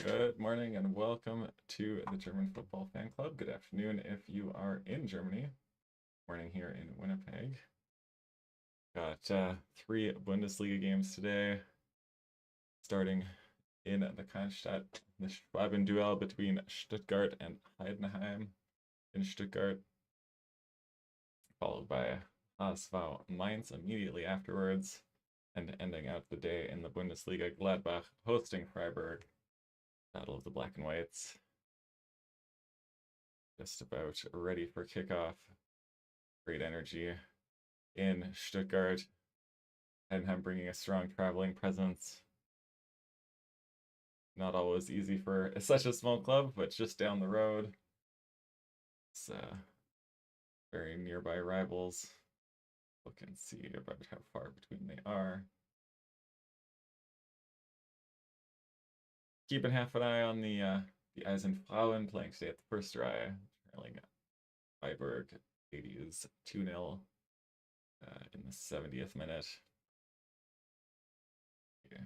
Good morning and welcome to the German Football Fan Club. Good afternoon if you are in Germany. Morning here in Winnipeg. Got 3 Bundesliga games today. Starting in the Cannstatt, the Schwaben-Duell between Stuttgart and Heidenheim in Stuttgart. Followed by HSV Mainz immediately afterwards. And ending out the day in the Bundesliga, Gladbach hosting Freiburg. Battle of the Black and Whites. Just about ready for kickoff. Great energy in Stuttgart. Heidenheim bringing a strong traveling presence. Not always easy for such a small club, but just down the road. It's very nearby rivals. Look and see about how far between they are. Keeping half an eye on the Eisenfrauen playing today at the first try, trailing Freiburg. Ladies 2-0 in the 70th minute. Okay.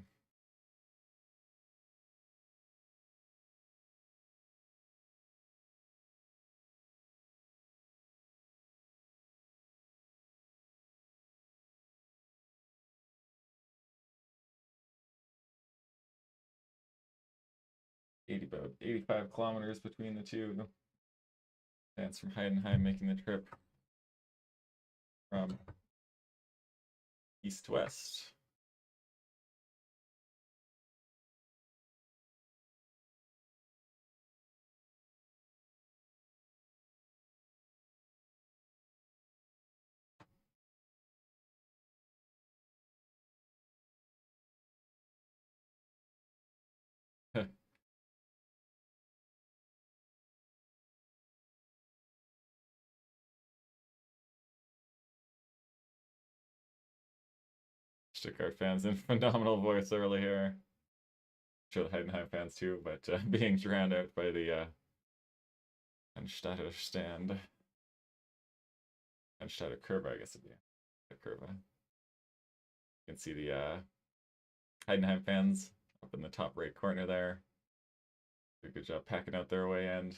About 85 kilometers between the two. Fans from Heidenheim making the trip from east to west. Stuttgart fans in phenomenal voice early here. I'm sure the Heidenheim fans too, but being drowned out by the Cannstatter stand. Cannstatter Curve, I guess it'd be a curve. You can see the Heidenheim fans up in the top right corner there. Did a good job packing out their away end.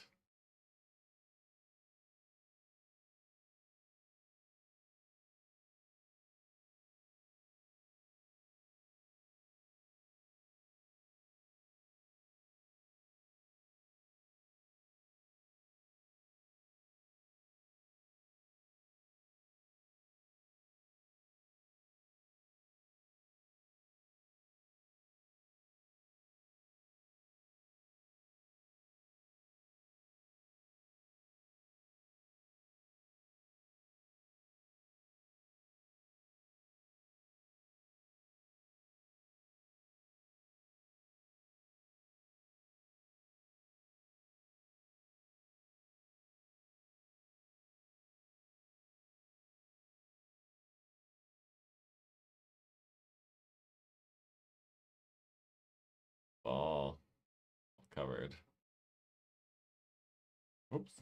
Ball covered. Oops.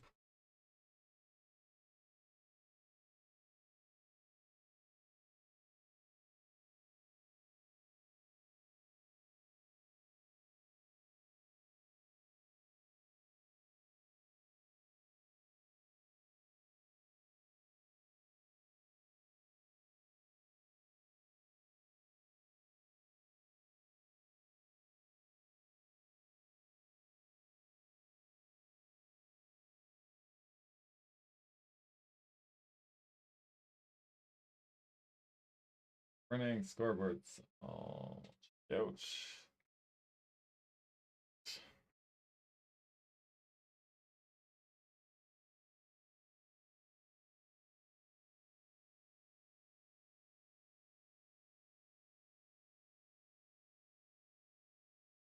Running scoreboards. Oh, ouch.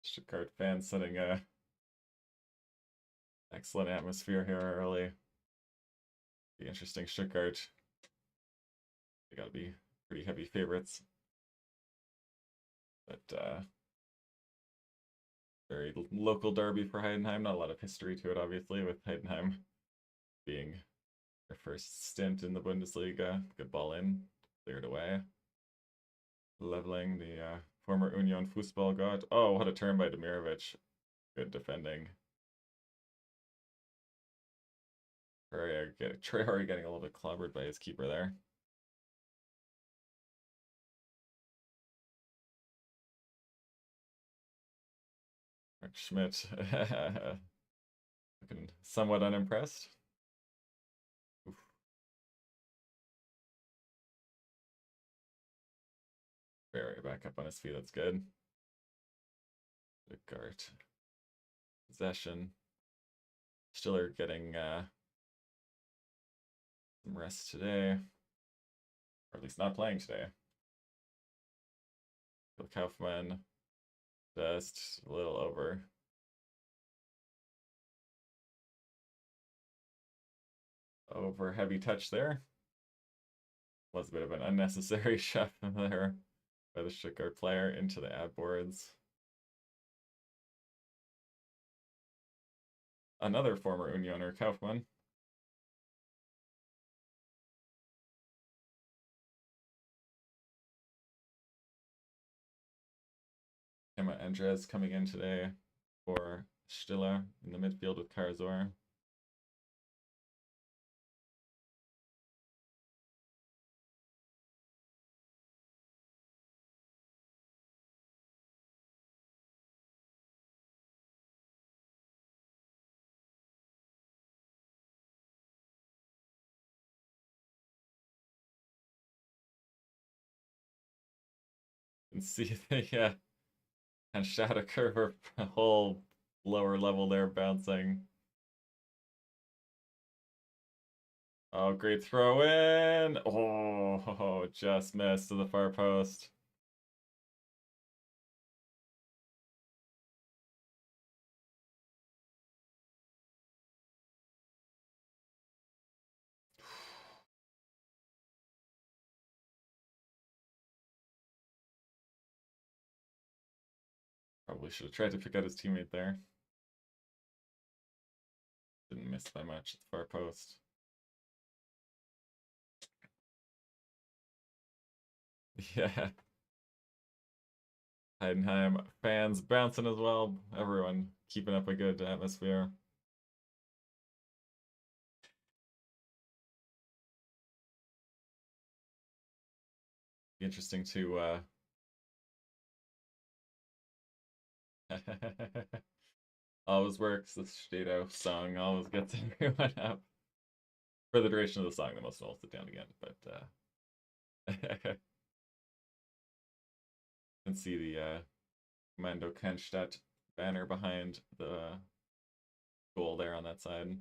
Stuttgart fans setting a excellent atmosphere here early. Be interesting. Stuttgart, they gotta be pretty heavy favorites, but very local derby for Heidenheim. Not a lot of history to it, obviously, with Heidenheim being their first stint in the Bundesliga. Good ball in, cleared away, leveling the former Union Fußball god. Oh, what a turn by Demirovic. Good defending. Traore getting a little bit clobbered by his keeper there. Mark Schmidt looking somewhat unimpressed. Oof. Barry back up on his feet, that's good. Stuttgart. Possession. Stiller getting some rest today. Or at least not playing today. Kaufman just a little over. Over heavy touch there. Was a bit of an unnecessary shove there by the Stuttgart player into the ad boards. Another former Unioner, Kaufman. Emma Andres coming in today for Stiller in the midfield with Karazor. And see the and shadow curve a whole lower level there bouncing. Oh, great throw in. Oh, just missed to the far post. Probably should have tried to pick out his teammate there. Didn't miss by much at the far post. Yeah. Heidenheim fans bouncing as well. Everyone keeping up a good atmosphere. Be interesting to always works. The Stato song always gets everyone up. For the duration of the song, they must all sit down again, but can see the Commando Kennstadt banner behind the goal there on that side.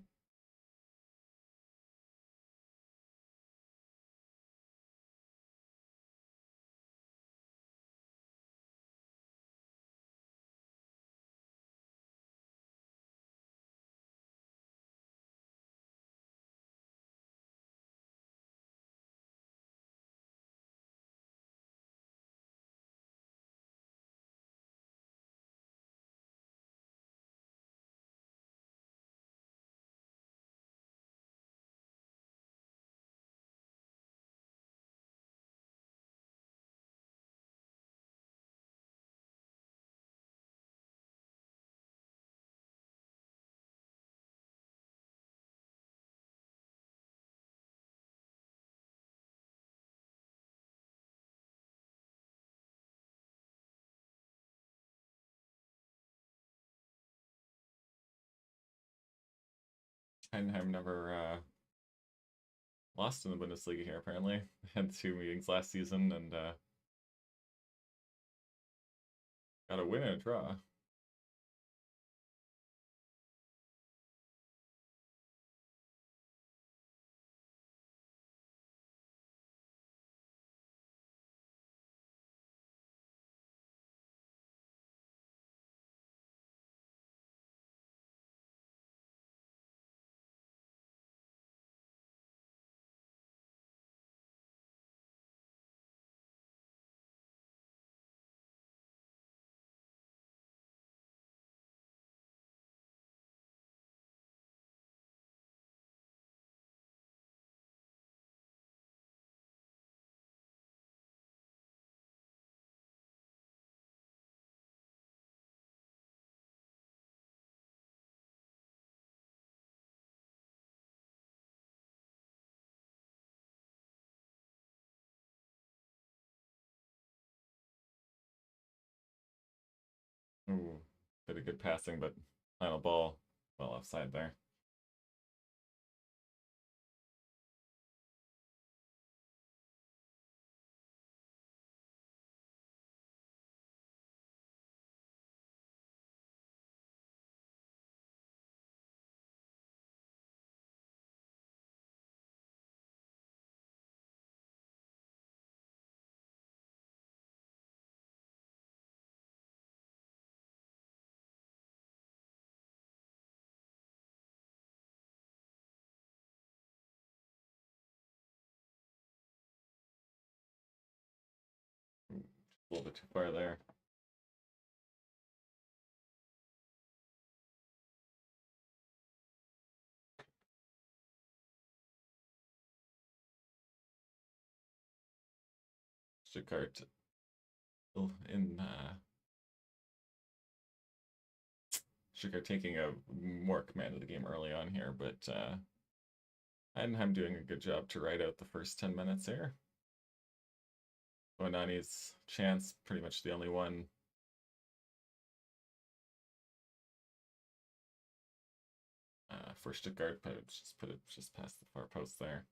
Heidenheim never lost in the Bundesliga here, apparently. Had 2 meetings last season and got a win and a draw. Ooh, bit of good passing, but final ball well offside there. Ooh, a little bit too far there. Stuttgart in Stuttgart taking a more command of the game early on here, but Heidenheim doing a good job to ride out the first 10 minutes here. Onani's chance, pretty much the only one. For Stuttgart, but put it just past the far post there.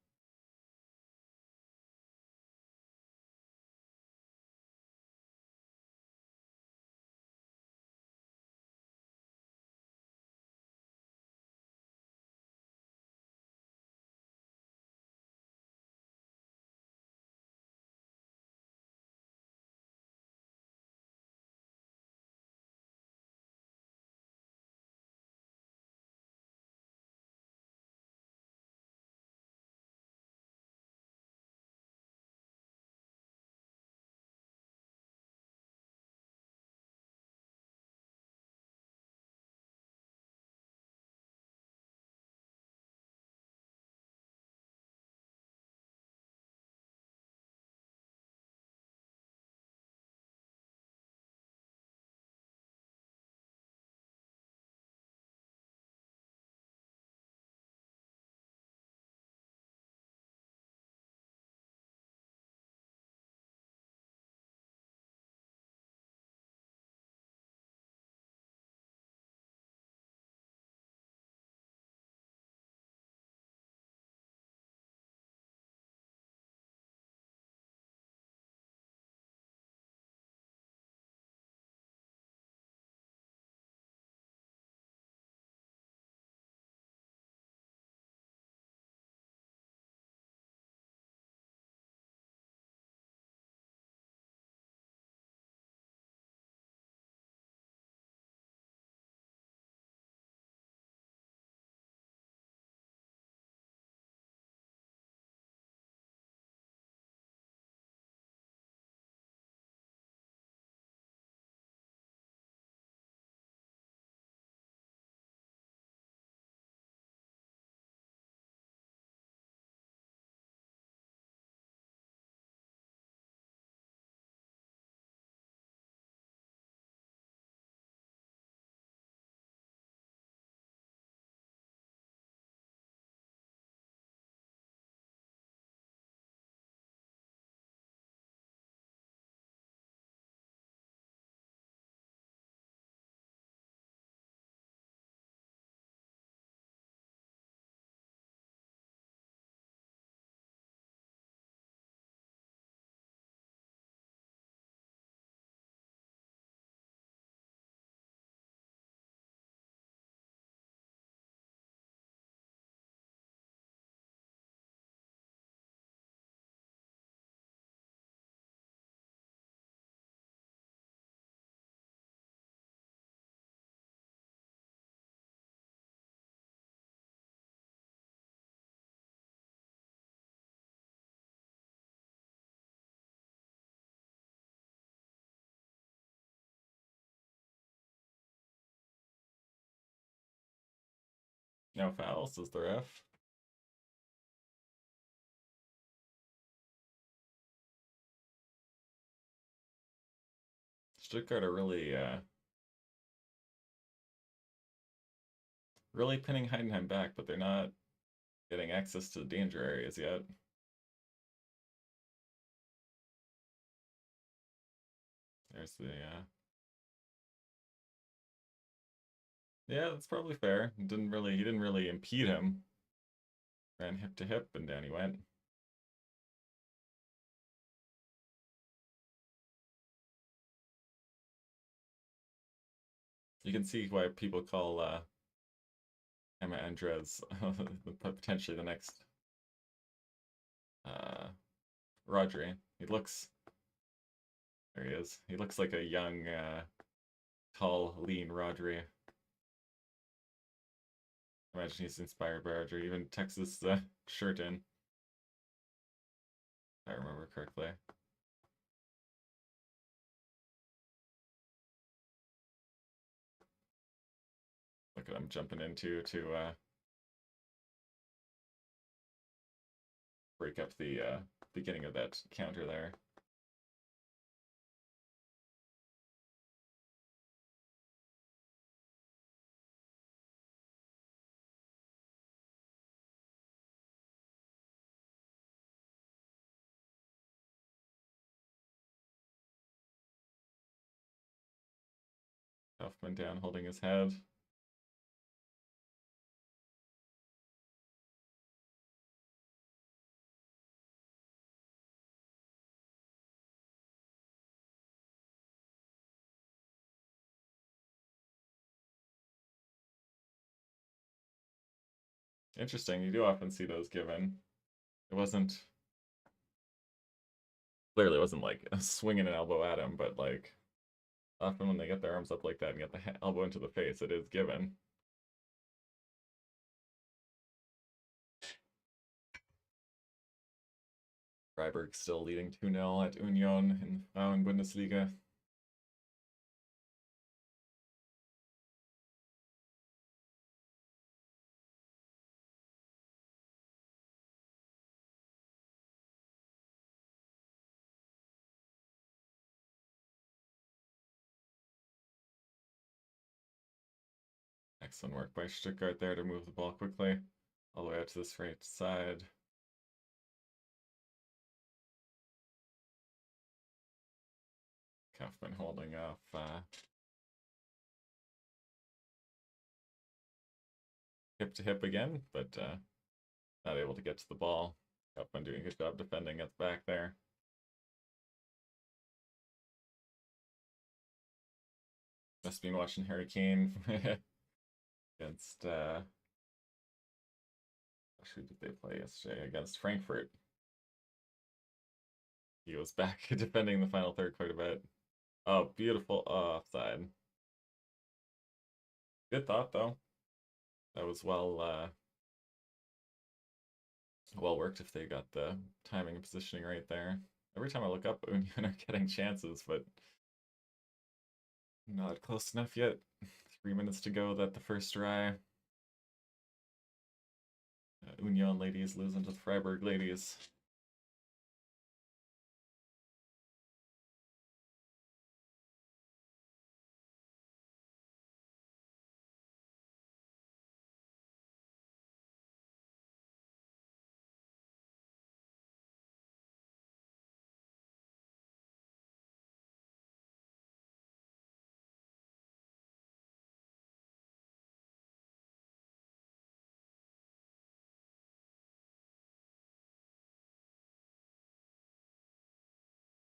No fouls, says the ref. Stuttgart are really pinning Heidenheim back, but they're not getting access to the danger areas yet. There's the Yeah, that's probably fair. He didn't really impede him. Ran hip to hip and down he went. You can see why people call Emma Andres potentially the next uh, Rodri. There he is. He looks like a young, tall, lean Rodri. Imagine he's inspired by Rodri. Even Texas shirt in, if I remember correctly. Look at him jumping into to break up the beginning of that counter there. Huffman down holding his head. Interesting. You do often see those given. It wasn't clearly it wasn't like swinging an elbow at him, but like often when they get their arms up like that and get the elbow into the face, it is given. Freiburg still leading 2-0 at Union in Bundesliga. Excellent work by Stuttgart there to move the ball quickly all the way out to this right side. Kaufman holding off hip to hip again, but not able to get to the ball. Kaufman doing a good job defending at the back there. Just been watching Harry Kane against who did they play yesterday? Against Frankfurt. He was back defending the final third quite a bit. Oh, beautiful offside. Good thought though. That was well worked if they got the timing and positioning right there. Every time I look up, Union are getting chances, but not close enough yet. 3 minutes to go. That the first try. Union ladies losing to the Freiburg ladies.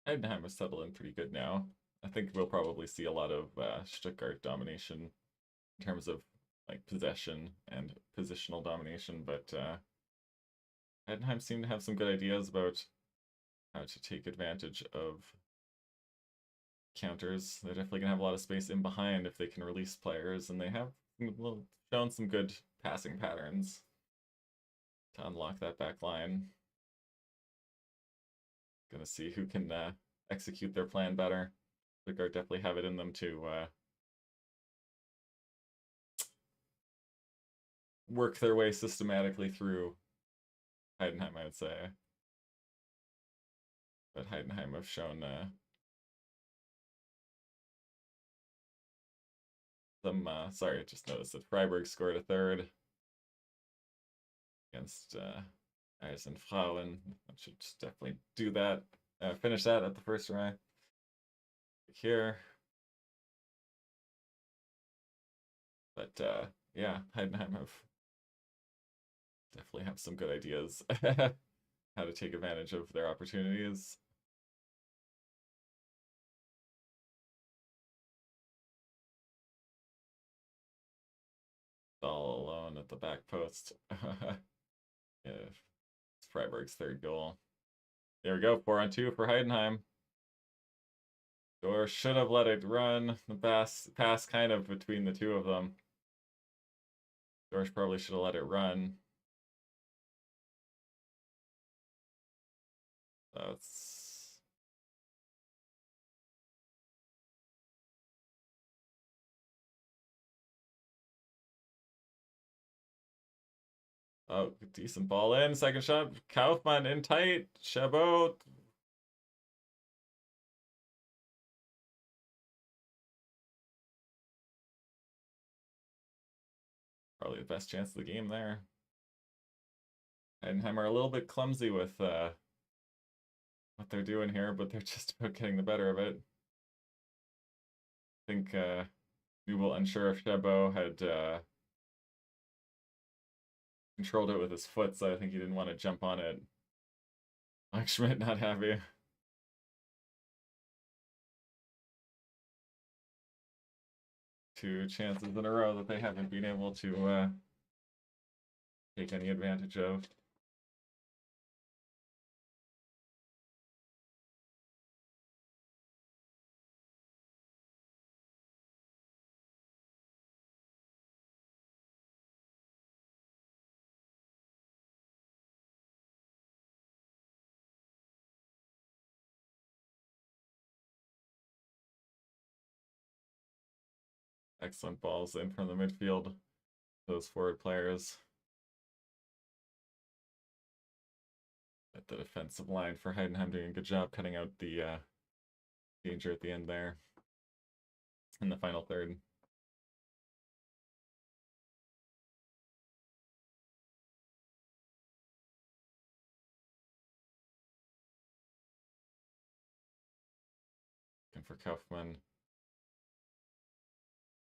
Heidenheim is settled in pretty good now. I think we'll probably see a lot of Stuttgart domination in terms of like possession and positional domination, but Heidenheim seem to have some good ideas about how to take advantage of counters. They're definitely gonna have a lot of space in behind if they can release players, and they have shown some good passing patterns to unlock that back line. Gonna see who can execute their plan better. Stuttgart definitely have it in them to work their way systematically through Heidenheim, I would say. But Heidenheim have shown some. Sorry, I just noticed that Freiburg scored a third against Eisenfrauen. I should definitely do that. Finish that at the first try. Here. But yeah, Heidenheim definitely have some good ideas how to take advantage of their opportunities. All alone at the back post. Yeah, it's Freiburg's third goal. There we go, 4-on-2 for Heidenheim. Or should have let it run. The pass kind of between the two of them. George probably should have let it run. That's oh, decent ball in. Second shot. Kaufmann in tight. Chabot. Probably the best chance of the game there. Heidenheim are a little bit clumsy with what they're doing here, but they're just about getting the better of it. I think Newell unsure if Chabot had controlled it with his foot, so I think he didn't want to jump on it. Mike Schmidt not happy. Two chances in a row that they haven't been able to take any advantage of. Excellent balls in from the midfield. Those forward players. At the defensive line for Heidenheim doing a good job cutting out the danger at the end there. In the final third. Looking for Kaufmann.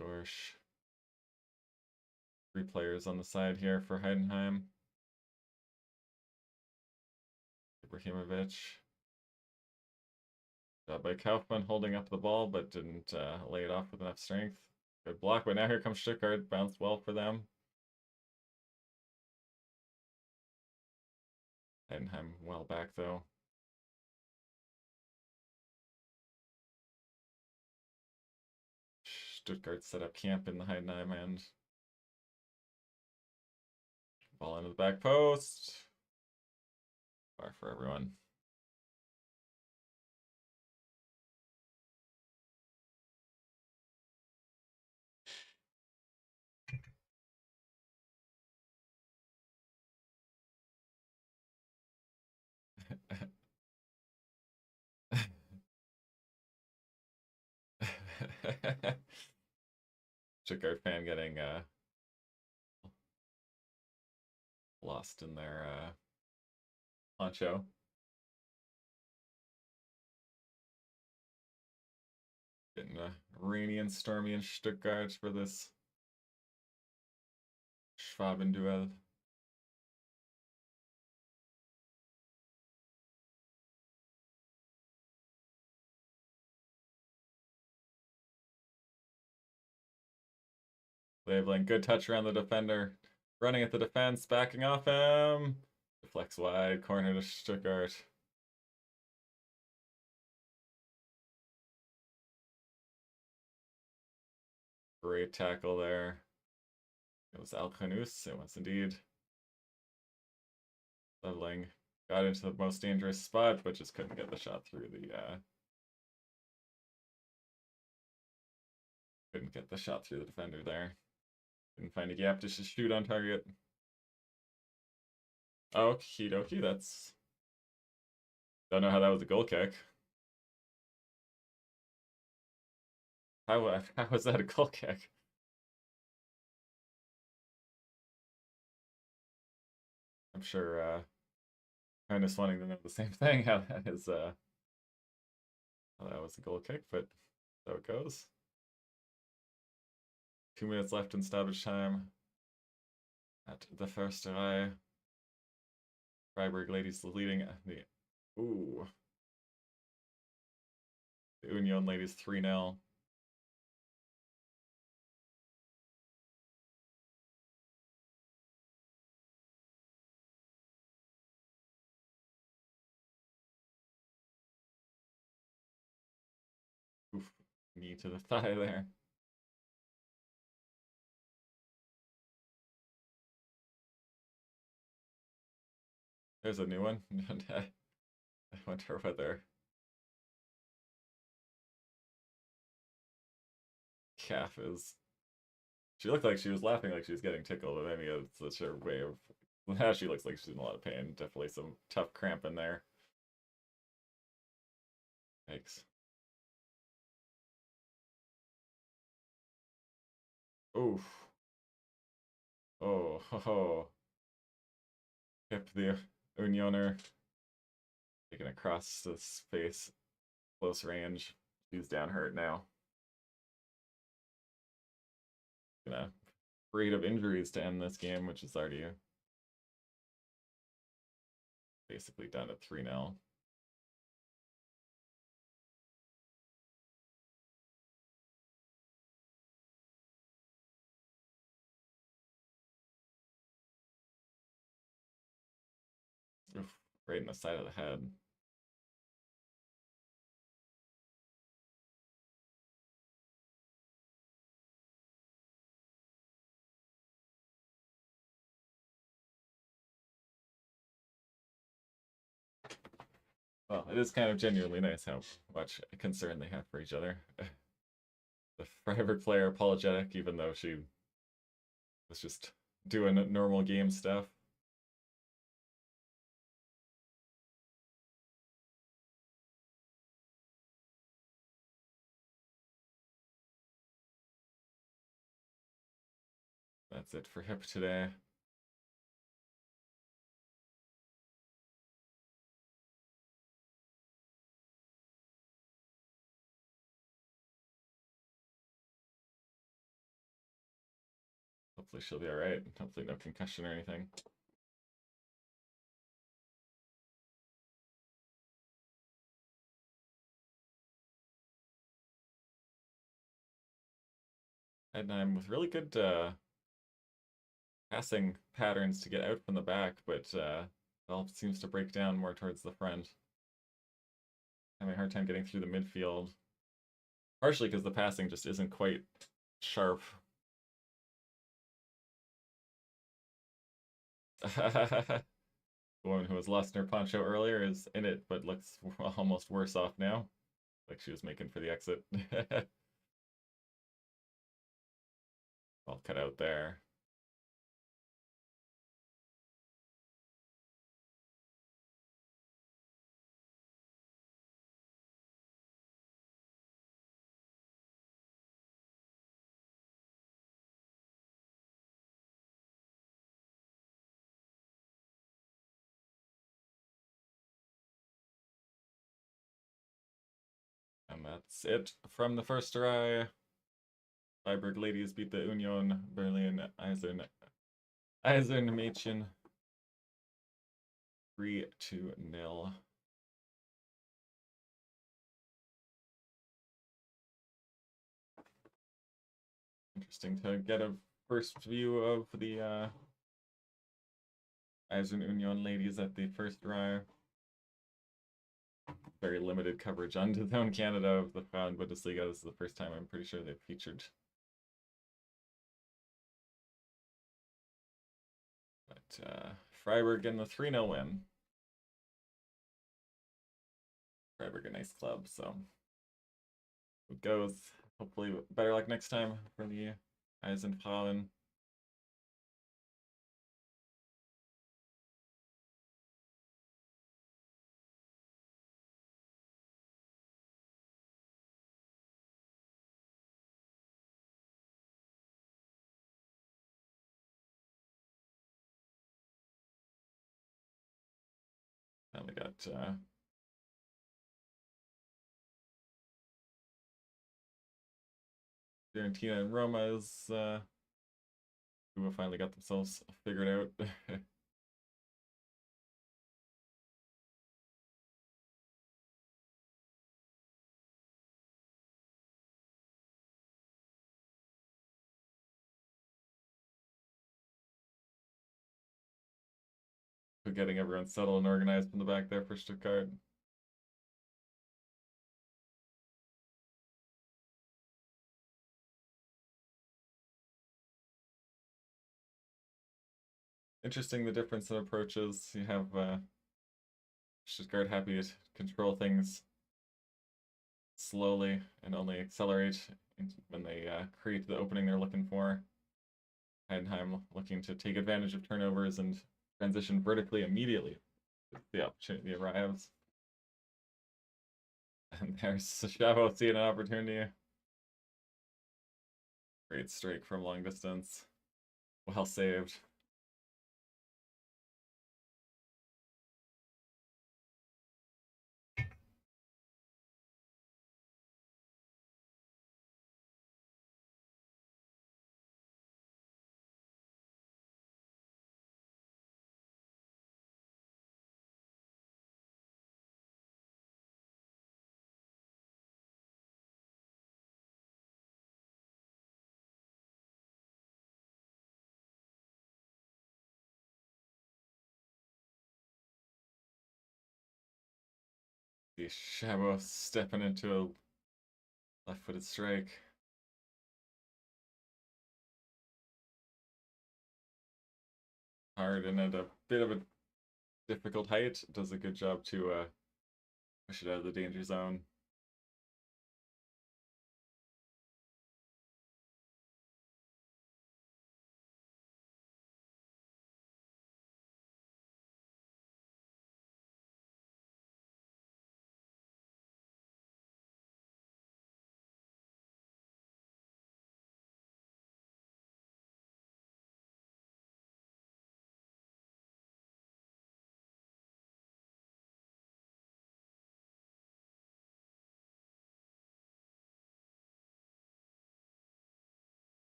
Dorsch. Three players on the side here for Heidenheim. Ibrahimovic. By Kaufmann holding up the ball, but didn't lay it off with enough strength. Good block, but now here comes Stuttgart. Bounced well for them. Heidenheim well back though. Stuttgart set up camp in the Heidenheim end. Ball into the back post. Far for everyone. Stuttgart fan getting lost in their poncho. Getting rainy and stormy in Stuttgart for this Schwaben-Duell. Labeling, good touch around the defender. Running at the defense, backing off him. Deflects wide, corner to Stuttgart. Great tackle there. It was Al-Khanous, it was indeed. Leveling. Got into the most dangerous spot, but just couldn't get the shot through the couldn't get the shot through the defender there. Couldn't find a gap to just shoot on target. Okie dokie, that's... Don't know how that was a goal kick. How was that a goal kick? I'm sure I'm just wanting to know the same thing, how that is how that was a goal kick, but so it goes. 2 minutes left in stoppage time at the first Reihe. Freiburg ladies leading the the Union ladies 3-0. Oof, knee to the thigh there. There's a new one. I wonder whether calf is. She looked like she was laughing like she was getting tickled, but maybe it's such her way of. Now she looks like she's in a lot of pain. Definitely some tough cramp in there. Thanks. Oof. Oh, ho, ho. Hip the Unioner. Taken across the face. Close range. She's down hurt now. Gonna afraid of injuries to end this game, which is already basically done at 3-0. Oof, right in the side of the head. Well, it is kind of genuinely nice how much concern they have for each other. The Freiburg player apologetic, even though she was just doing normal game stuff. That's it for hip today. Hopefully she'll be alright. Hopefully no concussion or anything. Heidenheim with really good passing patterns to get out from the back, but it all seems to break down more towards the front. Having a hard time getting through the midfield. Partially because the passing just isn't quite sharp. The woman who was lost in her poncho earlier is in it, but looks almost worse off now. Like she was making for the exit. All cut out there. And that's it from the first try. Freiburg ladies beat the Union Berlin Eisern Mädchen 3-0. Interesting to get a first view of the Eisern Union ladies at the first try. Very limited coverage on DAZN Canada of the Frauen Bundesliga. This is the first time I'm pretty sure they've featured. But Freiburg getting the 3-0 win. Freiburg a nice club, so it goes. Hopefully better luck next time for the Eisenfrauen. Now we got Fiorentina and Roma is who have finally got themselves figured out. Getting everyone settled and organized from the back there for Stuttgart. Interesting the difference in approaches. You have Stuttgart happy to control things slowly and only accelerate when they create the opening they're looking for. Heidenheim looking to take advantage of turnovers and transition vertically immediately if the opportunity arrives. And there's Chavo seeing an opportunity. Great strike from long distance. Well saved. The Chavo stepping into a left-footed strike. Hard and at a bit of a difficult height. Does a good job to push it out of the danger zone.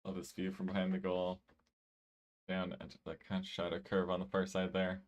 Love this view from behind the goal. Down into the kind of shadow curve on the far side there.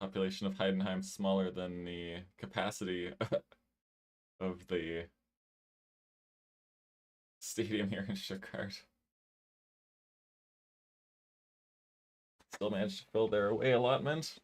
Population of Heidenheim smaller than the capacity of the stadium here in Stuttgart. still managed to fill their away allotment.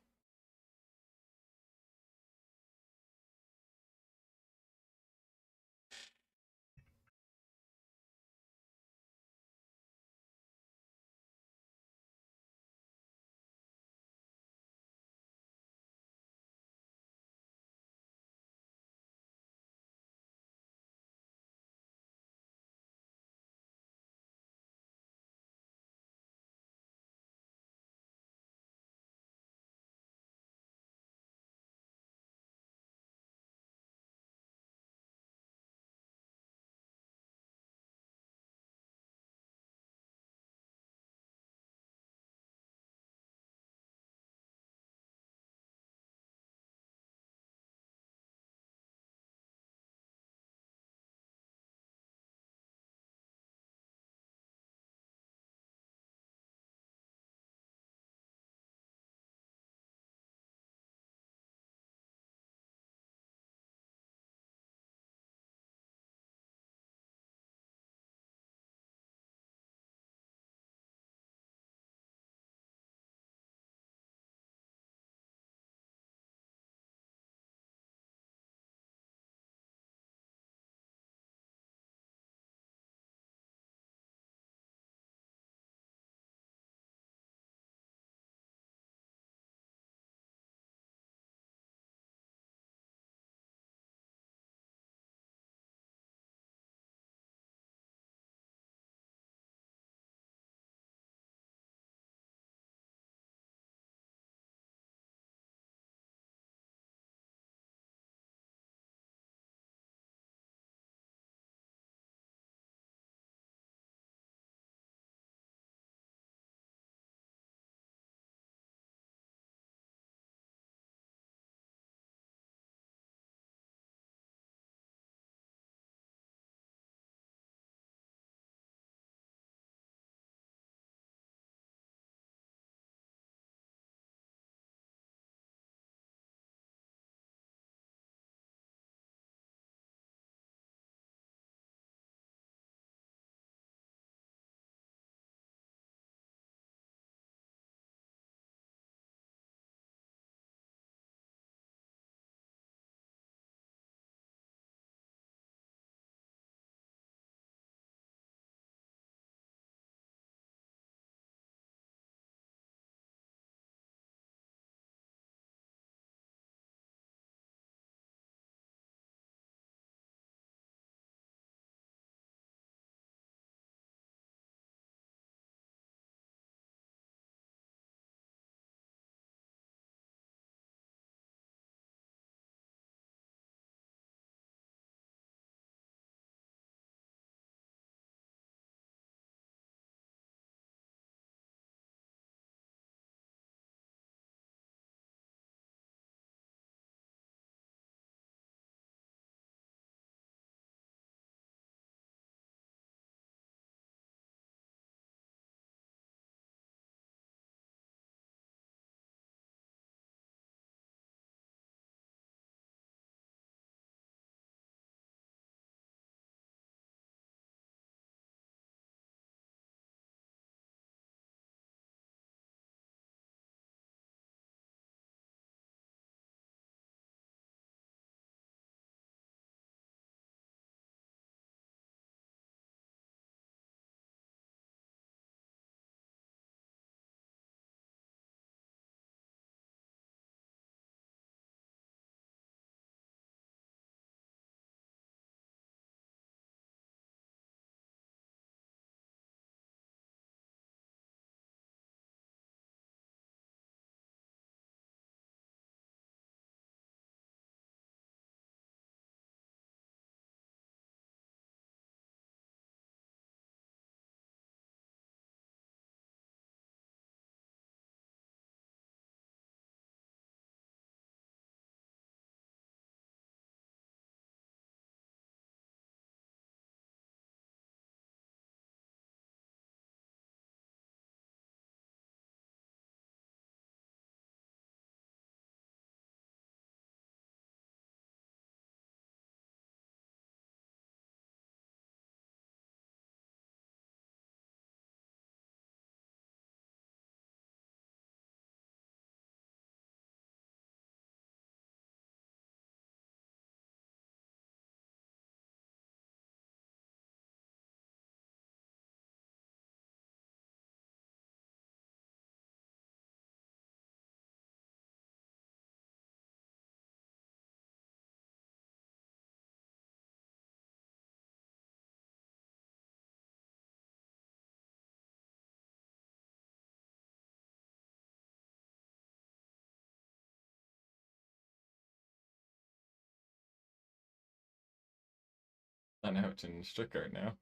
Milan out in Stuttgart now.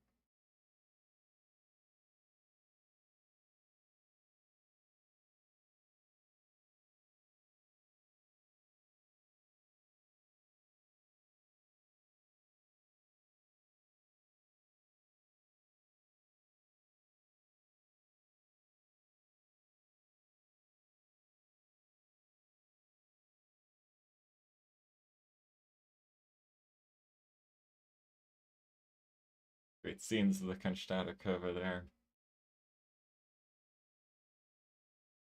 Great scenes of the Cannstatter over there.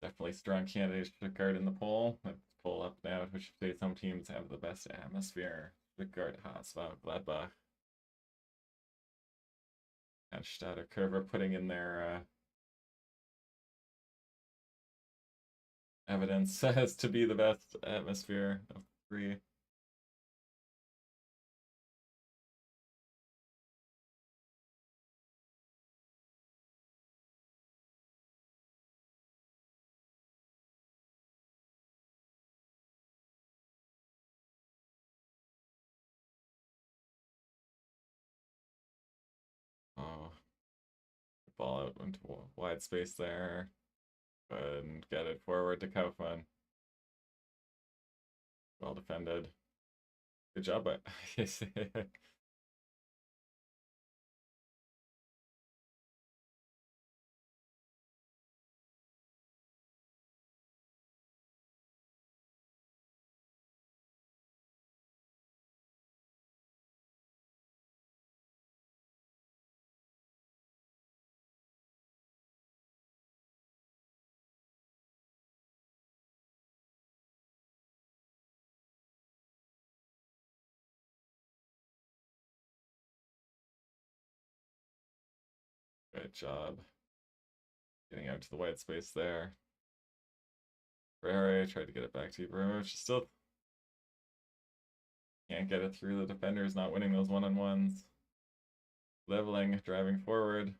Definitely strong candidate Stuttgart in the poll. Let's pull up now which say some teams have the best atmosphere. Stuttgart, Haas, Gladbach. Cannstatter Curver putting in their evidence as to be the best atmosphere of the three. Oh, ball out into wide space there. And get it forward to Kaufmann. Well defended. Good job, but good job. Getting out to the white space there. Ferrari tried to get it back to Ibrahimovic. Still can't get it through the defenders, not winning those one-on-ones. Leveling, driving forward.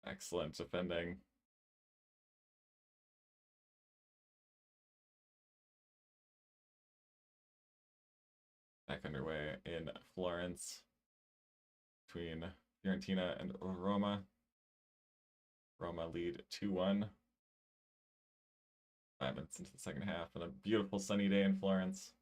Excellent defending. Back underway in Florence between Fiorentina and Roma. Roma lead 2-1. 5 minutes into the second half, and a beautiful sunny day in Florence.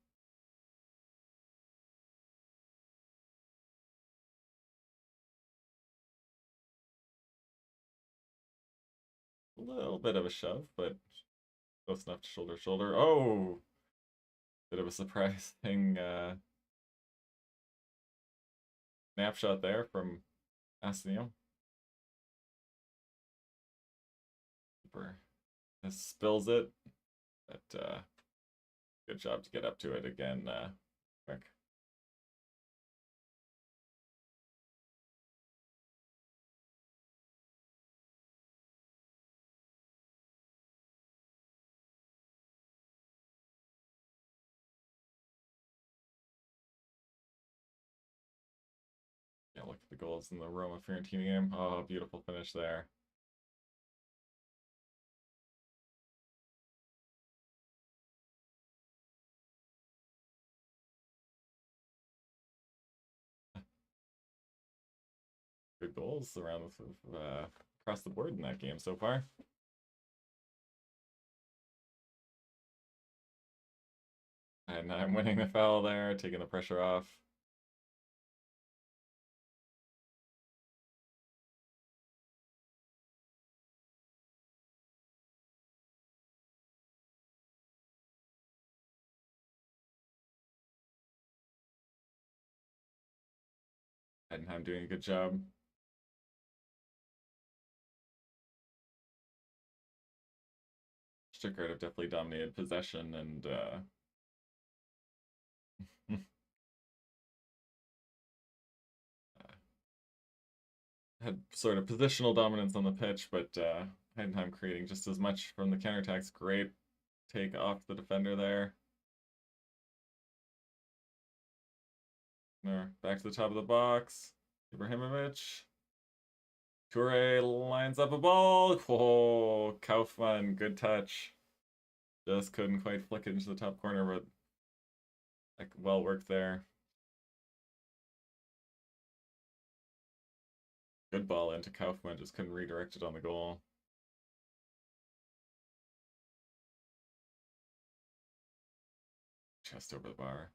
A little bit of a shove, but close enough to shoulder to shoulder. Oh! Bit of a surprising snapshot there from Asnio. Keeper spills it, but good job to get up to it again quick. Yeah, look at the goals in the Roma Fiorentina game. Oh, beautiful finish there. Good goals around across the board in that game so far. And I'm winning the foul there, taking the pressure off. Heidenheim doing a good job. Stuttgart have definitely dominated possession and had sort of positional dominance on the pitch, but Heidenheim creating just as much from the counterattacks. Great take off the defender there. Back to the top of the box. Ibrahimovic. Toure lines up a ball. Oh, Kaufmann, good touch. Just couldn't quite flick it into the top corner, but like well worked there. Good ball into Kaufman, just couldn't redirect it on the goal. Chest over the bar.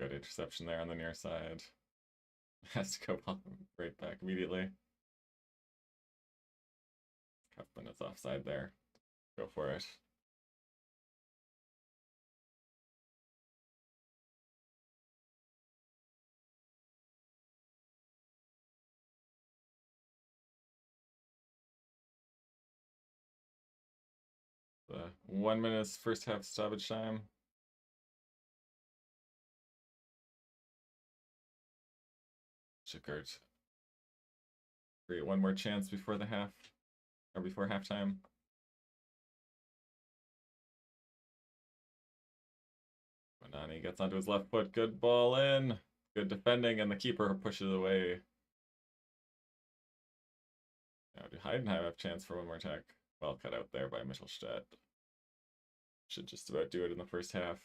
Good interception there on the near side. Has to go right back immediately. Kaufman is offside there. Go for it. The 1 minute first half stoppage time. Stuttgart create one more chance before the half, or before halftime. Bonani gets onto his left foot. Good ball in. Good defending, and the keeper pushes it away. Now, do Heidenheim have a chance for one more attack? Well cut out there by Mittelstadt. Should just about do it in the first half.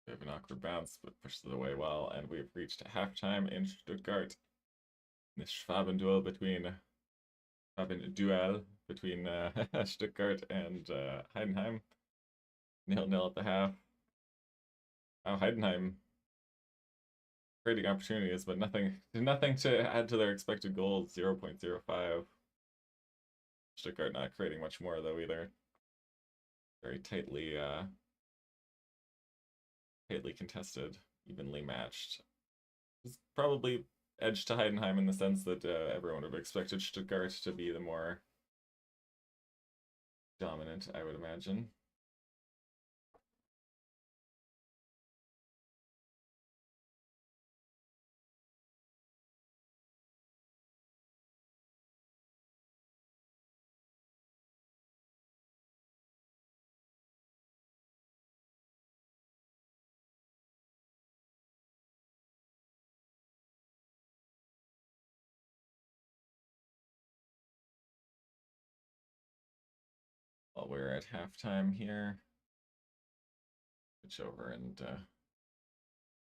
We have an awkward bounce, but pushes it away well, and we've reached halftime in Stuttgart. This Schwaben-duel between Stuttgart and Heidenheim. 0-0 at the half. Wow, Heidenheim creating opportunities, but nothing to add to their expected goals. 0.05. Stuttgart not creating much more though either. Very tightly contested, evenly matched. It's probably edge to Heidenheim in the sense that everyone would have expected Stuttgart to be the more dominant, I would imagine. While we're at halftime here, switch over and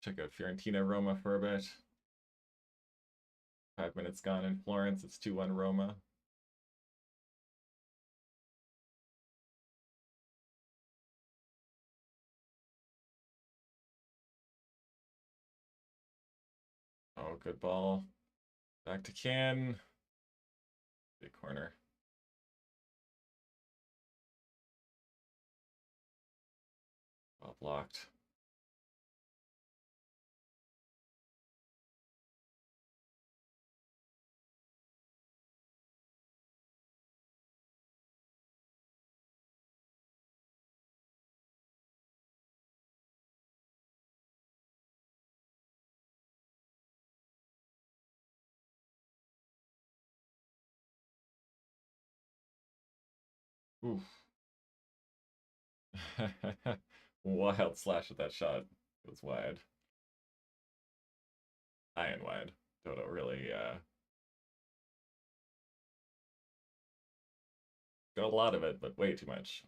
check out Fiorentina Roma for a bit. 5 minutes gone in Florence. It's 2-1 Roma. Oh, good ball. Back to Can. Big corner. Well blocked. Oof. Wild slash at that shot. It was wide. High and wide. Toto really got a lot of it, but way too much.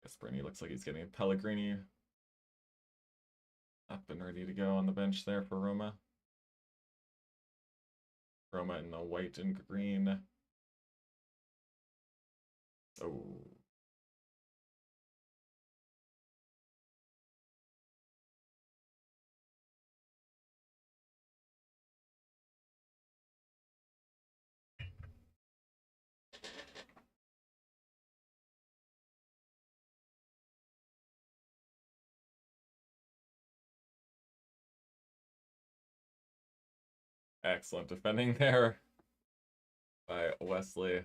Gasperini looks like he's getting Pellegrini up and ready to go on the bench there for Roma. Roma in the white and green. Oh. Excellent defending there by Wesley.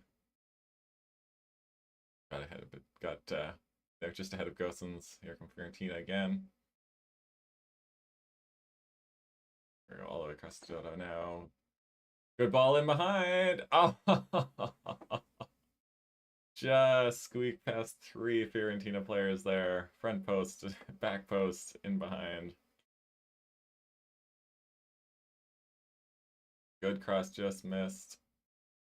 Got ahead of it. They're just ahead of Gosens. Here come Fiorentina again. We're all the way across the Jota now. Good ball in behind. Oh, just squeak past 3 Fiorentina players there. Front post, back post, in behind. Good cross, just missed.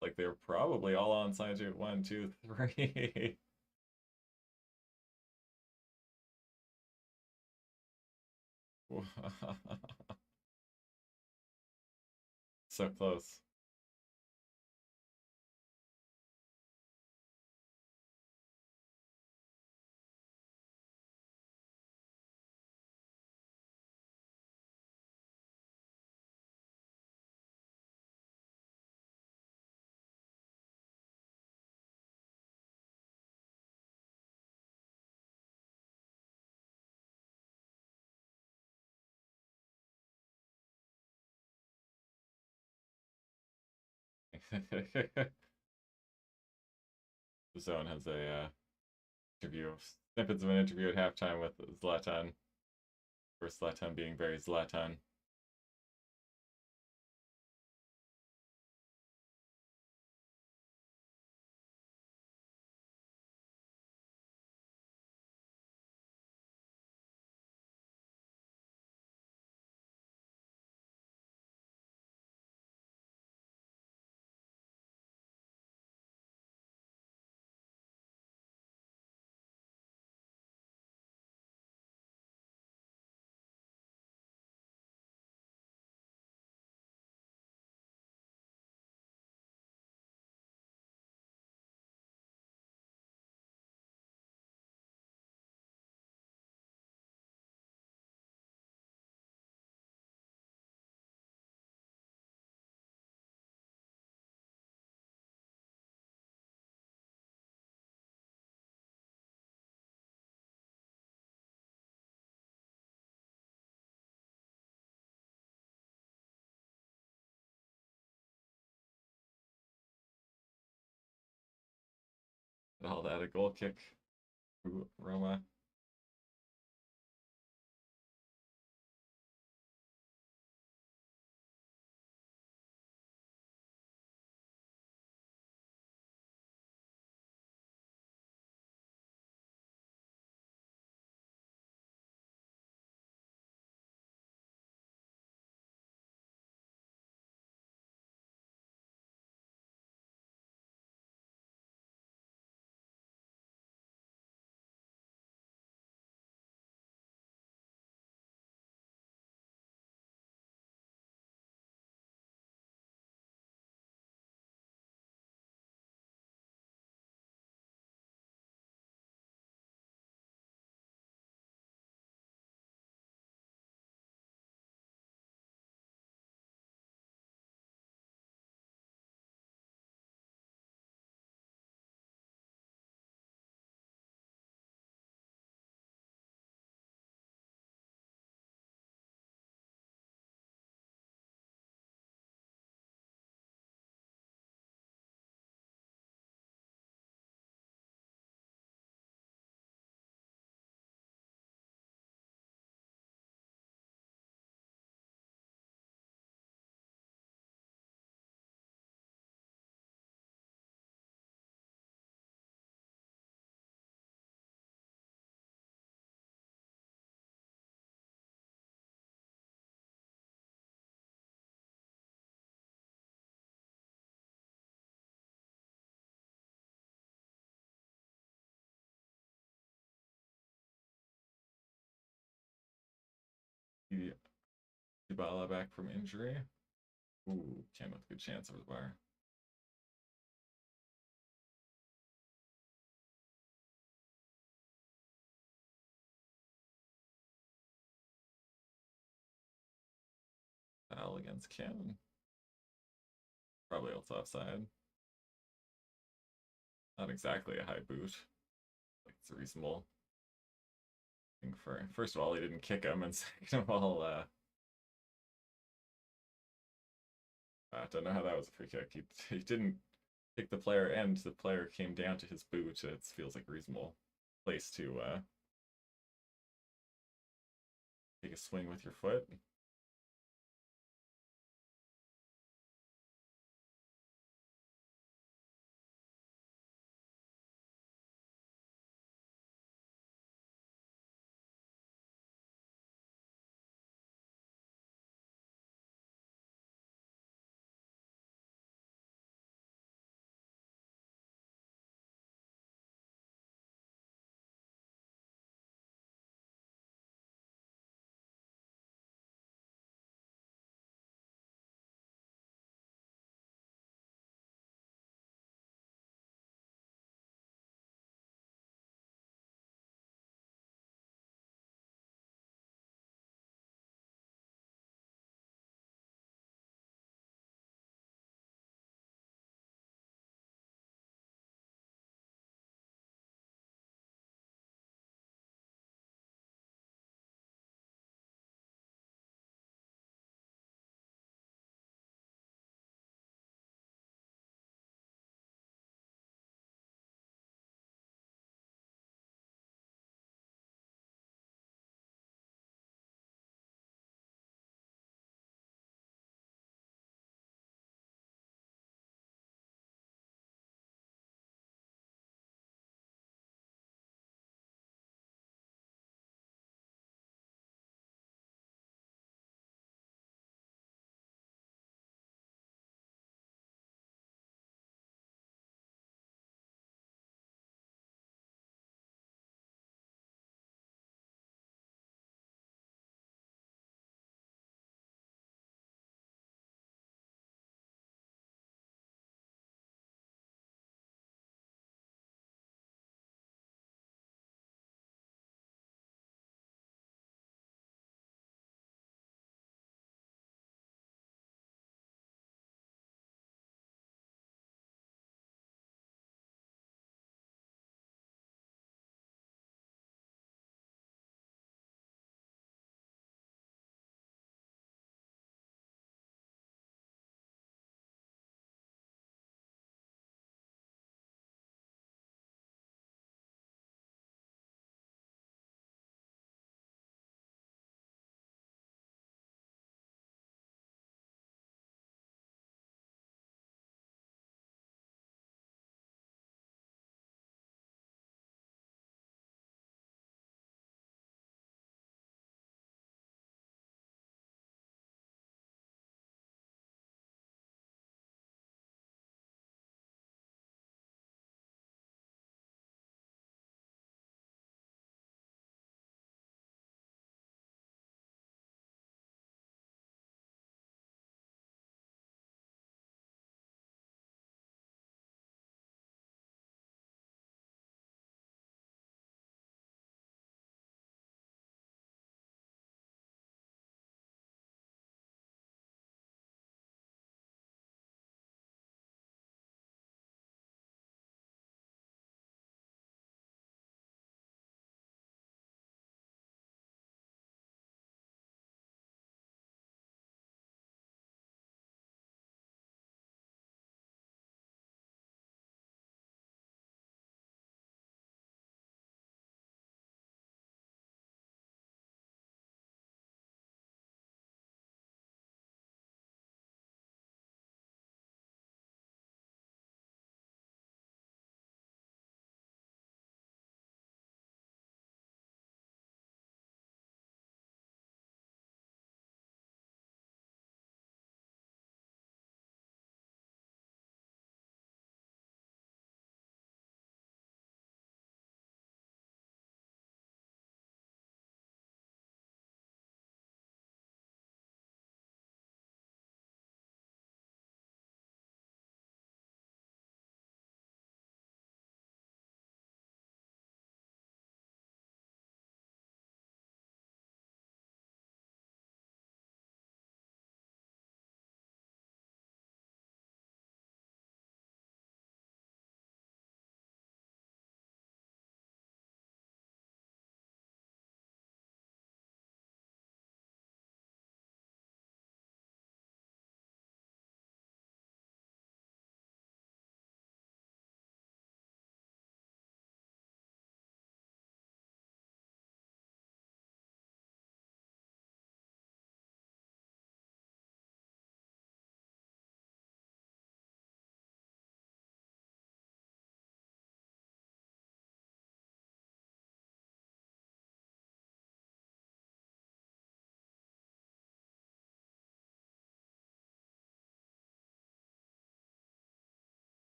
Like they were probably all on side to 1, 2, 3. So close. The Zone has a interview, snippets of an interview at halftime with Zlatan. For Zlatan being very Zlatan. All that a goal kick to Roma. Dybala back from injury. Ooh, came with a good chance over the bar. Foul against Kim. Probably also offside. Not exactly a high boot. Like it's reasonable. I think for first of all, he didn't kick him, and second of all, Don't know how that was a free kick. He didn't kick the player, and the player came down to his boot. It feels like a reasonable place to take a swing with your foot.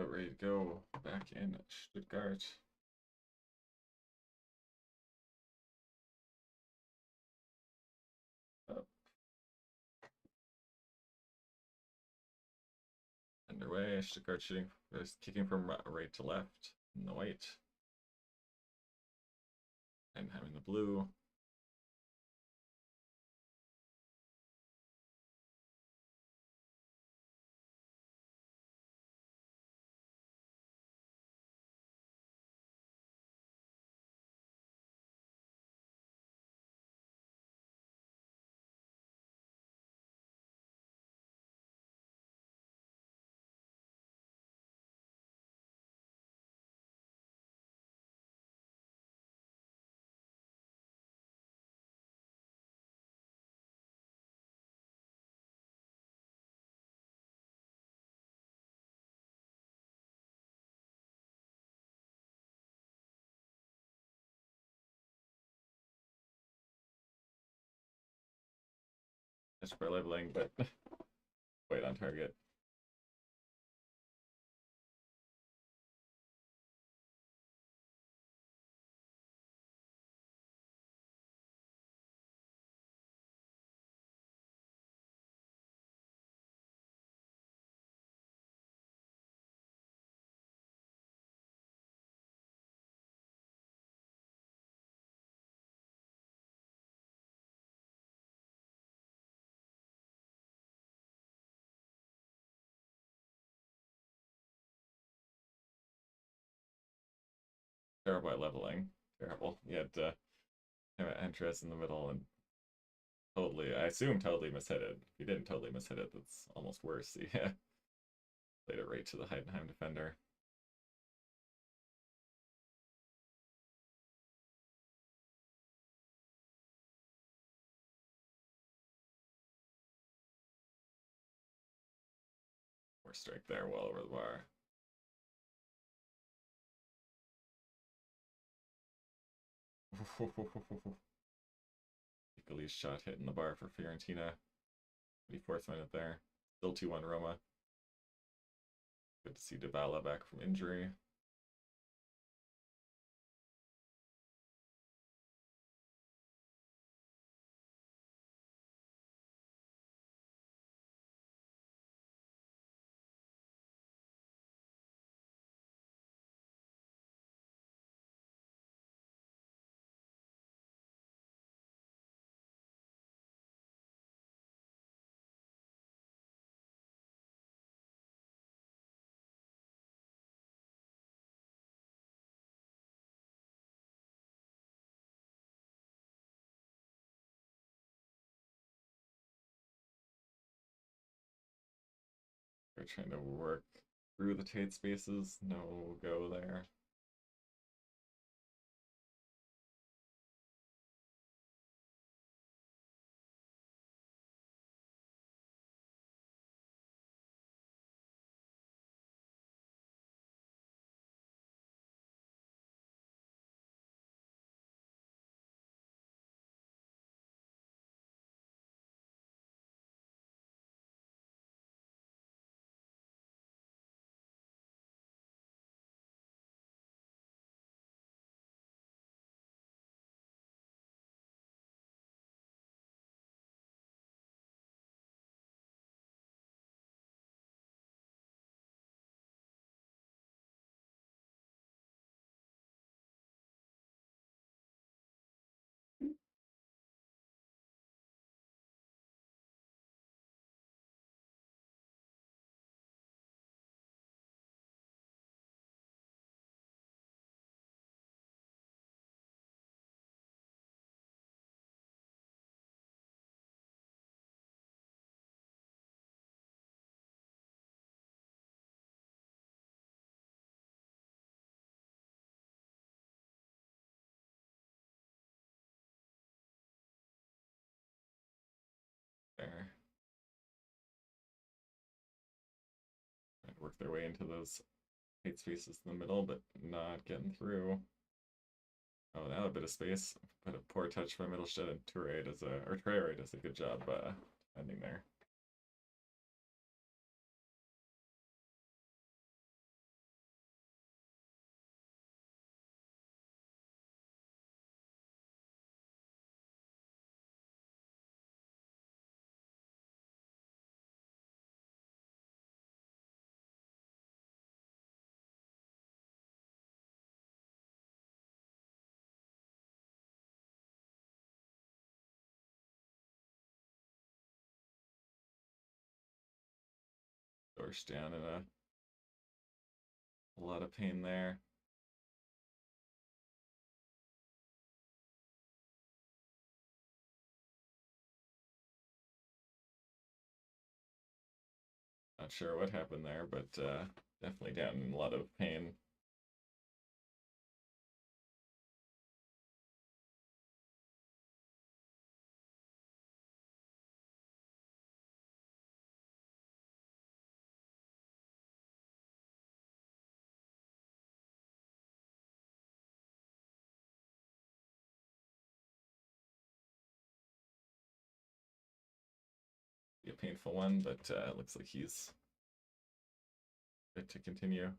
But ready to go back in Stuttgart. Up. Underway. Stuttgart kicking from right to left in the white. And having the blue. Just for leveling, but wait on target. Terrible at leveling. Terrible. You had to have an interest in the middle and totally, I assume totally mishit it. If you didn't totally mishit it, that's almost worse. Yeah. Played it right to the Heidenheim defender. Or strike there, well over the bar. Icali's shot hitting the bar for Fiorentina. 24th minute there. Still 2-1 Roma. Good to see Dybala back from injury. They're trying to work through the tight spaces. No go there. There. Trying to work their way into those tight spaces in the middle, but not getting through. Oh, now a bit of space. But a poor touch by Mittelstadt, and Traore does a good job ending there. Forced down in a lot of pain there. Not sure what happened there, but definitely down in a lot of pain. Be a painful one, but it looks like he's good to continue.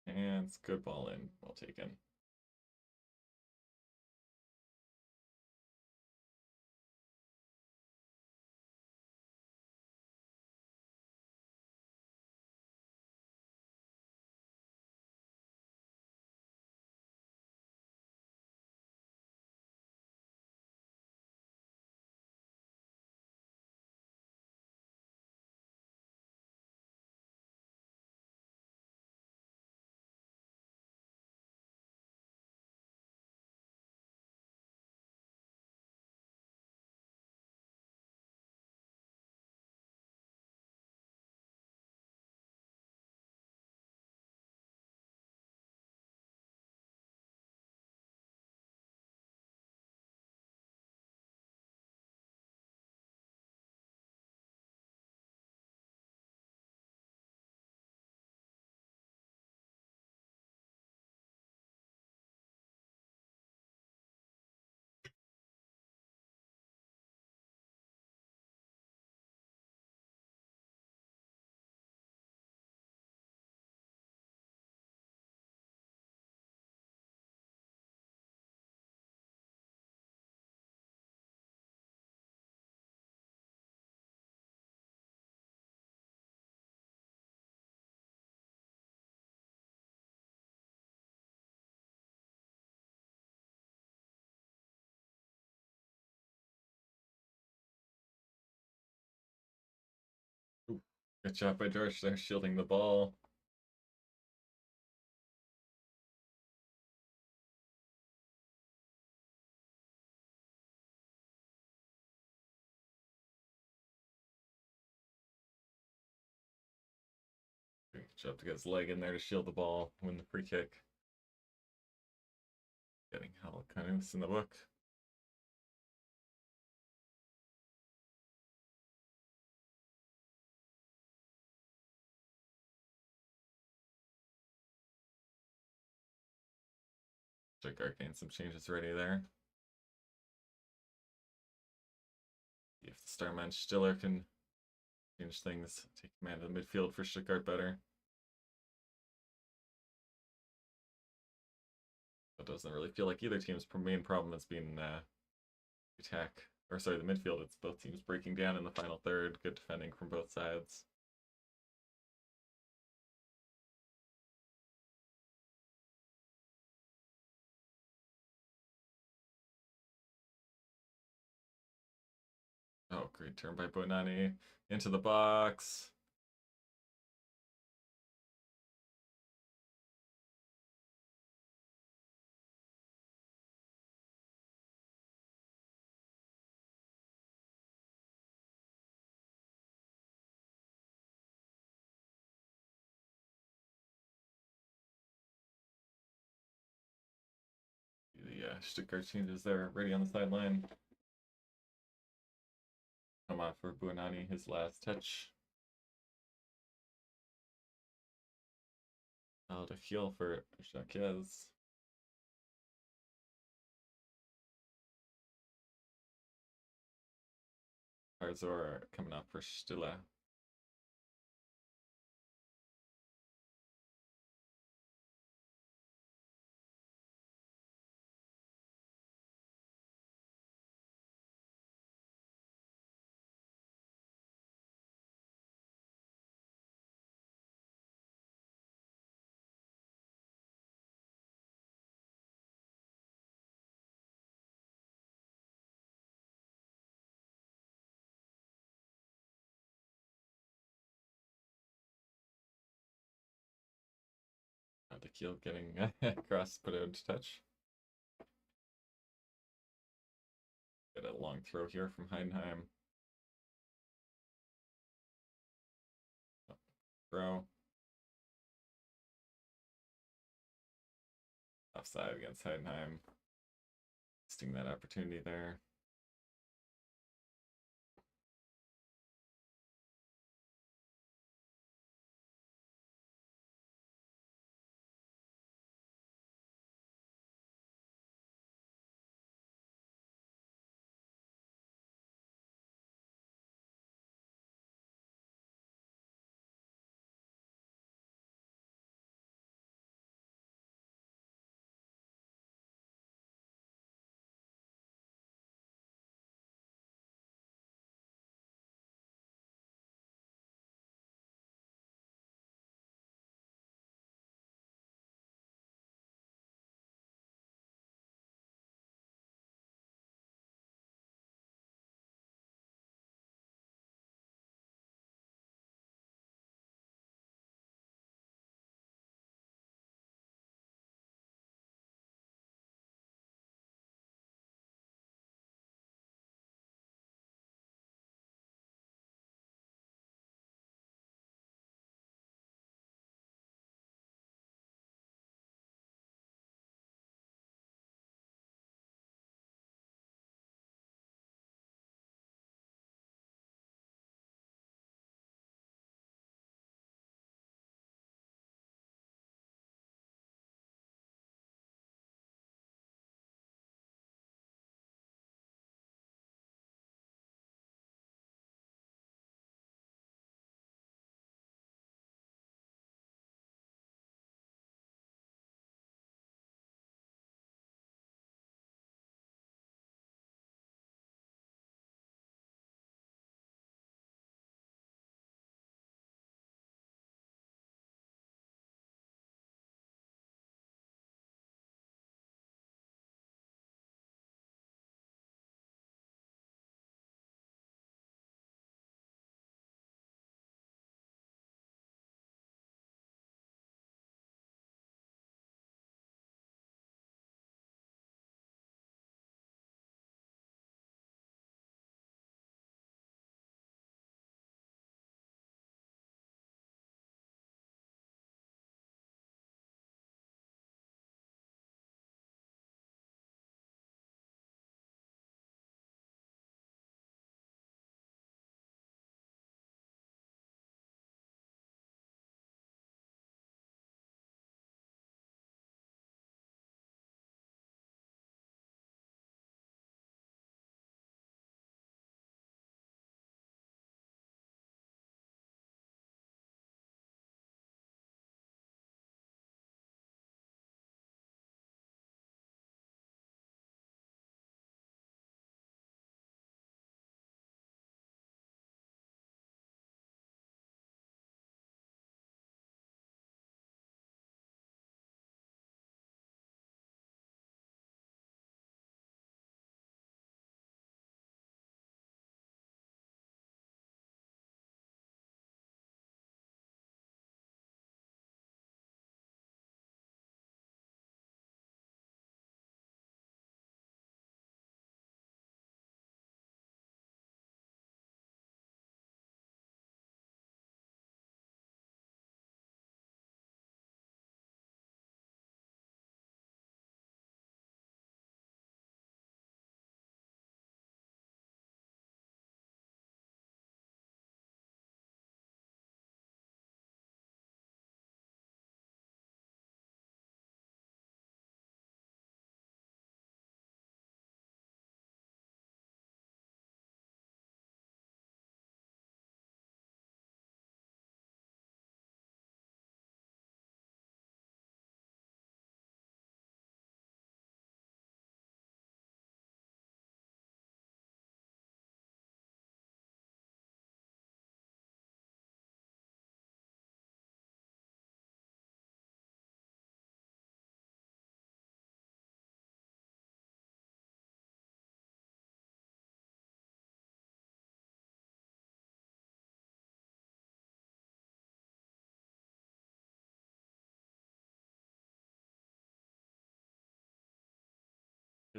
And it's good ball in, well taken. Ooh, good job by George there, shielding the ball. Good job to get his leg in there to shield the ball, win the free kick. Getting hell kind of in the book. Stuttgart gained some changes ready there. If the star man Stiller can change things, take command of the midfield for Stuttgart better. It doesn't really feel like either team's main problem has been attack, or sorry, the midfield. It's both teams breaking down in the final third. Good defending from both sides. great turn by Bonani. Into the box. The Stuttgart changes there, ready on the sideline. Come on for Buonani, his last touch. Out a heel for Jaquez. Arzor coming up for Stille. The keel getting cross put out to touch. Get a long throw here from Heidenheim. Throw. Offside against Heidenheim. Wasting that opportunity there.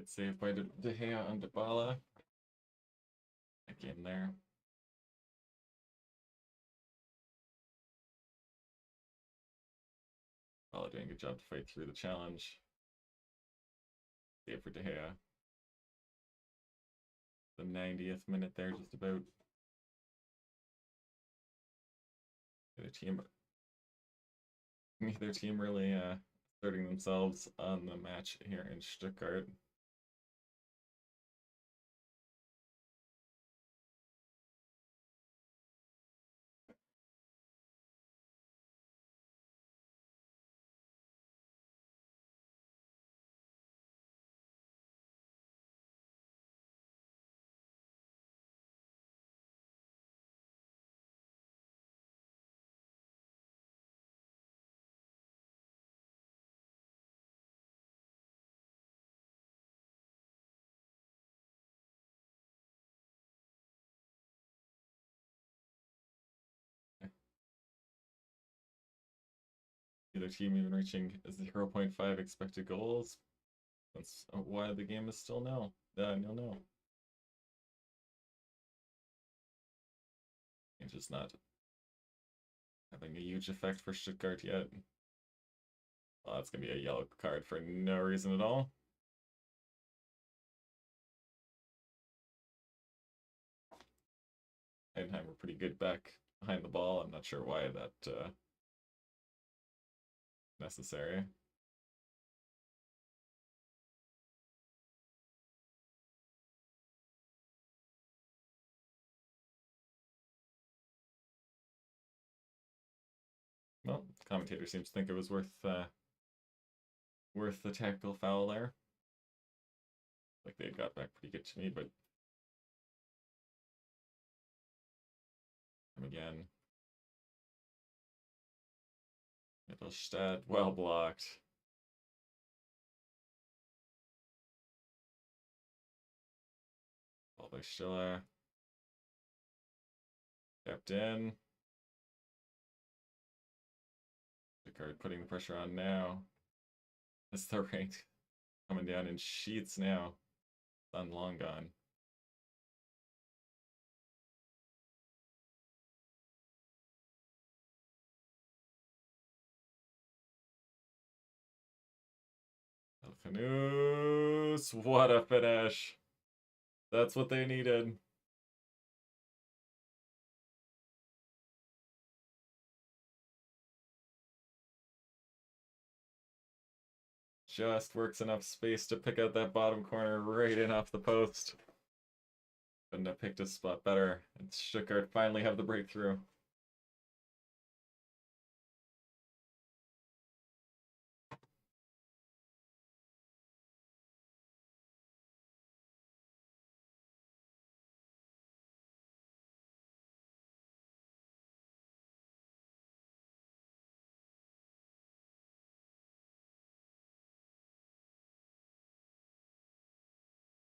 Good save by De Gea on Dybala. Back in there. Dybala doing a good job to fight through the challenge. Save for De Gea. The 90th minute there, just about. Neither team really asserting themselves on the match here in Stuttgart. Neither team even reaching 0.5 expected goals. That's why the game is still nil. No. It's just not having a huge effect for Stuttgart yet. Well, that's going to be a yellow card for no reason at all. Heidenheim were pretty good back behind the ball. I'm not sure why that necessary. Well, the commentator seems to think it was worth the tactical foul there. Like they got back pretty good to me, but again, Mittelstadt, well blocked. Ball by Schiller. Kept in. Stuttgart putting the pressure on now. It's the rain coming down in sheets now. Sun long gone. Elkanus, what a finish. That's what they needed. Just works enough space to pick out that bottom corner right in off the post. Couldn't have picked a spot better. And Stuttgart finally have the breakthrough.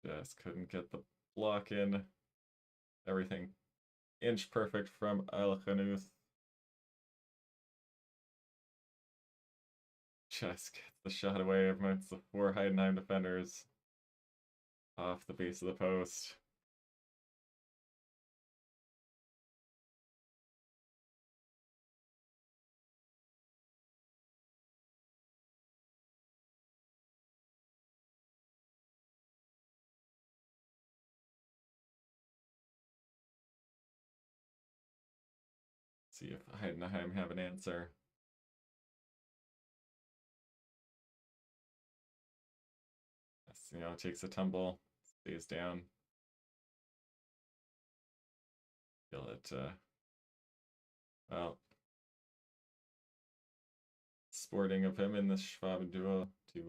Just couldn't get the block in. Everything inch perfect from Elkanus. Just gets the shot away amongst the 4 Heidenheim defenders. Off the base of the post. See if Heidenheim have an answer. Takes a tumble, stays down. Feel it, well, sporting of him in the Schwab duo to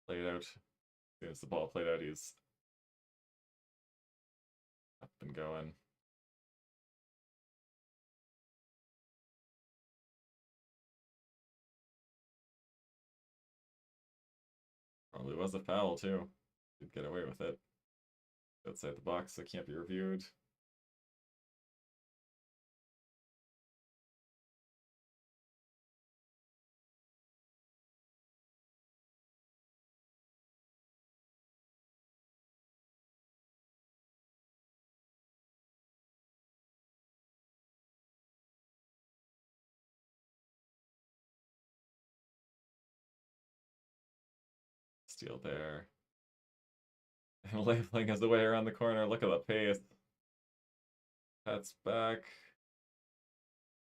play it out. As soon as the ball played out, he's up and going. Probably was a foul too. Did get away with it. Outside the box, so can't be reviewed. Steal there. And labeling as the way around the corner. Look at the pace. That's back.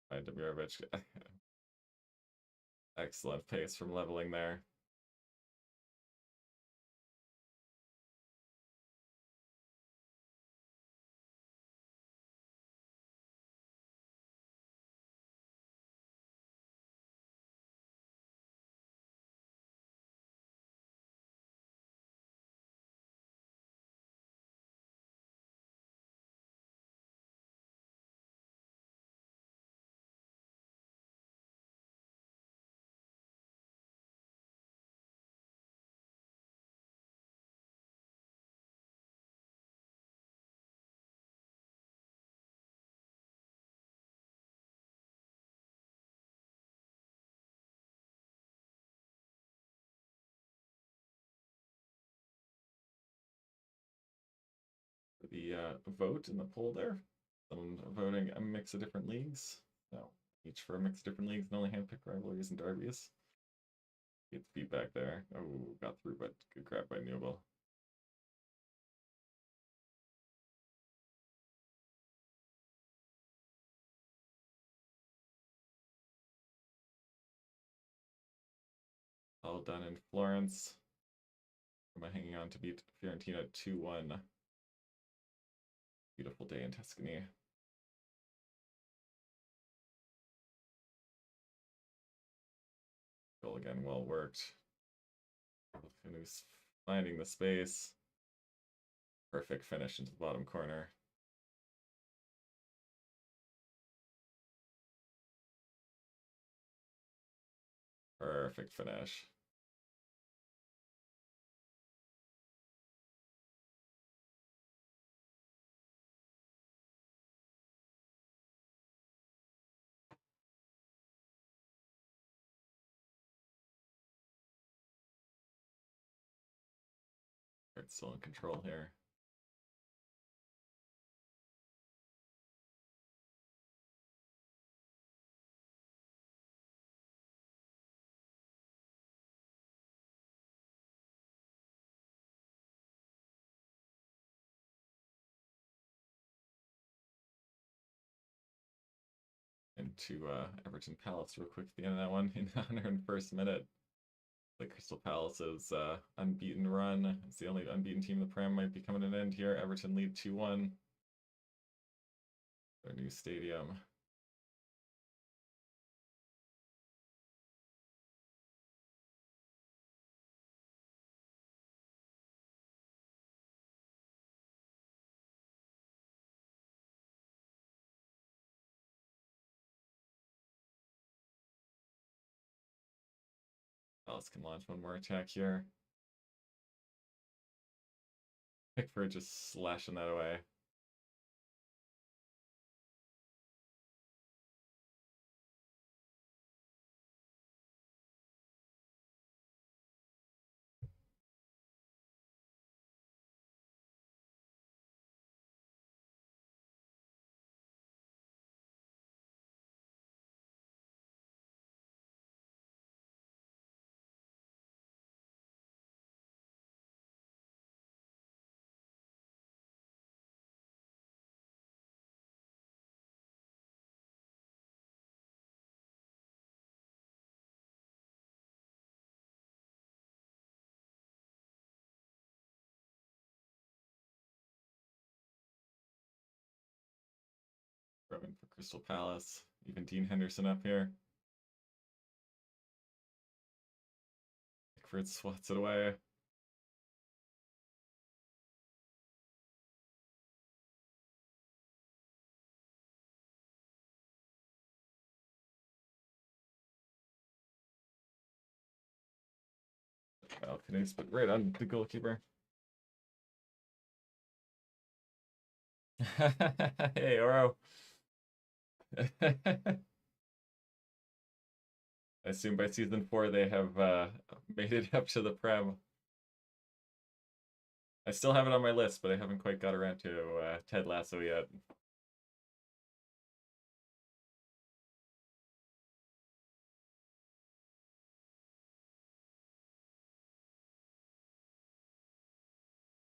By Demirovic. Excellent pace from leveling there. The vote in the poll there. Someone voting a mix of different leagues. No, each for a mix of different leagues and only handpick rivalries and derbies. Get feedback there. Oh, got through, but good grab by Newell. All done in Florence. Roma hanging on to beat Fiorentina 2-1. Beautiful day in Tuscany. Goal again, well worked. Who's finding the space. Perfect finish into the bottom corner. Perfect finish. It's still in control here. Into Everton Palace real quick at the end of that one in the 101st minute. The Crystal Palace's unbeaten run. It's the only unbeaten team in the Prem might be coming to an end here. Everton lead 2-1. Their new stadium. Palace can launch one more attack here. Pickford just slashing that away. Robin for Crystal Palace. Even Dean Henderson up here. Pickford swats it away. Balconies, but right on the goalkeeper. Hey, Oro. I assume by season 4 they have made it up to the Prem. I still have it on my list, but I haven't quite got around to Ted Lasso yet.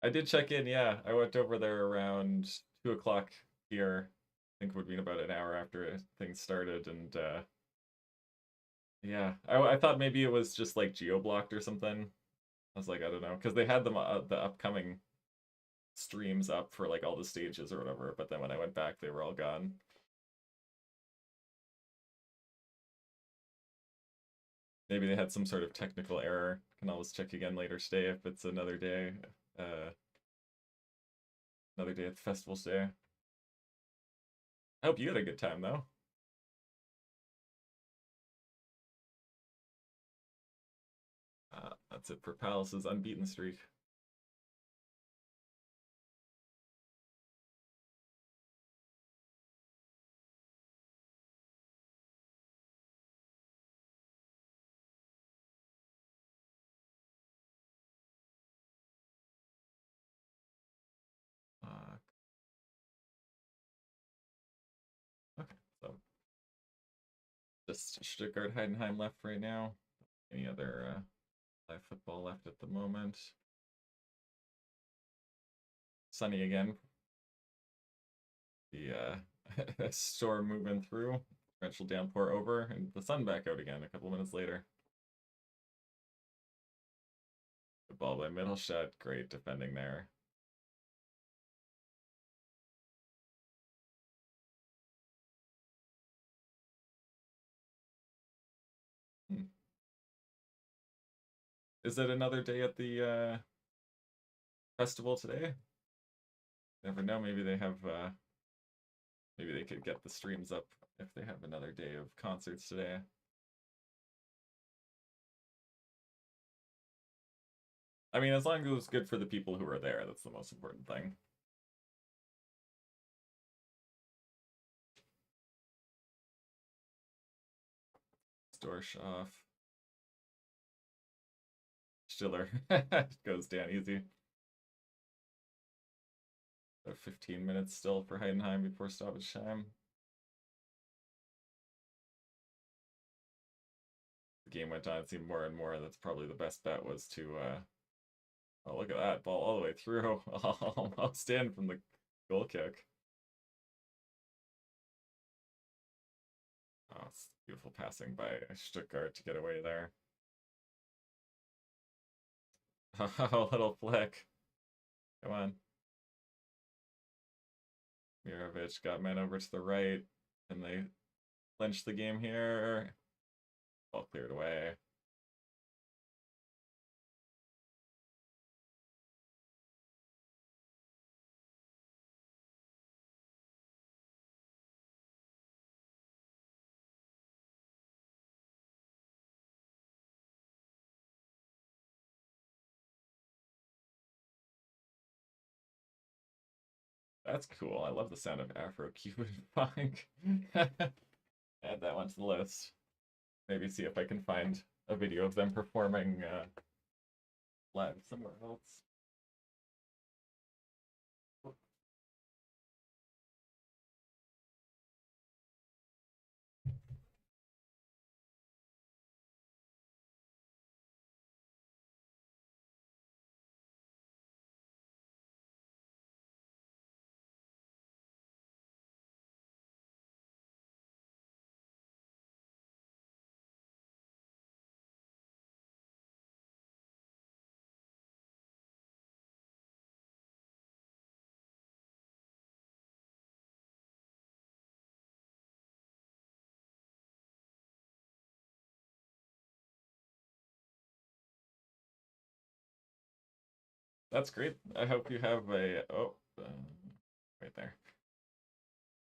I did check in, yeah. I went over there around 2 o'clock here. I think it would be about an hour after things started, and yeah, I thought maybe it was just like geo-blocked or something. I was like, I don't know, because they had them the upcoming streams up for like all the stages or whatever, but then when I went back, they were all gone. Maybe they had some sort of technical error. Can always check again later today if it's uh, another day at the festival's day. I hope you had a good time though. That's it for Palace's unbeaten streak. Uh, okay, so just Stuttgart Heidenheim left right now. Any other live football left at the moment? Sunny again. The storm moving through. Torrential downpour over, and the sun back out again a couple minutes later. Good ball by Mittelstadt. Great defending there. Hmm. Is it another day at the festival today? Never know. Maybe they have. Maybe they could get the streams up if they have another day of concerts today. I mean, as long as it was good for the people who were there, that's the most important thing. Storch off. Stiller goes down easy. About 15 minutes still for Heidenheim before stoppage time. The game went on, it seemed more and more. That's probably the best bet was to oh, look at that ball all the way through. Almost in from the goal kick. Oh, it's beautiful passing by Stuttgart to get away there. Oh, little flick. Come on. Mirovic got men over to the right, and they clinch the game here. Ball cleared away. That's cool. I love the sound of Afro-Cuban funk. Add that one to the list. Maybe see if I can find a video of them performing live somewhere else. That's great. I hope you have a right there.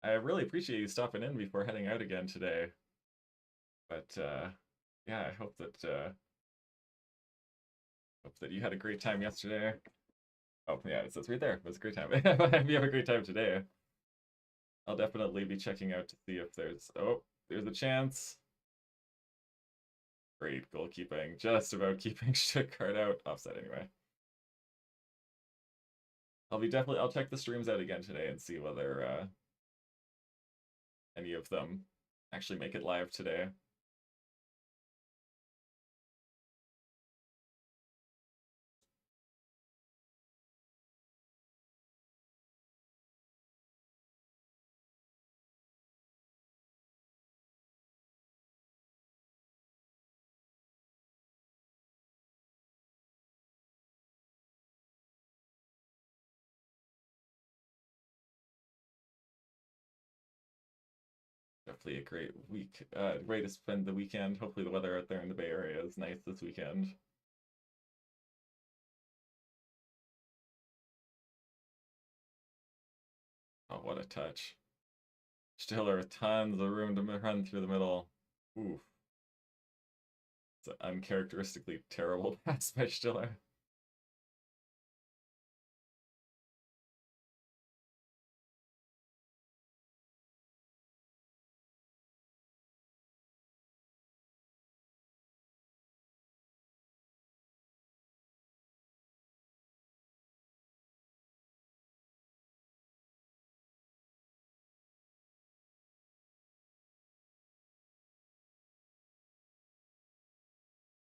I really appreciate you stopping in before heading out again today. But yeah, I hope that you had a great time yesterday. Oh yeah, it says right there. It was a great time. If you have a great time today, I'll definitely be checking out to see if there's a chance. Great goalkeeping, just about keeping Stuttgart out. Offset anyway. I'll check the streams out again today and see whether any of them actually make it live today. definitely a great way to spend the weekend. Hopefully the weather out there in the Bay Area is nice this weekend. Oh, what a touch. Stiller with tons of room to run through the middle. Oof. It's an uncharacteristically terrible pass by Stiller.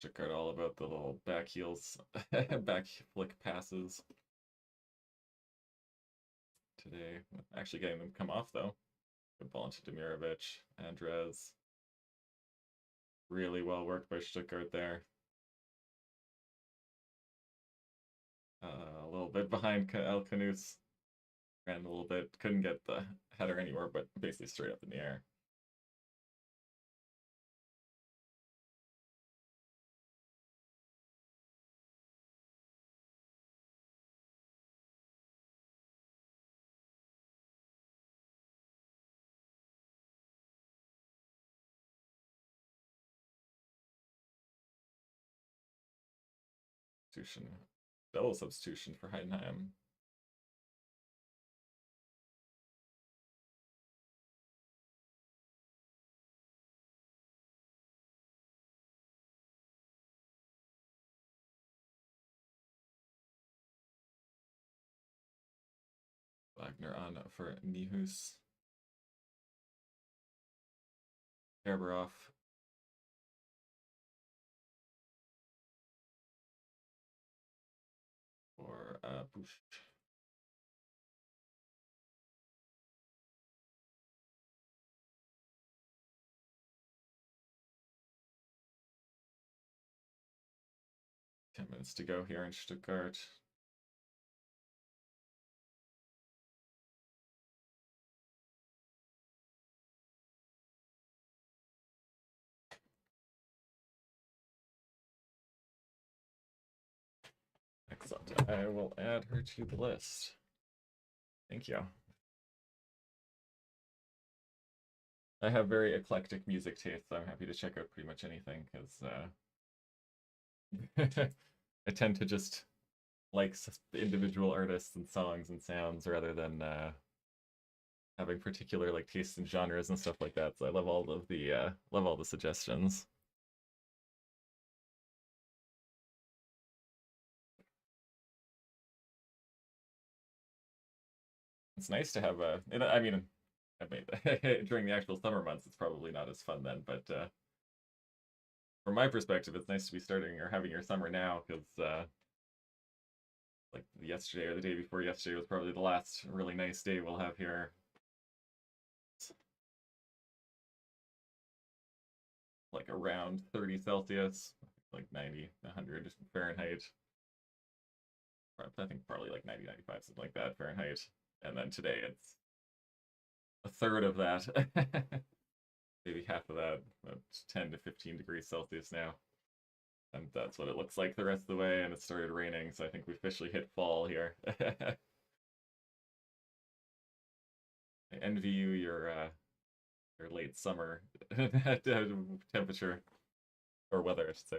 Stuttgart all about the little back heels, back flick passes today. Actually getting them come off though. Good ball into Demirovic, Andres. Really well worked by Stuttgart there. A little bit behind El Canus. Ran a little bit, couldn't get the header anywhere, but basically straight up in the air. Substitution, double substitution for Heidenheim. Wagner on for Nihus. Kerberov. For Bush. Ten minutes to go here in Stuttgart. Excellent. I will add her to the list. Thank you. I have very eclectic music tastes, so I'm happy to check out pretty much anything because I tend to just like individual artists and songs and sounds rather than having particular like tastes and genres and stuff like that. So I love all of the love all the suggestions. It's nice to have a. I mean, during the actual summer months, it's probably not as fun then. But from my perspective, it's nice to be starting or having your summer now because, like yesterday or the day before yesterday was probably the last really nice day we'll have here. Like around 30 Celsius, like 90, 100 Fahrenheit. I think probably like 90, 95, something like that Fahrenheit. And then today it's a third of that. Maybe half of that, about 10 to 15 degrees Celsius now. And that's what it looks like the rest of the way, and it started raining, so I think we officially hit fall here. I envy you your late summer temperature, or weather, I should say.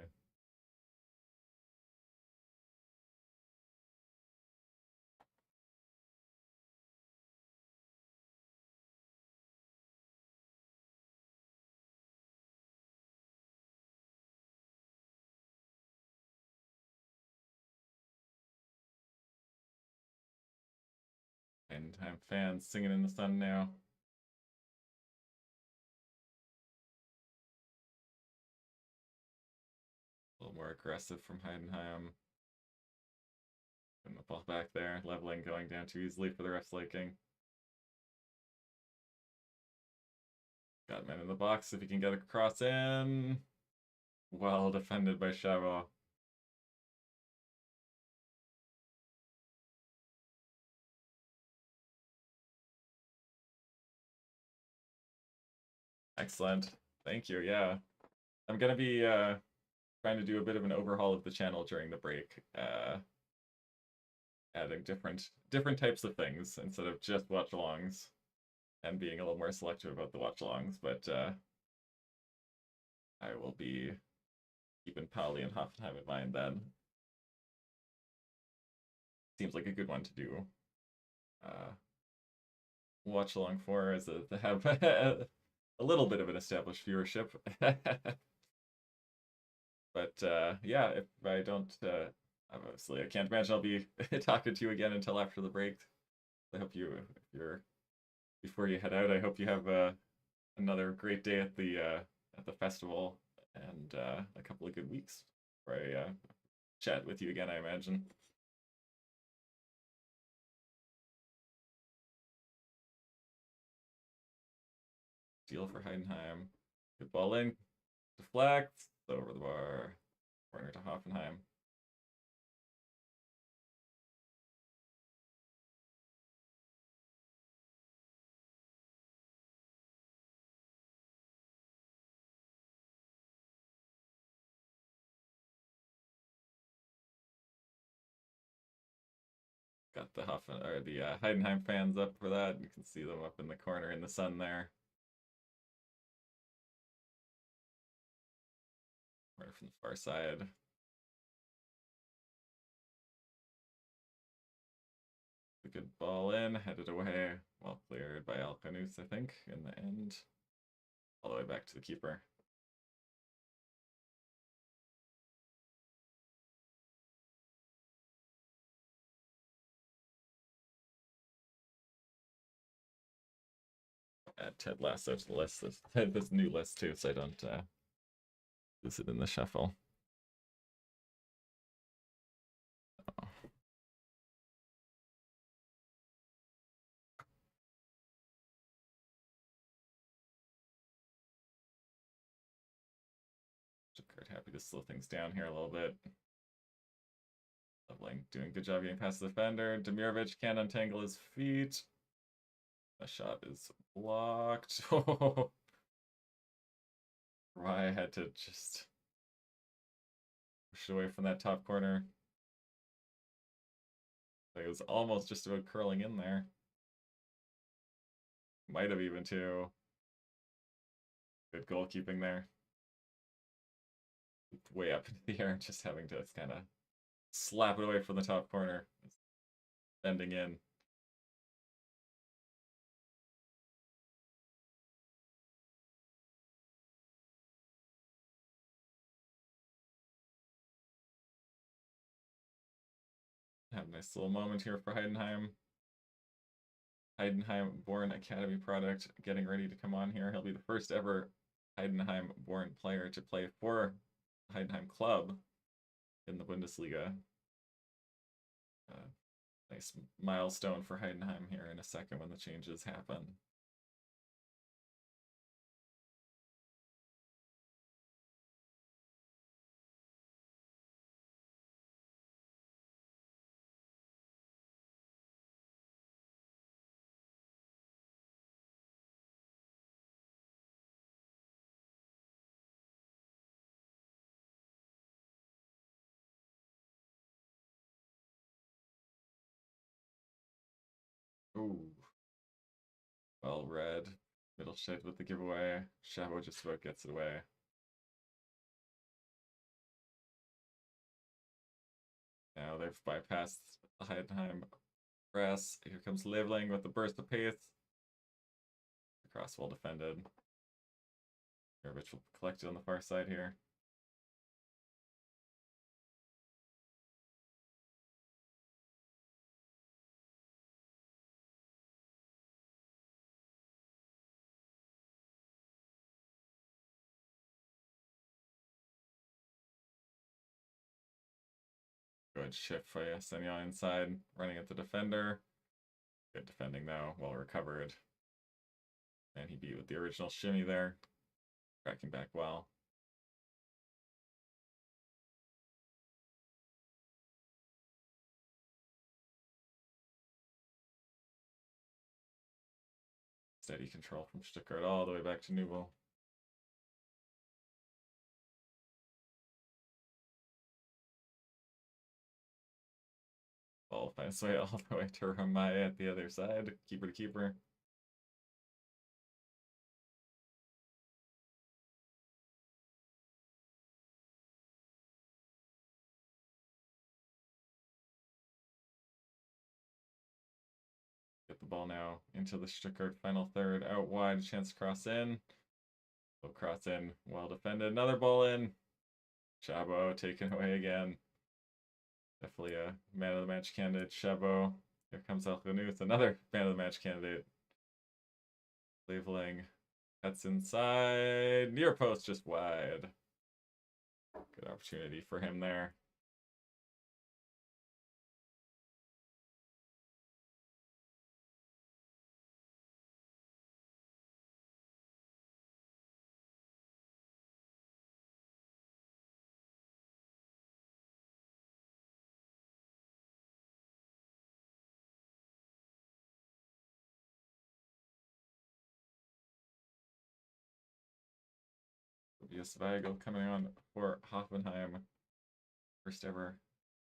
And time fans singing in the sun now. A little more aggressive from Heidenheim. And the ball back there, leveling, going down too easily for the ref's liking. Got man in the box if he can get a cross in. Well defended by Chavo. Excellent. Thank you. Yeah. I'm gonna be trying to do a bit of an overhaul of the channel during the break. Adding different types of things instead of just watch-alongs, and being a little more selective about the watch-alongs, but I will be keeping Pauli and Hoffenheim in mind then. Seems like a good one to do. Watch along for as to have a little bit of an established viewership. But yeah, if I don't, obviously, I can't imagine I'll be talking to you again until after the break. I hope if you're before you head out, I hope you have another great day at the festival and a couple of good weeks where I chat with you again, I imagine. Deal for Heidenheim. Good ball in. Deflects. Over the bar. Corner to Hoffenheim. Got the Heidenheim fans up for that. You can see them up in the corner in the sun there. Right from the far side. A good ball in, headed away, well cleared by Alcanus, I think, in the end. All the way back to the keeper. Add Ted Lasso to the list, this new list too, so I don't lose it in the shuffle. Oh. Stuttgart happy to slow things down here a little bit. Leveling, doing a good job getting past the defender. Demirovic can't untangle his feet. The shot is blocked. I had to just push away from that top corner. It was almost just about curling in there. Might have even too. Good goalkeeping there. Way up into the air, just having to kind of slap it away from the top corner. Bending in. Have a nice little moment here for Heidenheim. Heidenheim-born academy product getting ready to come on here. He'll be the first ever Heidenheim-born player to play for Heidenheim club in the Bundesliga. Nice milestone for Heidenheim here in a second when the changes happen. Ooh. Well read. Middle shed with the giveaway. Shabo just about gets it away. Now they've bypassed the Heidenheim press. Here comes Leveling with the burst of pace. The cross well defended. Demirovic will collect it on the far side here. Good shift for Senja inside, running at the defender. Good defending though, well recovered. And he beat with the original shimmy there. Tracking back well. Steady control from Stuttgart all the way back to Newell. Ball finds its way all the way to Ramaya at the other side. Keeper to keeper. Get the ball now into the Stuttgart final third. Out wide, chance to cross in. Will cross in, well defended. Another ball in. Chabot taken away again. Definitely a man of the match candidate. Chabot. Here comes Alkhanouth, another man of the match candidate. Labeling. Cuts inside. Near post, just wide. Good opportunity for him there. Tobias Weigel coming on for Hoffenheim. First ever,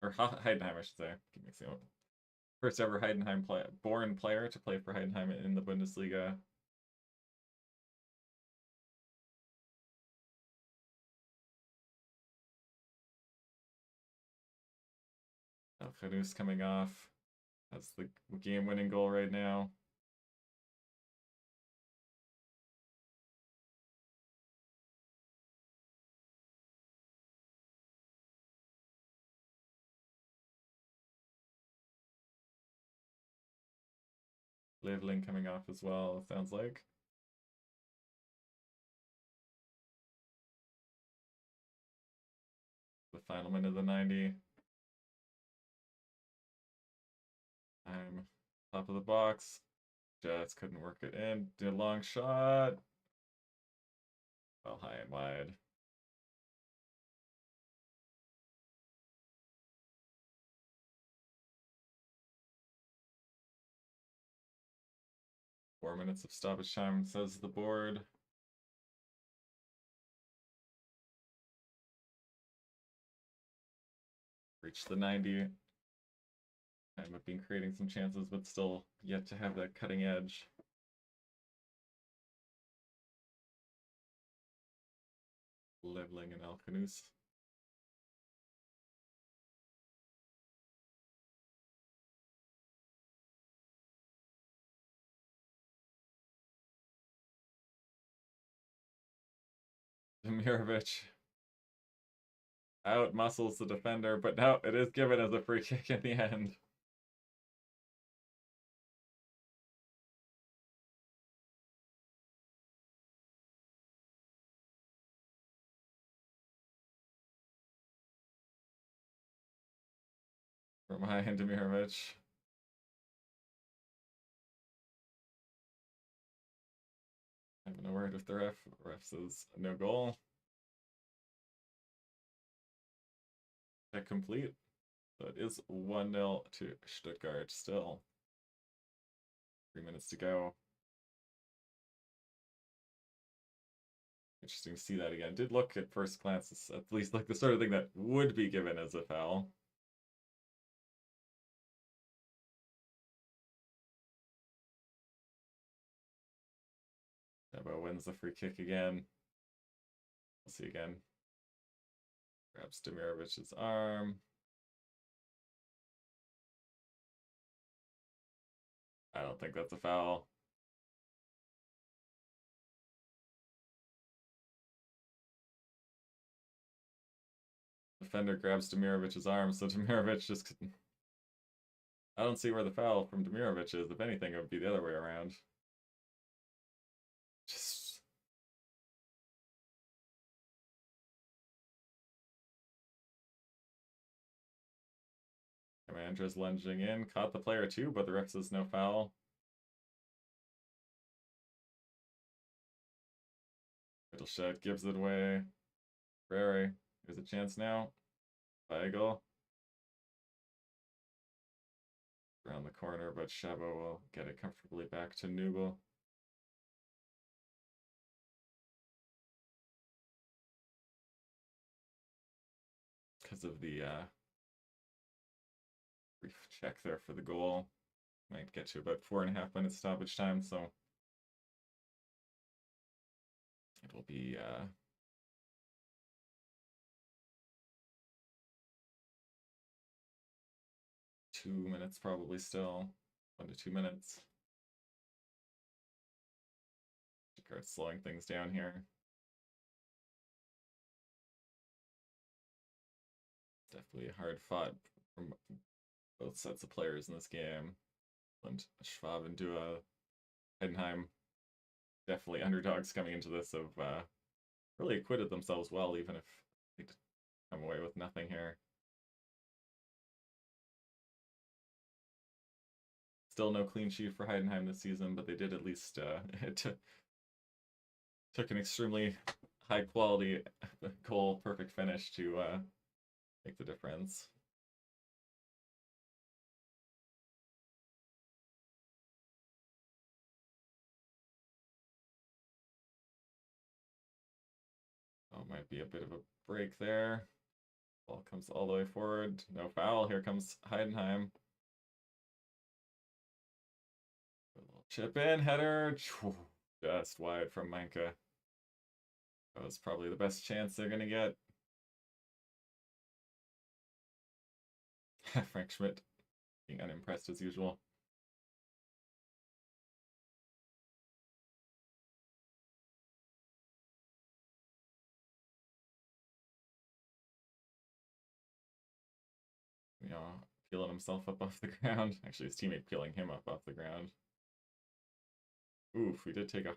or Heidenheim, I should say. Keep mixing up. First ever Heidenheim born player to play for Heidenheim in the Bundesliga. Alkhanous coming off. That's the game-winning goal right now. Labeling coming off as well, it sounds like. The final minute of the 90. I'm top of the box. Just couldn't work it in. Did a long shot. Well, high and wide. Four minutes of stoppage time, says the board. Reached the 90. I've been creating some chances, but still yet to have that cutting edge. Leveling in Alkhanous. Demirovic out muscles the defender, but no, it is given as a free kick at the end. From behind Demirovic. Having a word with the ref. Ref says no goal. Check complete. So it is 1-0 to Stuttgart still. 3 minutes to go. Interesting to see that again. Did look at first glance at least like the sort of thing that would be given as a foul. Debo wins the free kick again. We'll see again. Grabs Demirovic's arm. I don't think that's a foul. Defender grabs Demirovic's arm, so Demirovic just... I don't see where the foul from Demirovic is. If anything, it would be the other way around. Just... Comandra's lunging in, caught the player too, but the ref says no foul. Mittelstadt gives it away. Frere, there's a chance now. Weigel. Around the corner, but Chabot will get it comfortably back to Nubel. Because of the Brief check there for the goal. Might get to about 4.5 minutes stoppage time, so it will be 2 minutes probably still. 1 to 2 minutes. Stuttgart slowing things down here. Definitely hard fought from both sets of players in this game. And Schwab and Dua, Heidenheim, definitely underdogs coming into this, have really acquitted themselves well, even if they come away with nothing here. Still no clean sheet for Heidenheim this season, but they did at least took an extremely high quality goal, perfect finish to make the difference. Oh, might be a bit of a break there. Ball comes all the way forward. No foul. Here comes Heidenheim. A little chip in, header. Just wide from Manka. That was probably the best chance they're going to get. Frank Schmidt being unimpressed as usual. You know, peeling himself up off the ground. Actually, his teammate peeling him up off the ground. Oof, we did take a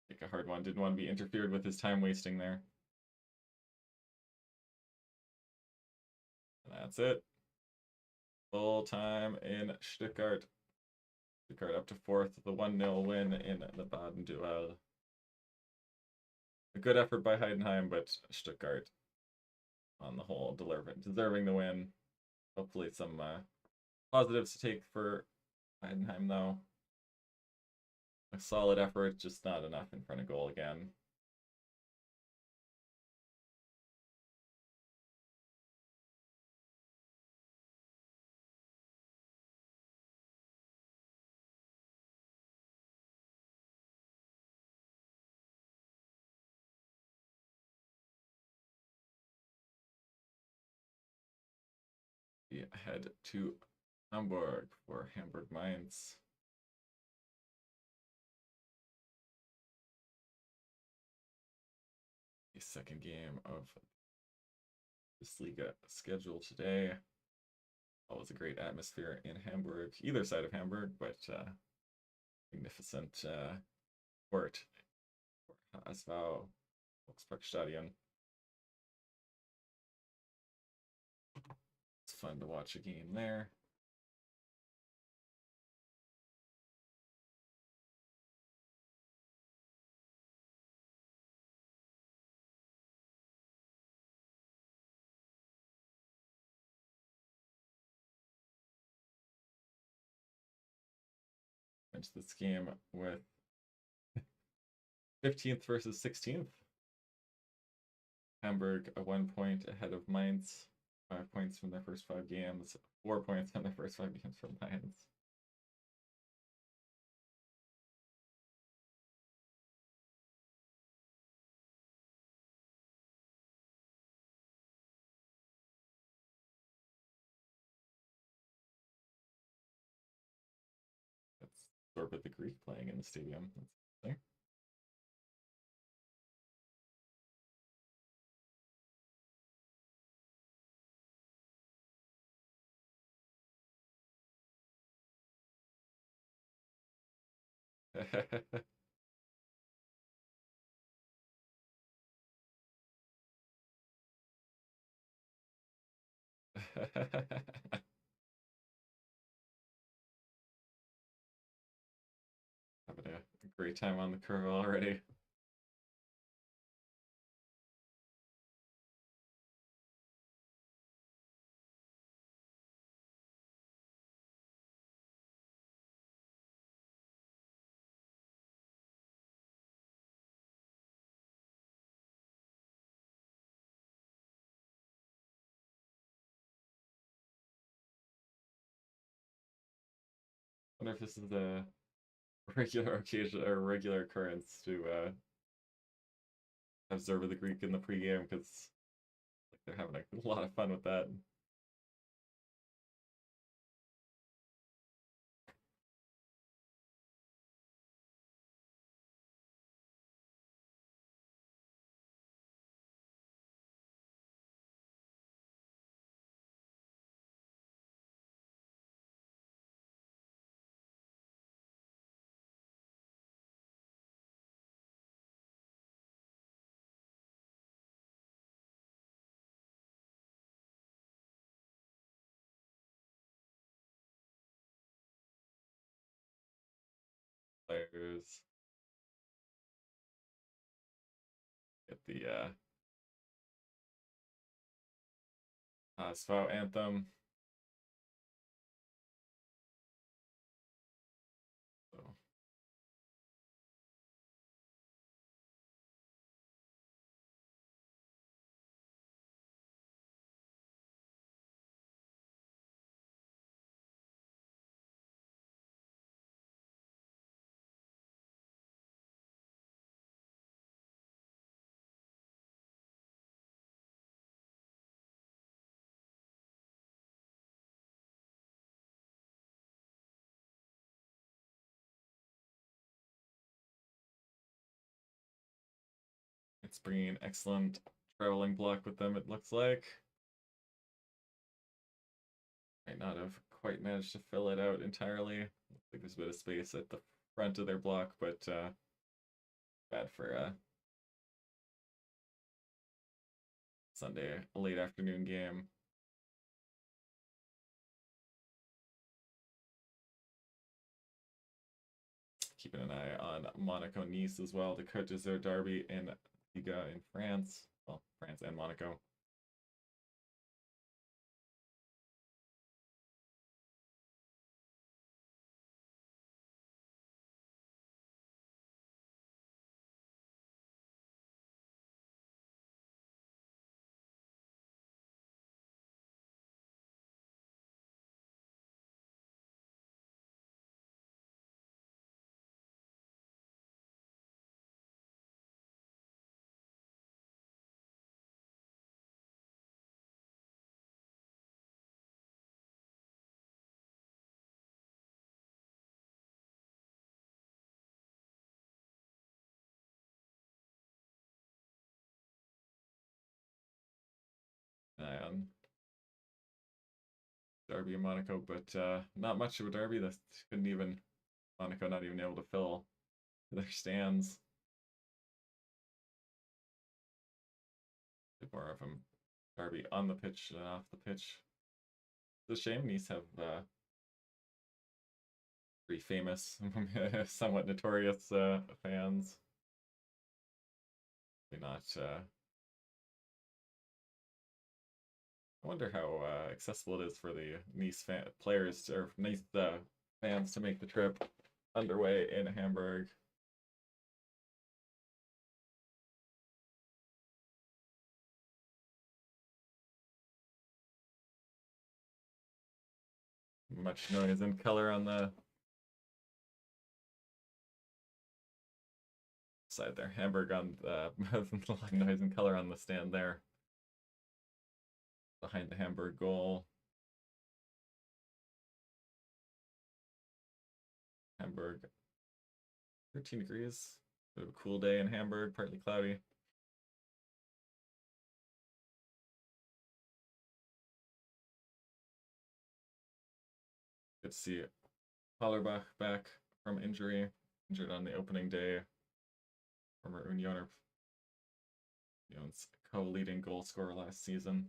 take a hard one. Didn't want to be interfered with his time wasting there. And that's it. Full time in Stuttgart. Stuttgart up to fourth, the 1-0 win in the Baden duel. A good effort by Heidenheim, but Stuttgart on the whole deserving the win. Hopefully some positives to take for Heidenheim though. A solid effort, just not enough in front of goal again. We head to Hamburg for Hamburg Mainz. The second game of this Liga schedule today. Always a great atmosphere in Hamburg, either side of Hamburg, but magnificent port for HSV Volksparkstadion. It's fun to watch a game there. Into this game with 15th versus 16th. Hamburg 1 point ahead of Mainz, 5 points from their first 5 games, 4 points from their first 5 games from Mainz. That's Sorbet the Greek playing in the stadium. That's interesting. Having a great time on the curve already. wonder if this is a regular occasion or regular occurrence to have Zerba the Greek in the pregame because like they're having a lot of fun with that. Players get the SVO anthem. So it's bringing excellent traveling block with them, it looks like. Might not have quite managed to fill it out entirely. Looks like there's a bit of space at the front of their block, but bad for Sunday late afternoon game. Keeping an eye on Monaco Nice as well. The Côte d'Azur derby in Ligue in France. Well, France and Monaco. Eye on Derby and Monaco, but not much of a derby. That couldn't even Monaco not even able to fill their stands. More of them Derby on the pitch and off the pitch. It's a shame Nice have pretty famous, somewhat notorious fans. They're not. I wonder how accessible it is for the Nice players or Nice fans to make the trip underway in Hamburg. Much noise and color on the side there. Hamburg on the noise and color on the stand there. Behind the Hamburg goal. Hamburg, 13 degrees. Bit of a cool day in Hamburg, partly cloudy. Good to see Hollerbach back from injury. Injured on the opening day. Former Unioner. Union's co-leading goal scorer last season.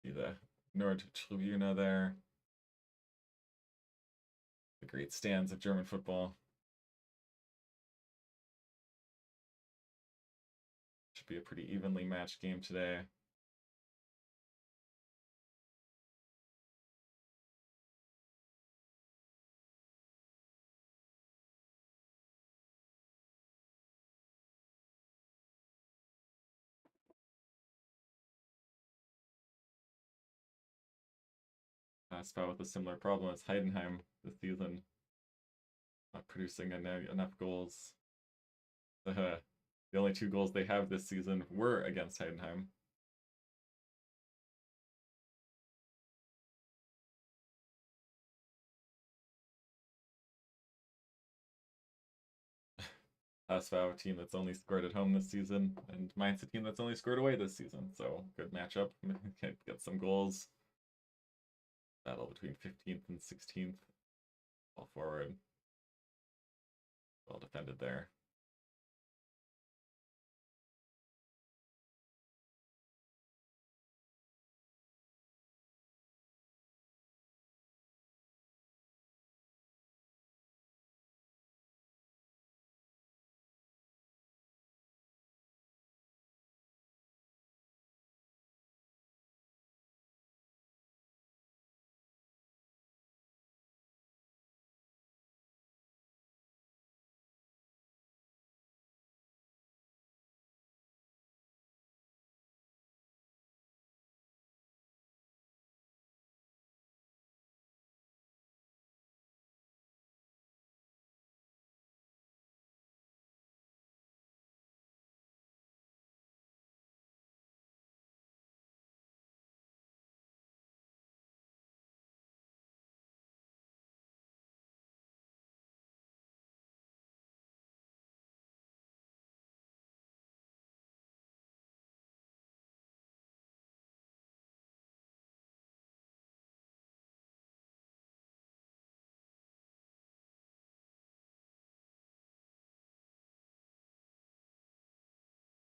See the Nordtribüne there. The great stands of German football. Should be a pretty evenly matched game today. HSV with a similar problem as Heidenheim this season, not producing enough goals. The only 2 goals they have this season were against Heidenheim. HSV, a team that's only scored at home this season, and Mainz, a team that's only scored away this season. So good matchup. Get some goals. Battle between 15th and 16th. All forward. Well defended there.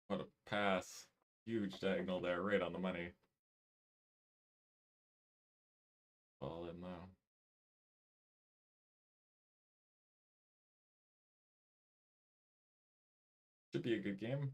What a pass. Huge diagonal there, right on the money. Ball in low. Should be a good game.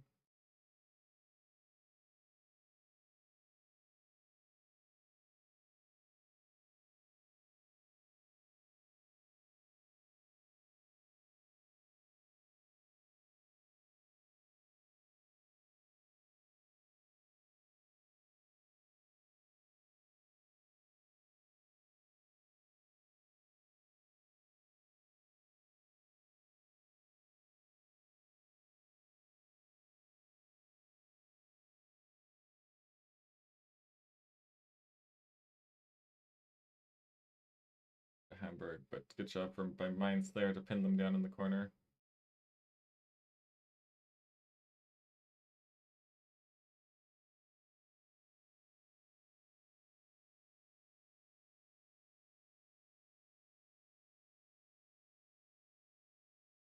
Hamburg, but good job by Mainz there to pin them down in the corner.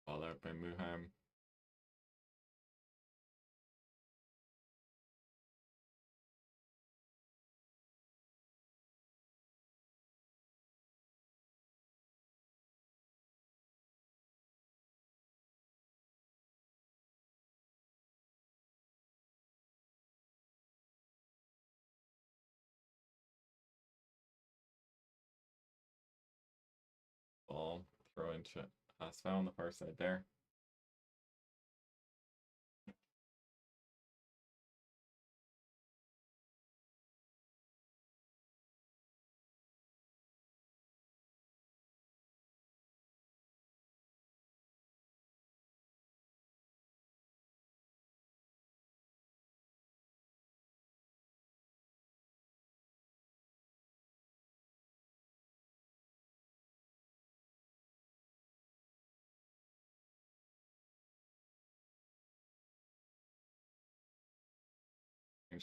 Ball out by Muheim. Ball throw into HSV on the far side there.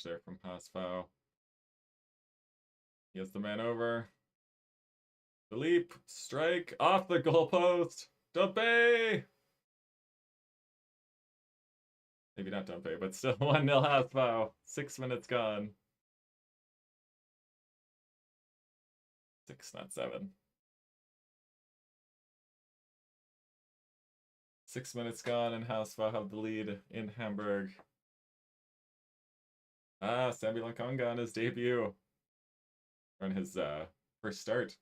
There from HSV. He has the man over. The leap, strike, off the goalpost. Dumpe! Maybe not Dumpe, but still 1-0 HSV. 6 minutes gone. 6, not 7. 6 minutes gone, and HSV have the lead in Hamburg. Samuel Nkonga on his debut. On his first start.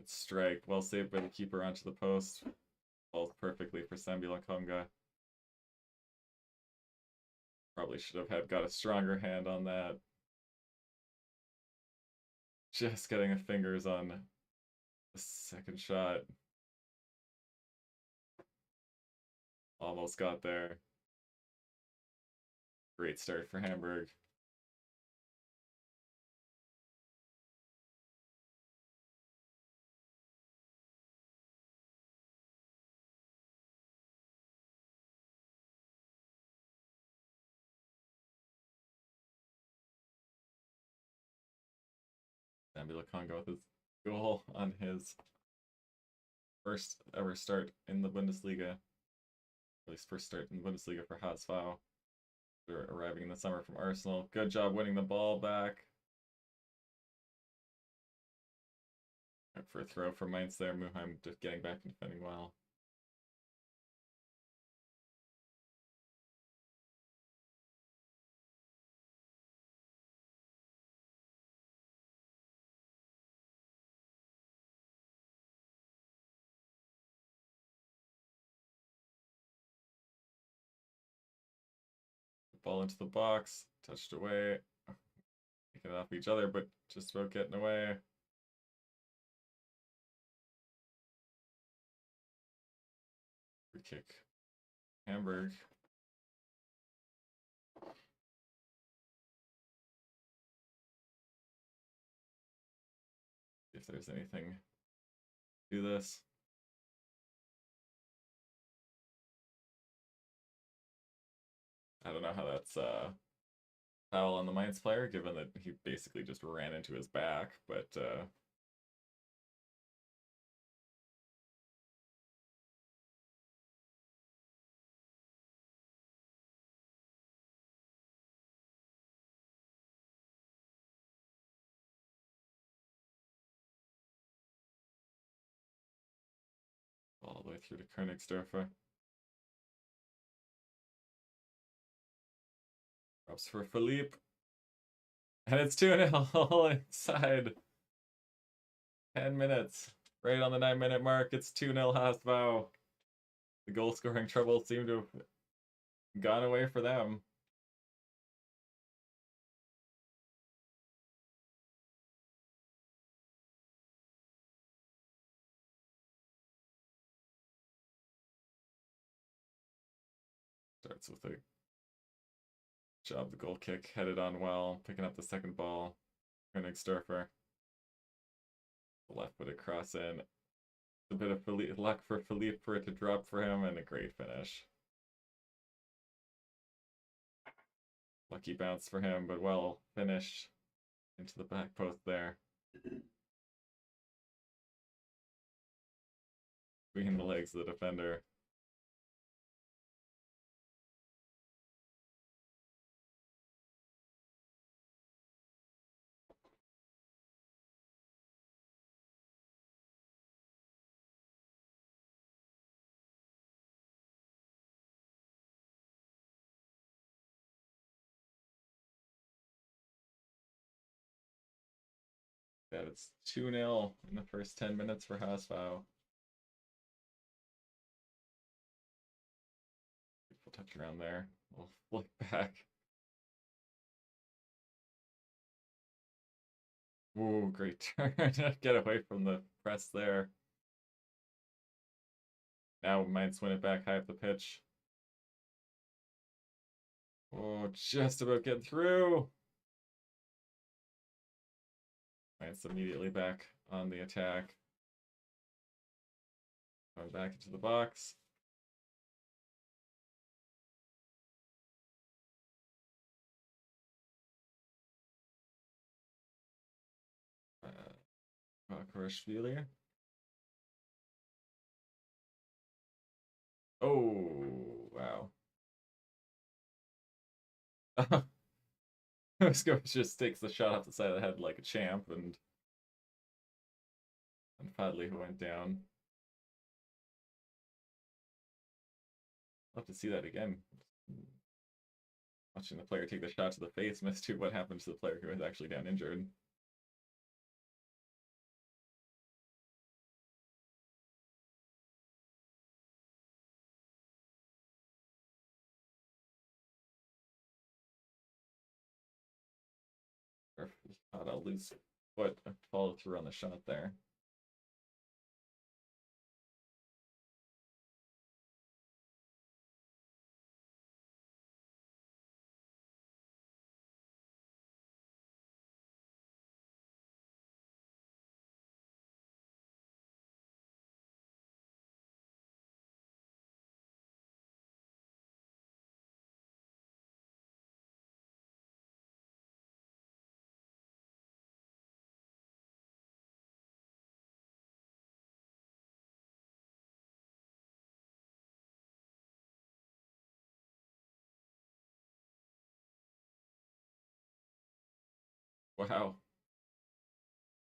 Good strike. Well saved by the keeper onto the post. Falls perfectly for Sambi Lakonga. Probably should have got a stronger hand on that. Just getting the fingers on the second shot. Almost got there. Great start for Hamburg. Sambi Lakonga with his goal on his first ever start in the Bundesliga. At least first start in the Bundesliga for HSV. They're arriving in the summer from Arsenal. Good job winning the ball back. For a throw from Mainz there. Muheim just getting back and defending well. Ball into the box, touched away, taking it off each other, but just about getting away. Free kick, Hamburg. If there's anything to this. I don't know how that's foul on the Mainz player, given that he basically just ran into his back, but all the way through to Königsdörfer. Drops for Philippe. And it's 2-0 inside 10 minutes. Right on the 9-minute mark, it's 2-0 HSV. The goal scoring trouble seemed to have gone away for them. Starts with a job, the goal kick, headed on well, picking up the second ball. Königsdörfer. Left footed cross in. A bit of luck for Philippe for it to drop for him, and a great finish. Lucky bounce for him, but well finished into the back post there. Between the legs of the defender. That it's 2-0 in the first 10 minutes for HSV. Beautiful touch around there. We'll flick back. Ooh, great turn. Get away from the press there. Now Mainz win it back high up the pitch. Oh, just about getting through. Mainz immediately back on the attack. Going back into the box. Kvaratskhelia. Oh, wow. Moscow just takes the shot off the side of the head like a champ, and Fadley who went down. I'll have to see that again. Watching the player take the shot to the face, missed to what happened to the player who was actually down injured. a loose foot follow through on the shot there. Wow.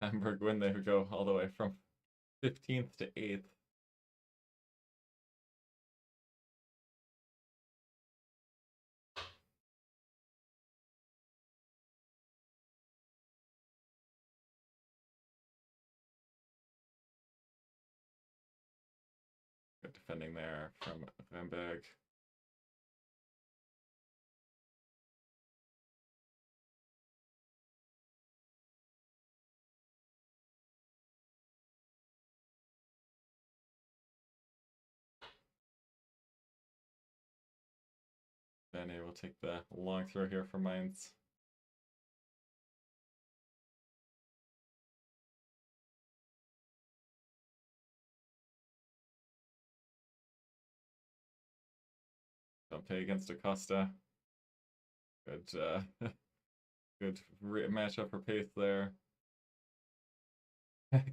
Hamburg win, they would go all the way from 15th to 8th. Good defending there from Hamburg. Benny will take the long throw here for Mainz. Don't pay against Acosta. Good, good matchup for pace there.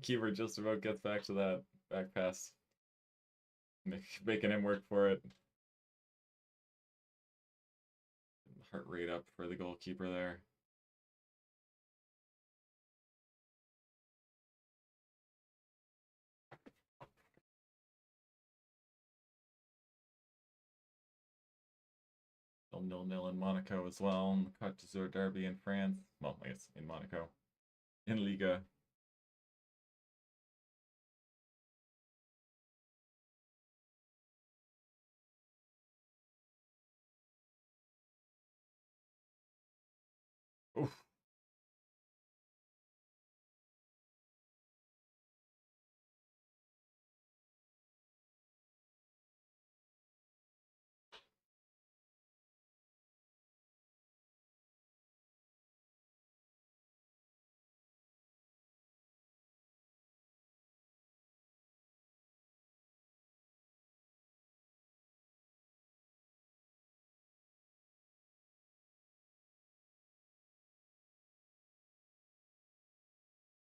Keeper just about gets back to that back pass, making him work for it. Heart rate up for the goalkeeper there. Still 0-0 in Monaco as well. In the Côte d'Azur derby in France. Well, I guess in Monaco. In Ligue. Oof.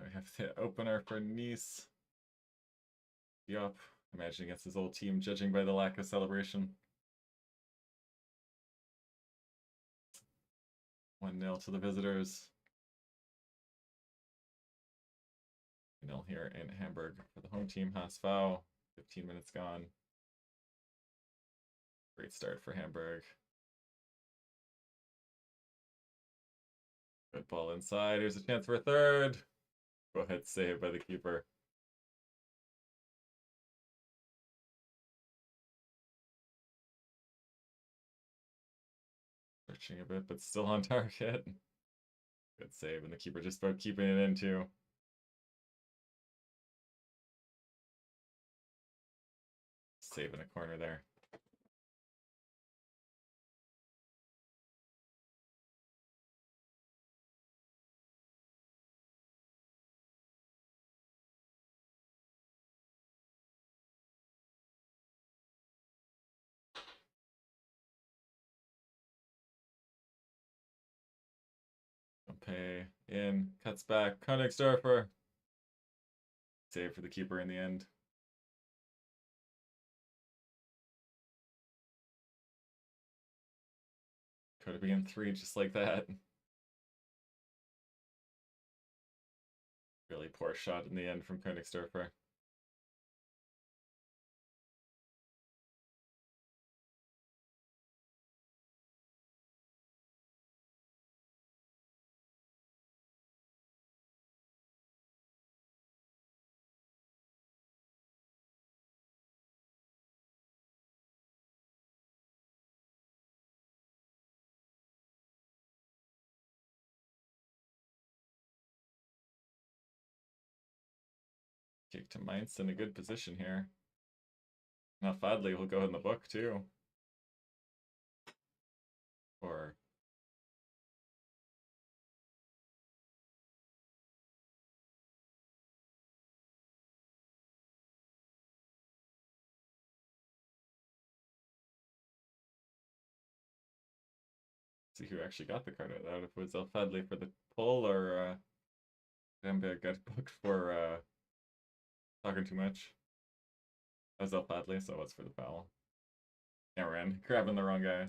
We have the opener for Nice. Yup. Imagine against his old team, judging by the lack of celebration. 1-0 to the visitors. 0 here in Hamburg for the home team. Hasfau. 15 minutes gone. Great start for Hamburg. Good ball inside. Here's a chance for a third. Go ahead, save by the keeper. Searching a bit, but still on target. Good save, and the keeper just about keeping it in too. Save in a corner there. Pay in, cuts back, Königsdörfer. Save for the keeper in the end. Could have been 3 just like that. Really poor shot in the end from Königsdörfer. Kick to Mainz in a good position here. Now Fadley will go in the book too. Or see who actually got the card out. If it was El Fadley for the pull or Dembe got booked for talking too much. That was El Fadley, so it's for the foul. Aaron grabbing the wrong guy.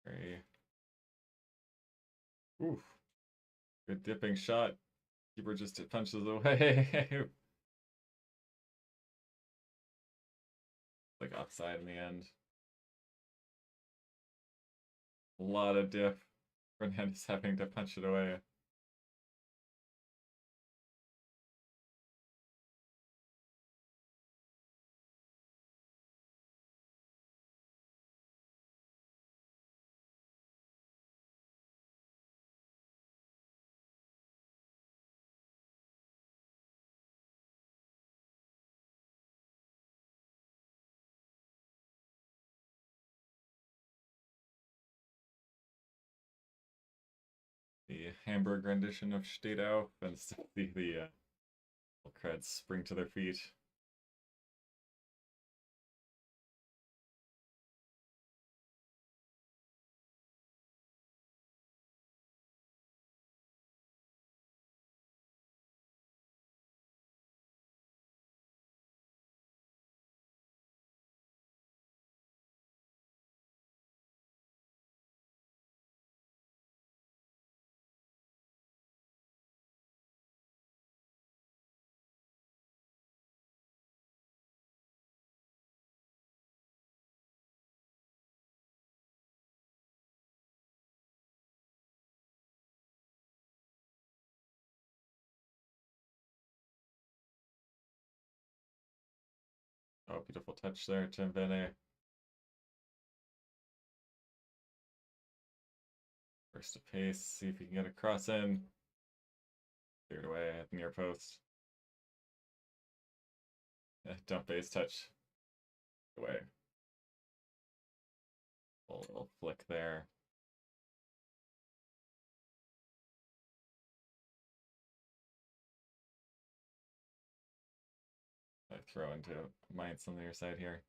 Very. Oof. Good dipping shot. Keeper just punches away. Like offside in the end. A lot of dip. Fernandez having to punch it away. The Hamburg rendition of Steht auf, and the crowds spring to their feet. Oh, beautiful touch there to Vene. First to pace, see if he can get a cross in. Cleared away at the near post. Dump base touch. Away. A little flick there. I throw into Mainz on the other side here.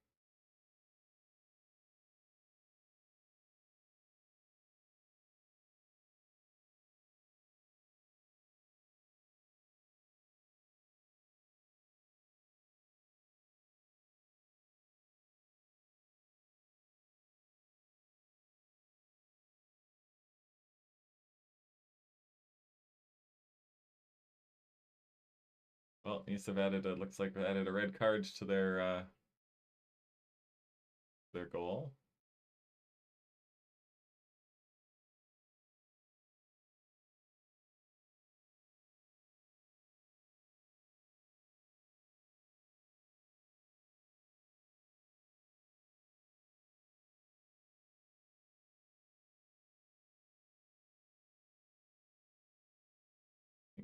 Well, needs to have added a, looks like they added a red card to their goal.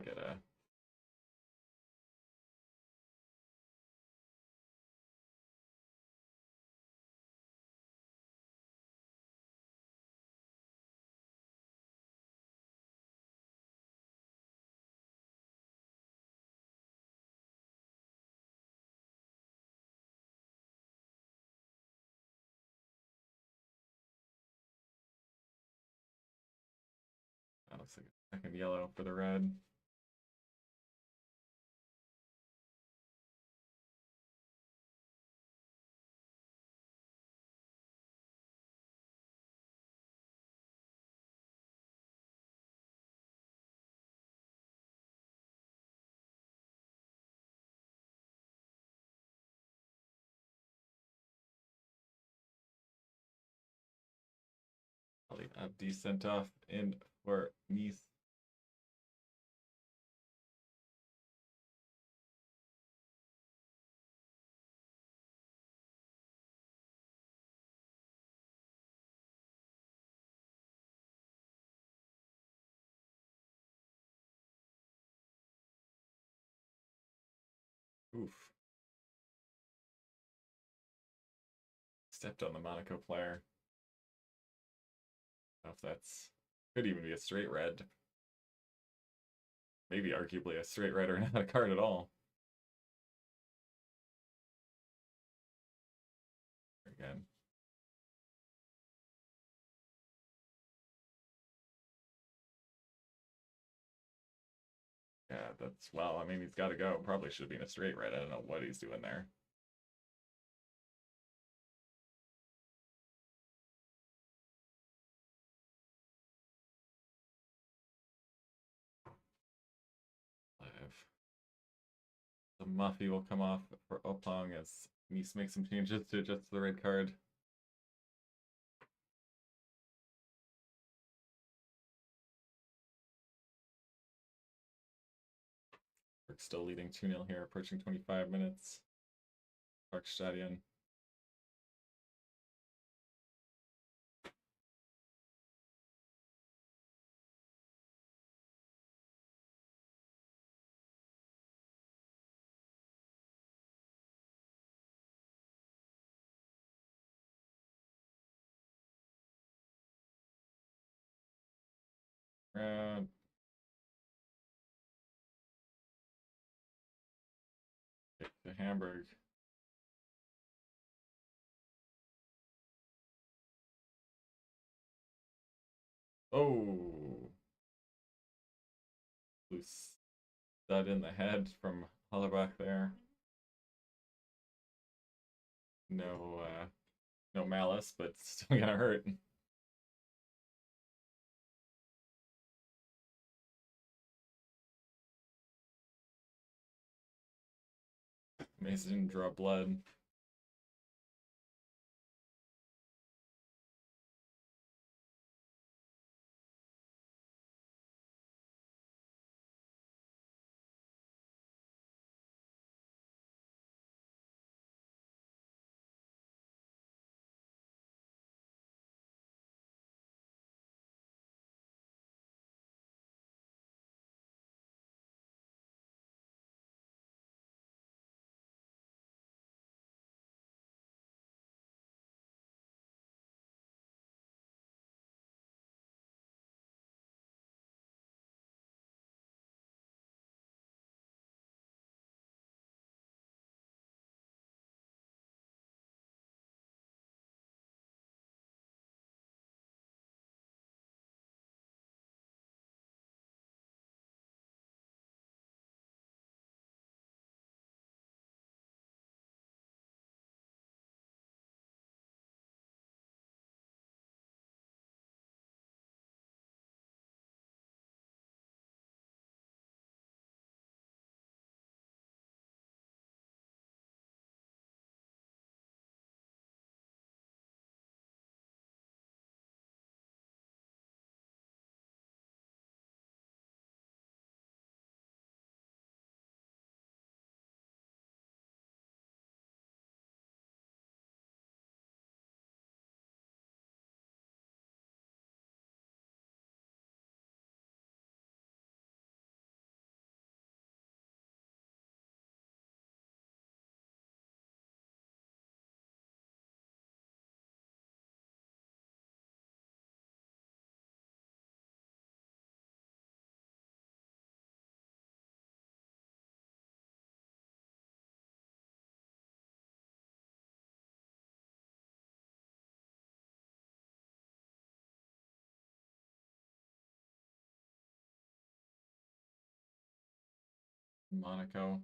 Get a that looks like a second yellow for the red. Abdi sent off in for Nice. Oof. Stepped on the Monaco player. I don't know if that's could even be a straight red. Maybe arguably a straight red or not a card at all. Again. Yeah, that's well, I mean he's gotta go. Probably should have been a straight red. I don't know what he's doing there. The Muffy will come off for Opong as Nice makes some changes to adjust the red card. We're still leading 2-0 here, approaching 25 minutes. Parkstadion. Round. To Hamburg. Oh, loose stud in the head from Hollerbach there. No, no malice, but still gonna hurt. Mason didn't draw blood. Monaco.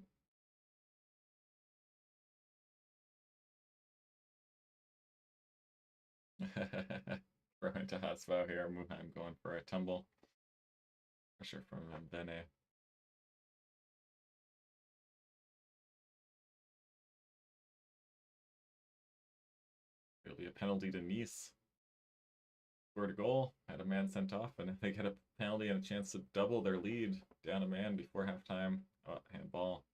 Throw into Hasvo here. Muheim going for a tumble. Pressure from Bene. It'll be a penalty to Nice. scored a goal, had a man sent off, and they get a penalty and a chance to double their lead down a man before halftime. Oh, handball.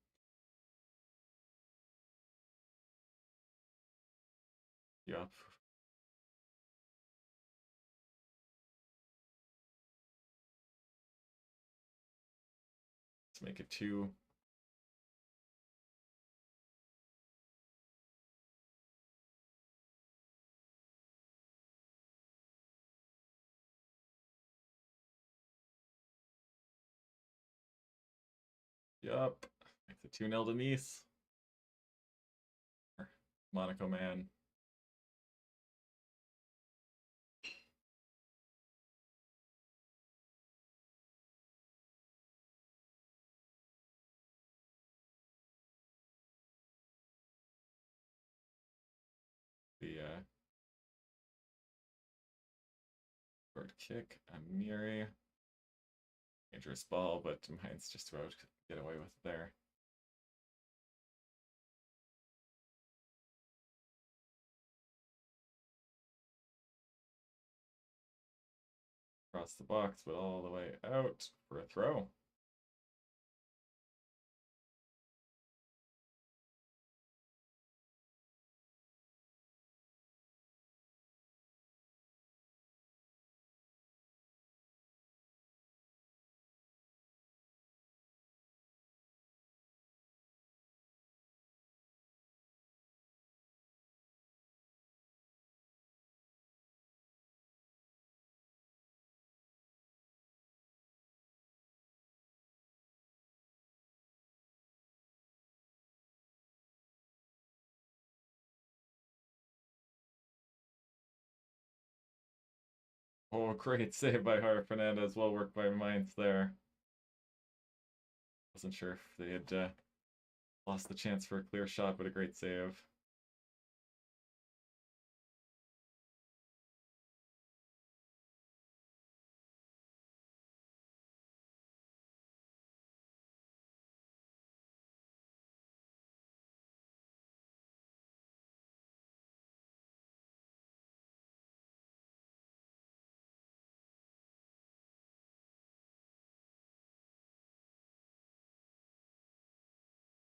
Yup. Let's make it 2. Yup. Makes it 2-0 to Nice. Monaco man. The short kick, Amiri. Dangerous ball, but Mainz just about get away with it there. Across the box, but all the way out for a throw. Oh, great save by Fernandez. Well worked by Mainz there. Wasn't sure if they had lost the chance for a clear shot, but a great save.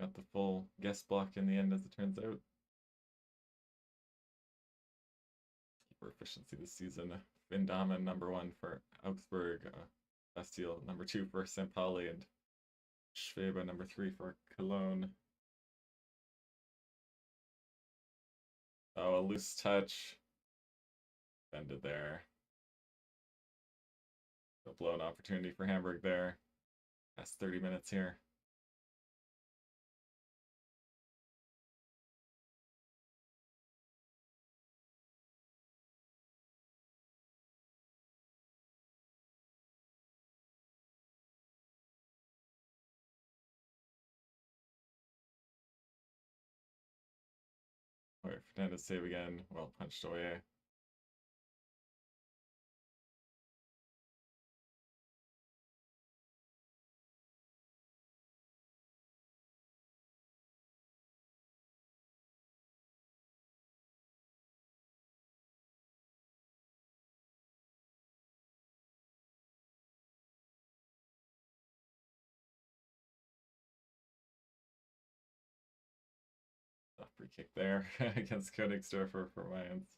Got the full guest block in the end, as it turns out. Keeper efficiency this season. Finn Dahmen, #1 for Augsburg. Bastille, #2 for St. Pauli, and Schwebe, #3 for Cologne. Oh, a loose touch. Ended there. A blown opportunity for Hamburg there. Past 30 minutes here. All right, Fernandez save again. Well punched away. A free kick there against Königsdörfer for Mainz.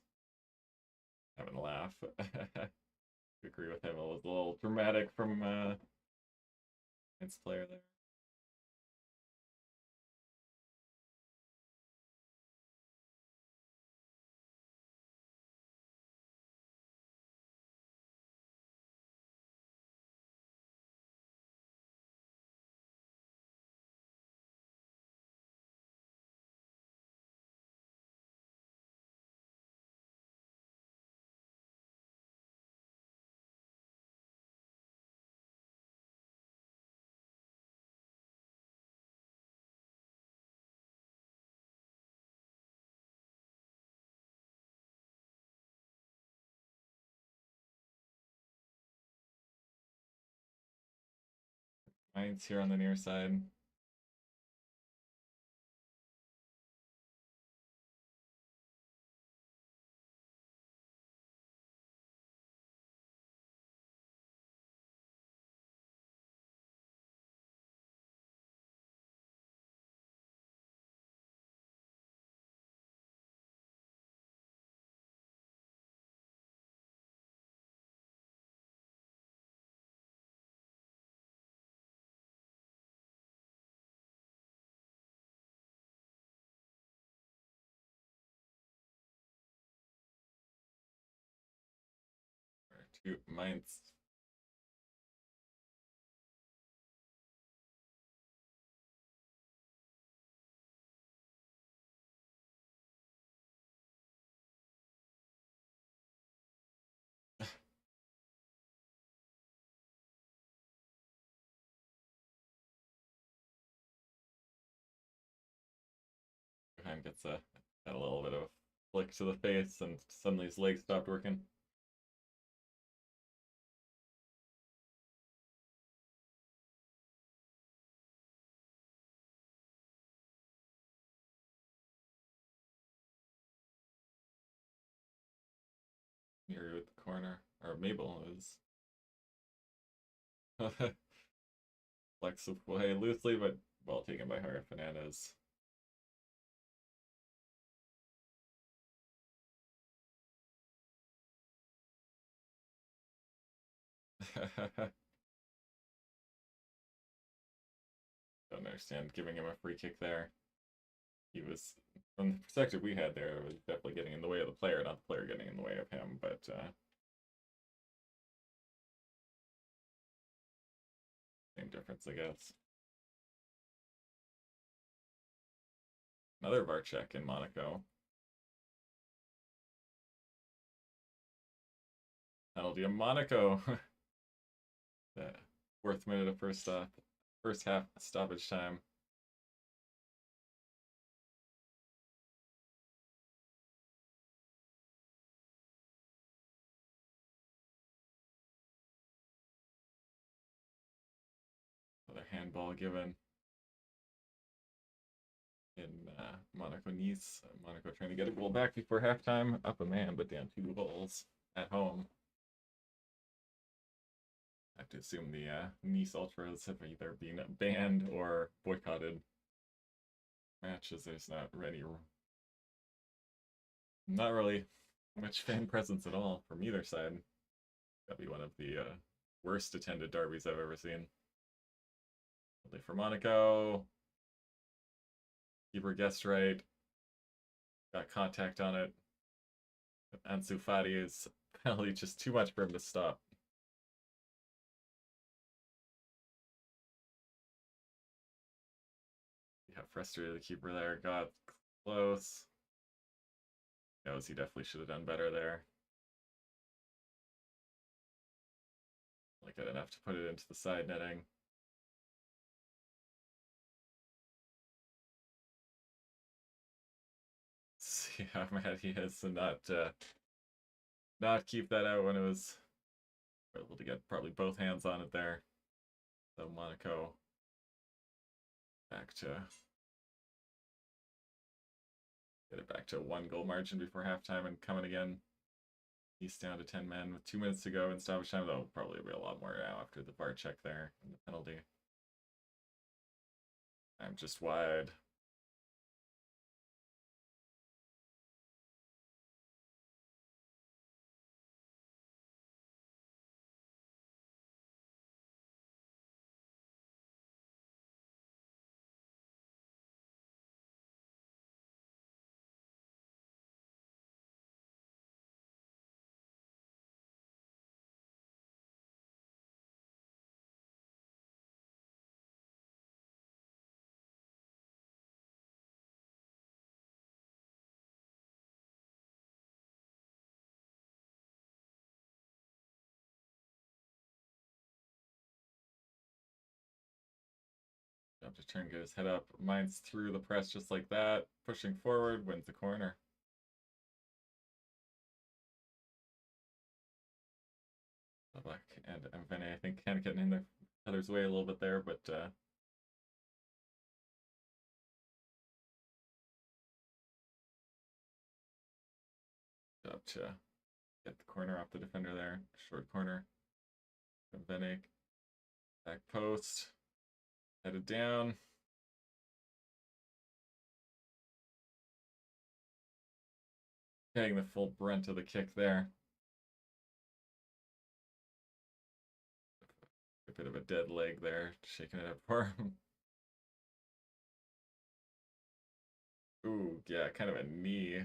Having a laugh. Agree with him. It was a little dramatic from Mainz player there. Mainz here on the near side. to Mainz. Heidenheim gets a little bit of a flick to the face, and suddenly his legs stopped working. Here with the corner, or Mabel is flexible way loosely, but well taken by Javier Fernandez. Don't understand giving him a free kick there. He was, from the perspective we had there, it was definitely getting in the way of the player, not the player getting in the way of him, but same difference, I guess. Another VAR check in Monaco. Penalty in Monaco. The fourth minute of first half stoppage time. Another handball given in Monaco Nice. Monaco trying to get a goal back before halftime. Up a man, but down 2 goals at home. I have to assume the Nice Ultras have either been banned or boycotted matches. There's not really much fan presence at all from either side. That'd be one of the worst attended derbies I've ever seen. Only for Monaco. Keeper guessed right. Got contact on it. Ansu Fati is penalty just too much for him to stop. Yeah, frustrated the keeper there. Got close. Knows he definitely should have done better there. Like good enough to put it into the side netting. See how mad he is to not keep that out when it was able to get probably both hands on it there. So Monaco back to get it back to a 1 goal margin before halftime and coming again. He's down to 10 men with 2 minutes to go in stoppage time, though probably be a lot more now after the VAR check there and the penalty. I'm just wide. Up to turn, get his head up. Mainz through the press just like that. Pushing forward, wins the corner. And Vene, I think, kind of getting in the other's way a little bit there, but up to get the corner off the defender there. Short corner. Vene, back post. Headed down. Getting the full brunt of the kick there. A bit of a dead leg there, shaking it up for him. Ooh, yeah, kind of a knee.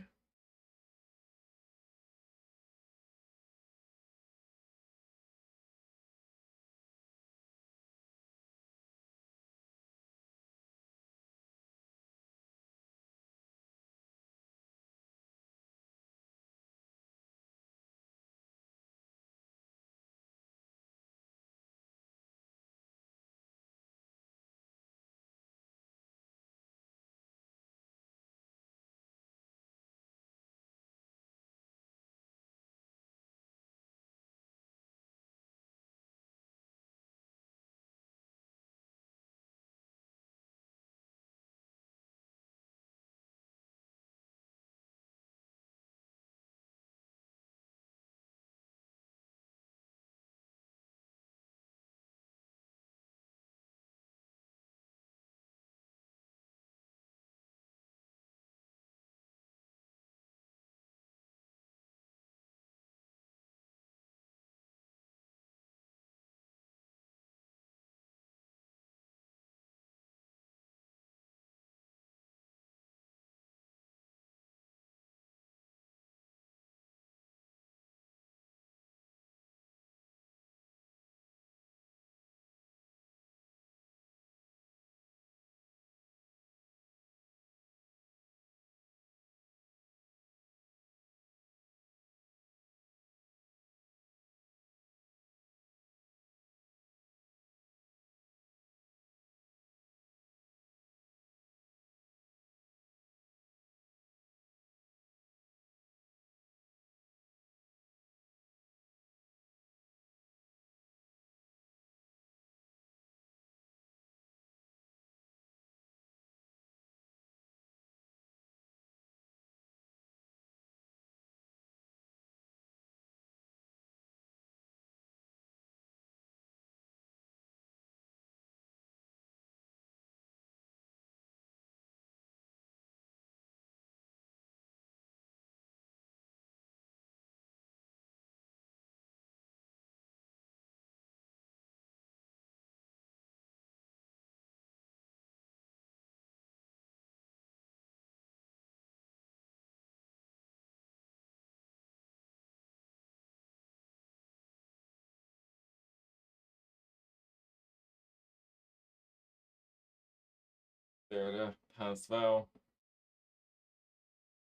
There to Hasval.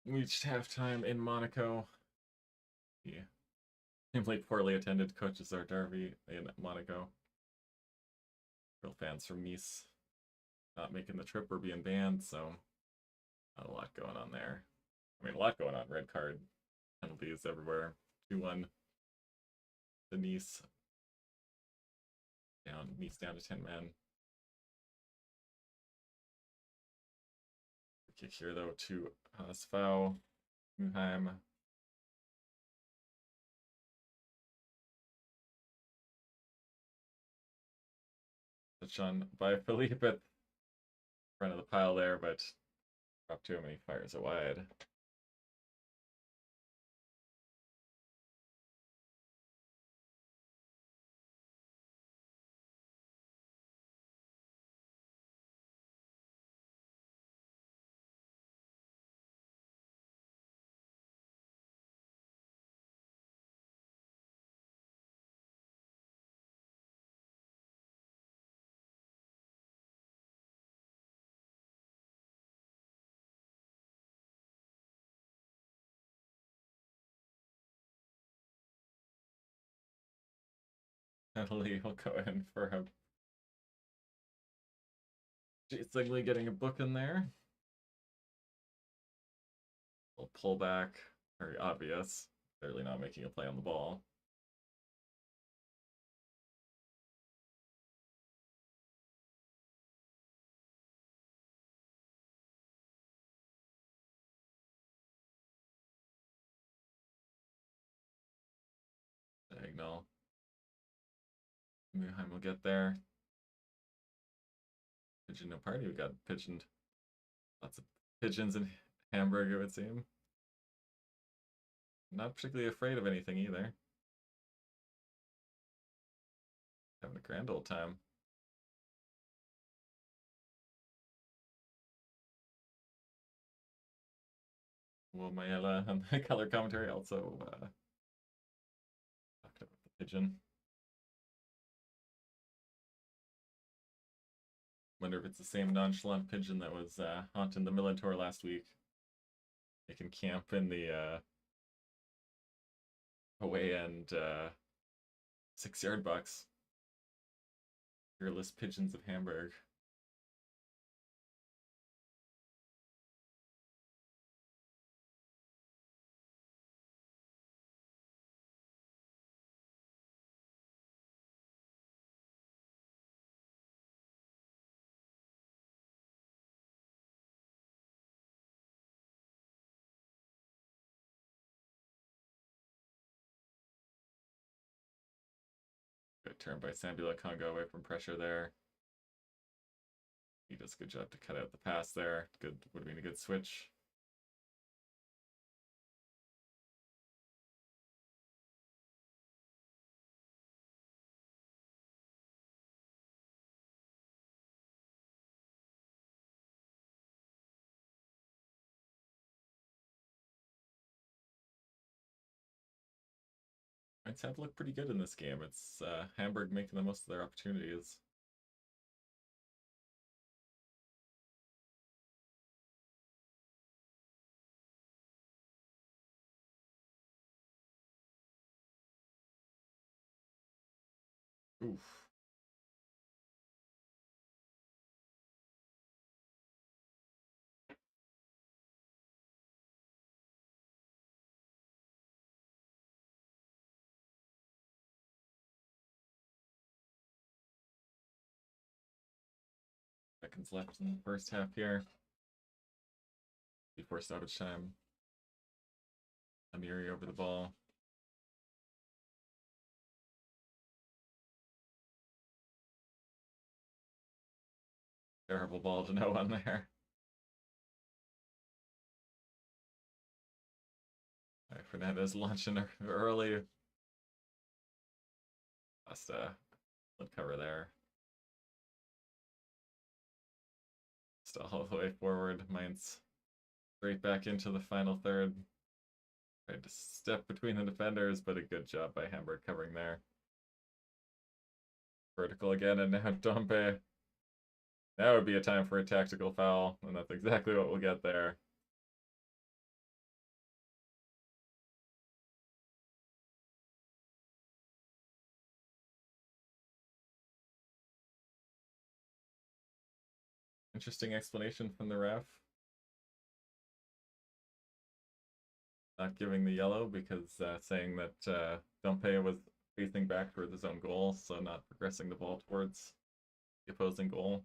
Reached halftime in Monaco. Yeah. Seemingly poorly attended coaches our derby in Monaco. Real fans from Nice not making the trip or being banned, so not a lot going on there. I mean, a lot going on. Red card, penalties everywhere. 2-1 to Nice. Nice down to 10 men. Kick here though to Hasval. Mönchengladbach. Touch on by Felipe at front of the pile there, but up to him and he fires it wide. Penalty will go in for him. Basically getting a book in there. Little pullback, very obvious. Clearly not making a play on the ball. Diagonal. Mülheim will get there. Pigeon no party. We got pigeoned. Lots of pigeons in Hamburg, it would seem. Not particularly afraid of anything either. Having a grand old time. Well, Mayela on the color commentary also talked about the pigeon. Wonder if it's the same nonchalant pigeon that was haunting the Milan tour last week. They can camp in the away end 6-yard box. Fearless pigeons of Hamburg. Good turn by Sambula Congo away from pressure there. He does a good job to cut out the pass there. Good, would have been a good switch. Mainz have looked pretty good in this game. It's Hamburg making the most of their opportunities. Oof. Seconds left in the first half here. Before stoppage time. Amiri over the ball. Terrible ball to no one there. All right, Fernandez launching early. Lost lip cover there. Still all the way forward. Mainz straight back into the final third. Tried to step between the defenders, but a good job by Hamburg covering there. Vertical again, and now Dompe That would be a time for a tactical foul, and that's exactly what we'll get there. Interesting explanation from the ref. Not giving the yellow because saying that Dompe was facing back towards his own goal, so not progressing the ball towards the opposing goal.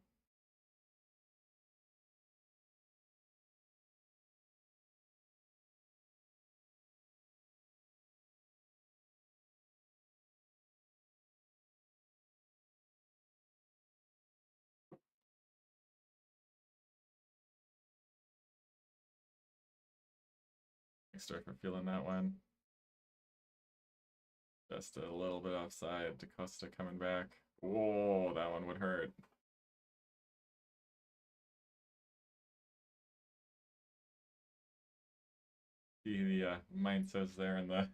I start for feeling that one. Just a little bit offside. DaCosta coming back. Whoa, that one would hurt. See the Mainz says there in the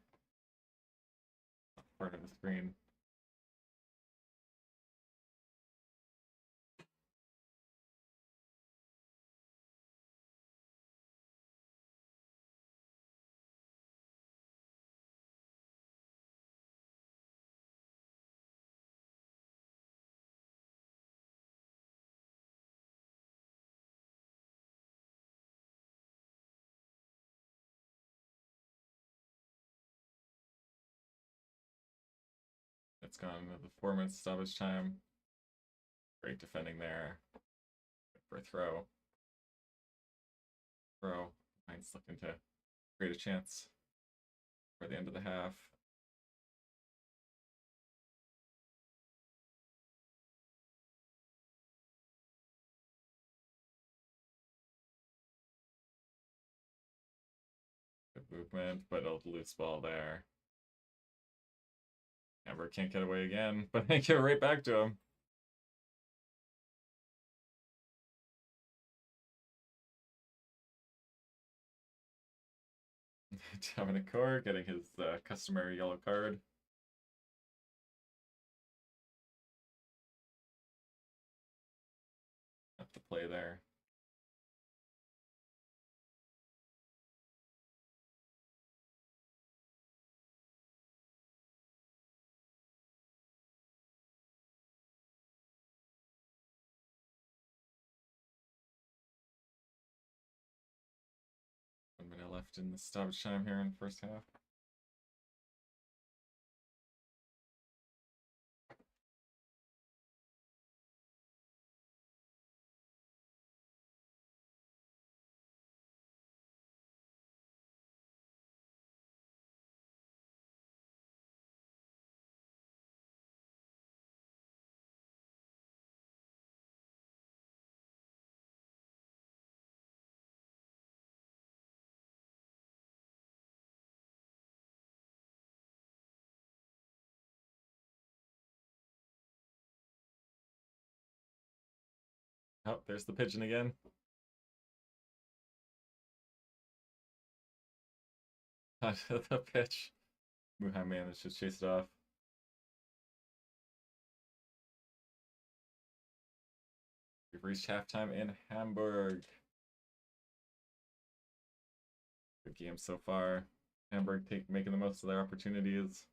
part of the screen. It's gone into the 4-minute stoppage time. Great defending there. Good for a throw. Mainz looking to create a chance for the end of the half. Good movement, but a loose ball there. Hamburg can't get away again, but they give it right back to him. Dominic Core getting his customary yellow card. Have to play there. Minute left in the stoppage time here in the first half. Oh, there's the pigeon again. The pitch. Muhan managed to chase it off. We've reached halftime in Hamburg. Good game so far. Hamburg making the most of their opportunities.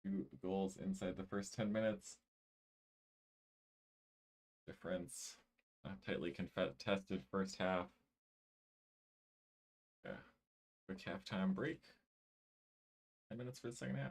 Two goals inside the first 10 minutes. Difference. Tightly contested first half. Yeah. Quick halftime break. 10 minutes for the second half.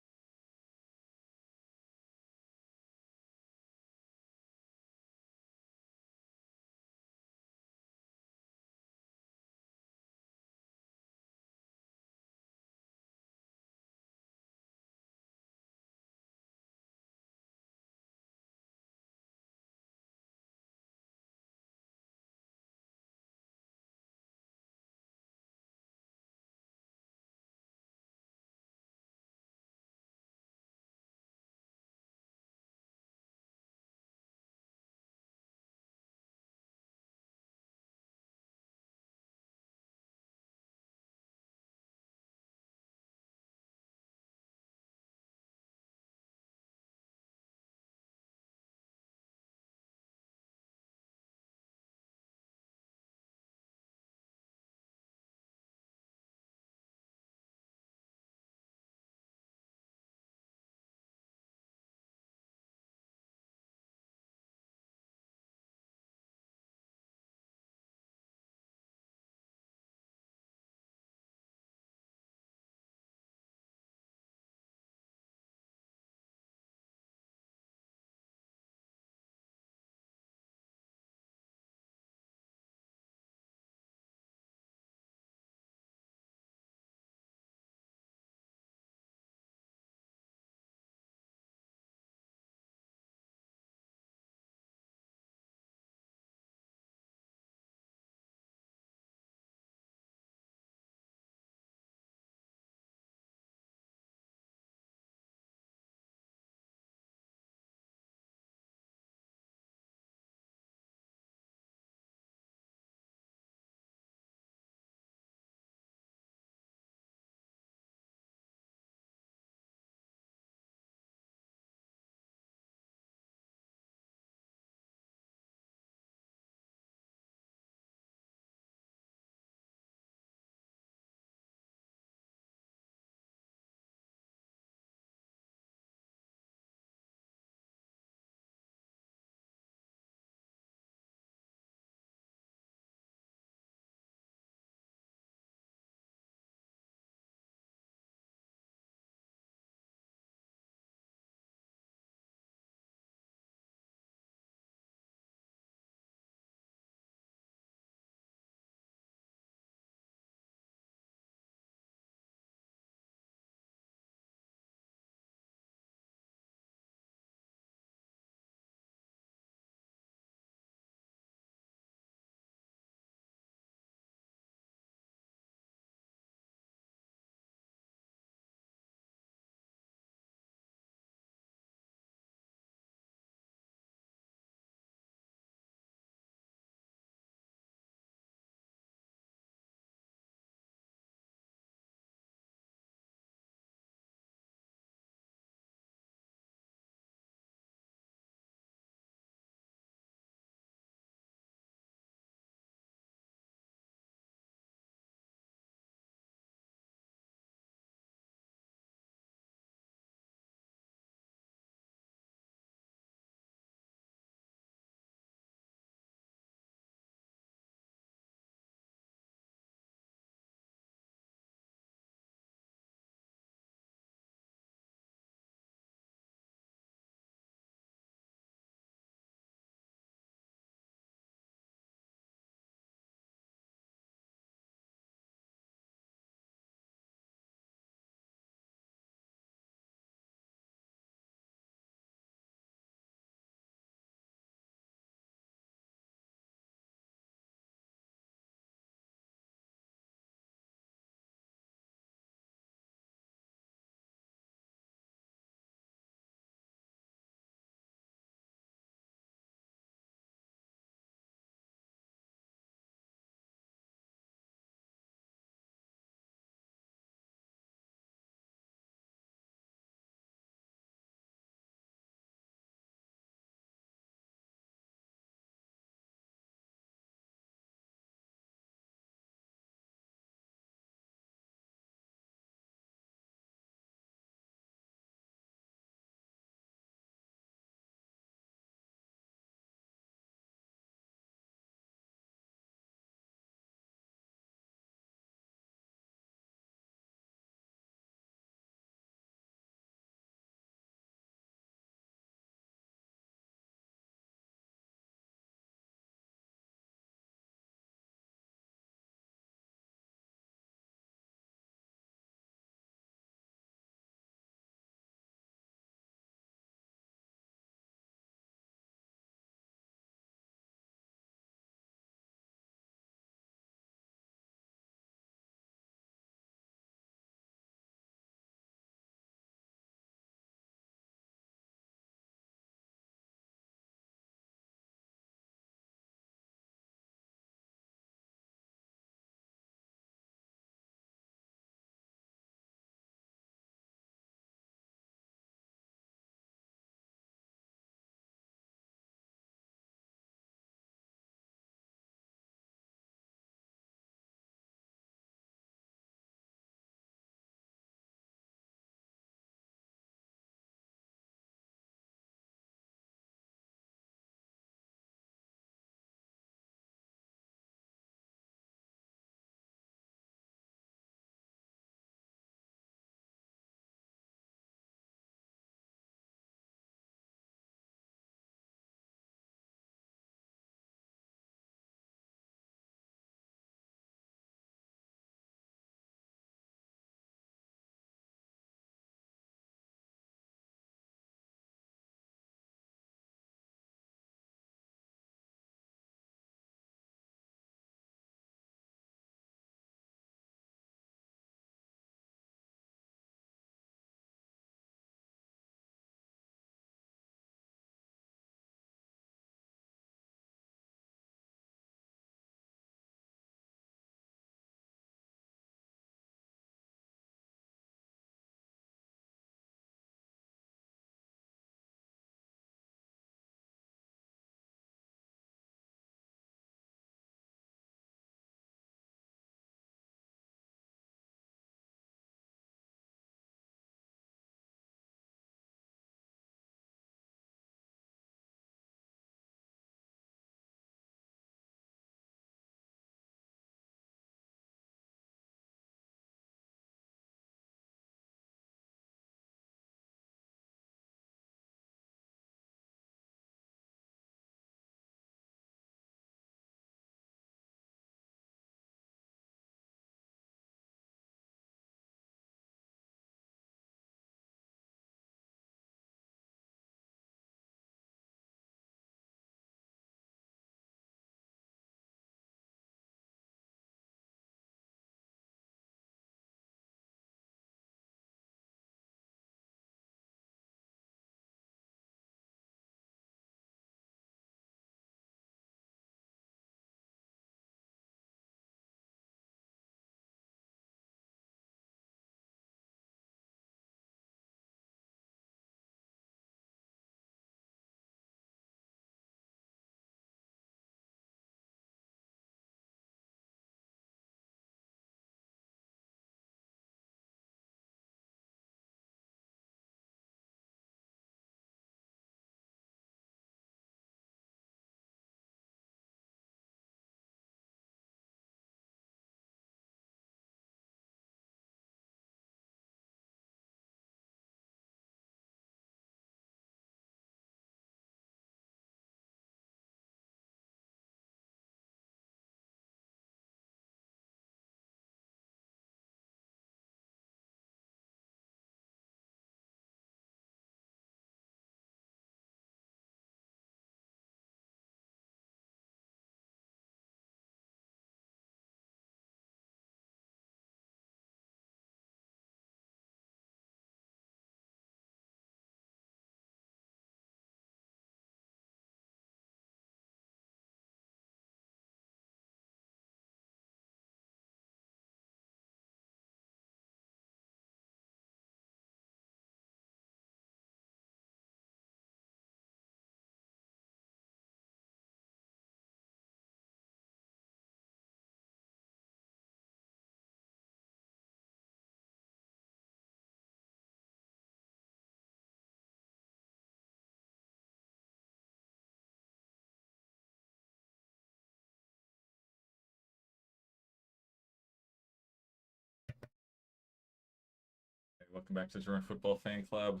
Welcome back to the German Football Fan Club.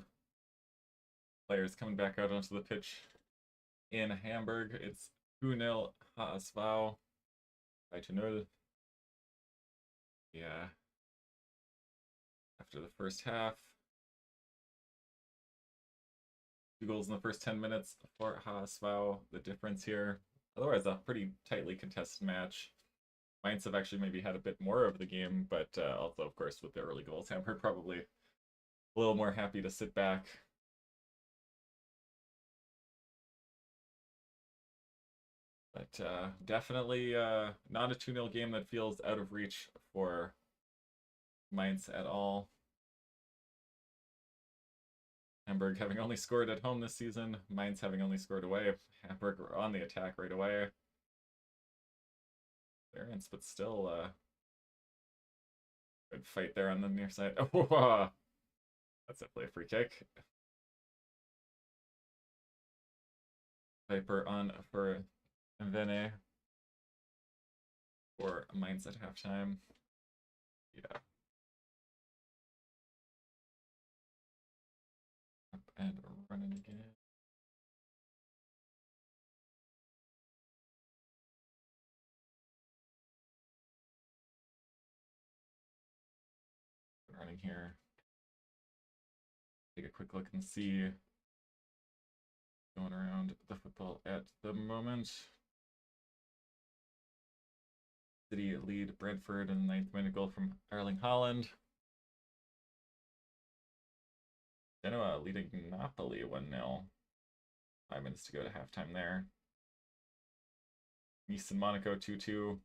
Players coming back out onto the pitch in Hamburg. It's 2-0 HSV by 2-0. Yeah. After the first half. 2 goals in the first 10 minutes for HSV. The difference here. Otherwise, a pretty tightly contested match. Mainz have actually maybe had a bit more of the game, but also, of course, with the early goals, Hamburg probably a little more happy to sit back. But definitely not a 2-0 game that feels out of reach for Mainz at all. Hamburg having only scored at home this season, Mainz having only scored away. Hamburg were on the attack right away. Variance, but still good fight there on the near side. Oh, that's definitely a free kick. Viper on for Vene for Mainz at halftime. Yeah. Up and running again. Running here. Take a quick look and see going around the football at the moment. City lead Brentford in the 9th minute goal from Erling Haaland. Genoa leading Napoli 1-0. 5 minutes to go to halftime there. Nice and Monaco 2-2.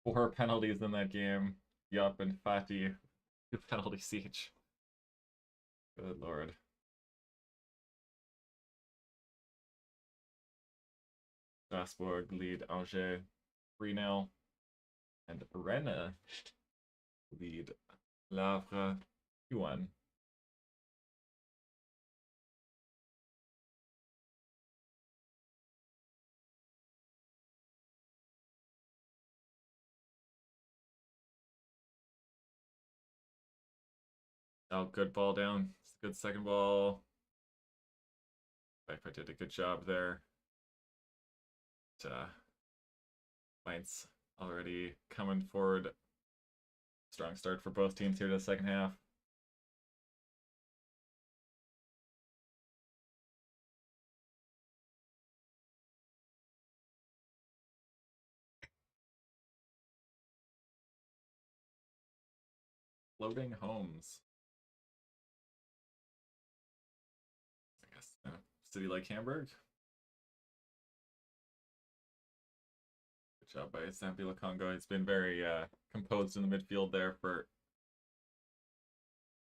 4 penalties in that game. Yup and Fati, 2 penalty siege. Good lord. Strasbourg lead Angers 3-0. And Rennes lead Havre 2-1. Oh, good ball down. It's a good second ball. I did a good job there. But, Mainz already coming forward. Strong start for both teams here to the second half. Floating homes. I guess city like Hamburg. Good job by Zampi Congo. He's been very composed in the midfield there for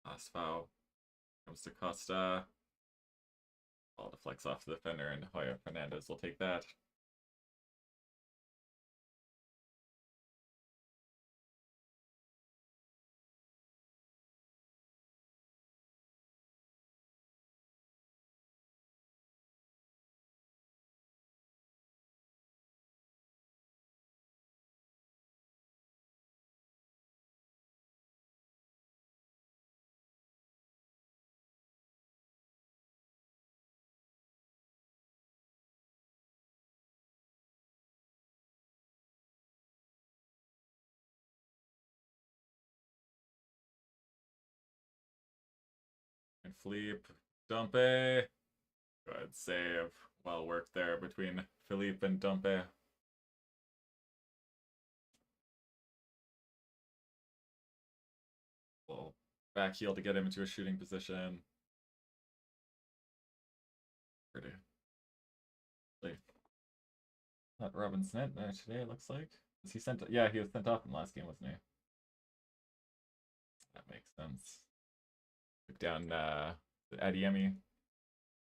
Asfau. Comes to Costa. Ball deflects off the defender, and Hoya Fernandez will take that. And Philippe Dompe. Good save. Well worked there between Philippe and Dompe. Well, back heel to get him into a shooting position. Pretty. Not Robin Snett today, it looks like. Was he sent? Yeah, he was sent off in the last game, wasn't he? That makes sense. Took down Adiemi.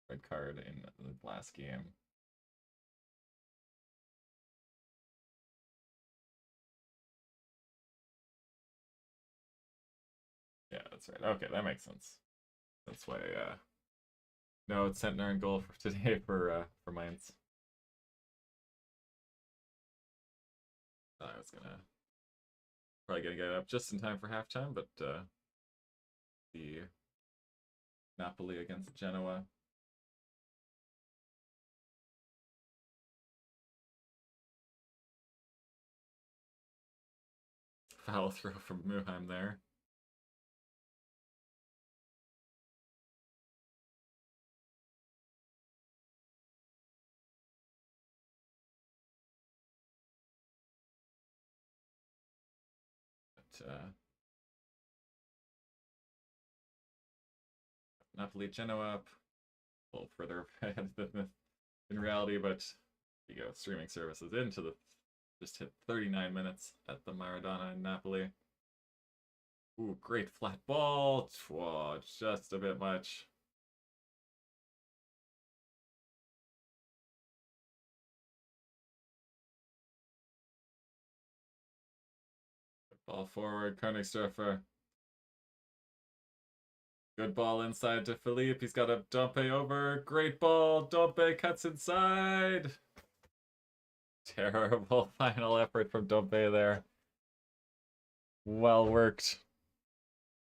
Red card in the last game. Yeah, that's right. Okay, that makes sense. That's why no, it's Sentner in goal for today for Mainz. I was probably gonna get it up just in time for halftime, but the Napoli against Genoa. Foul throw from Mönchengladbach there. But, Napoli Genoa up a little further ahead than in reality, but you go, streaming services into the just hit 39 minutes at the Maradona in Napoli. Ooh, great flat ball. Whoa, just a bit much. Ball forward, Königsdörfer. Good ball inside to Philippe. He's got a Dompe over. Great ball. Dompe cuts inside. Terrible final effort from Dompe there. Well worked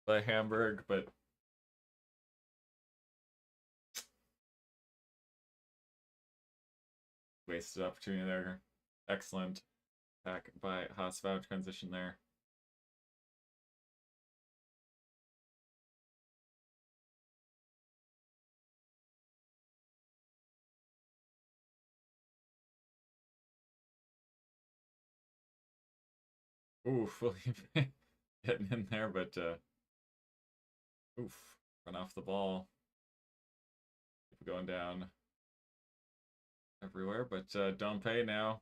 by Hamburg, but wasted opportunity there. Excellent back by Haasvau transition there. Ooh, Philippe getting in there, but oof, run off the ball. Keep going down everywhere, but Dompe now.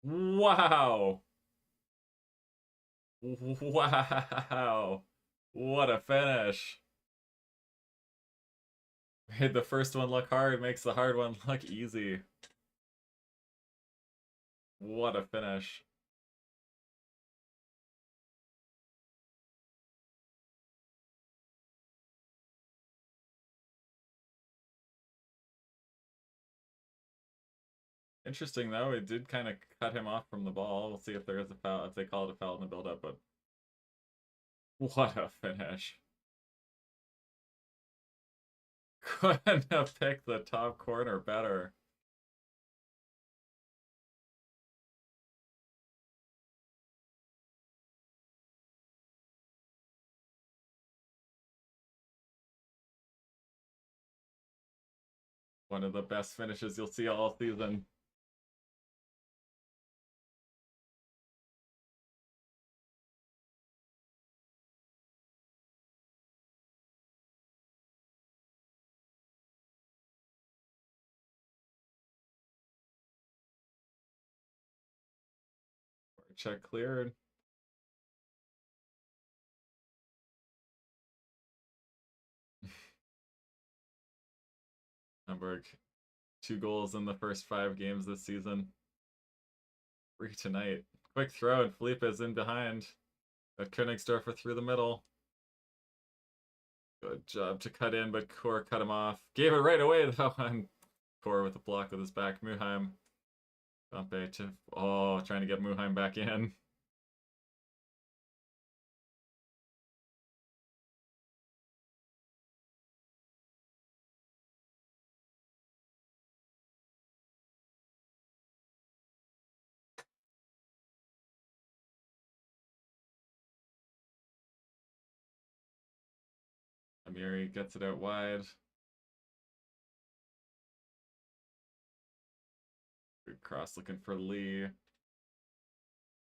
Wow! Wow! What a finish! Made the first one look hard, makes the hard one look easy. What a finish. Interesting though, it did kind of cut him off from the ball. We'll see if there is a foul, if they call it a foul in the build-up, but what a finish. Couldn't have picked the top corner better. One of the best finishes you'll see all season. Check cleared. Hamburg, 2 goals in the first 5 games this season. 3 tonight. Quick throw, and Felipe is in behind. But Königsdörfer through the middle. Good job to cut in, but Kor cut him off. Gave it right away, though, and Kor with a block with his back. Mönchengladbach. Dompe to, trying to get Mönchengladbach back in. Amiri gets it out wide. Good cross looking for Lee.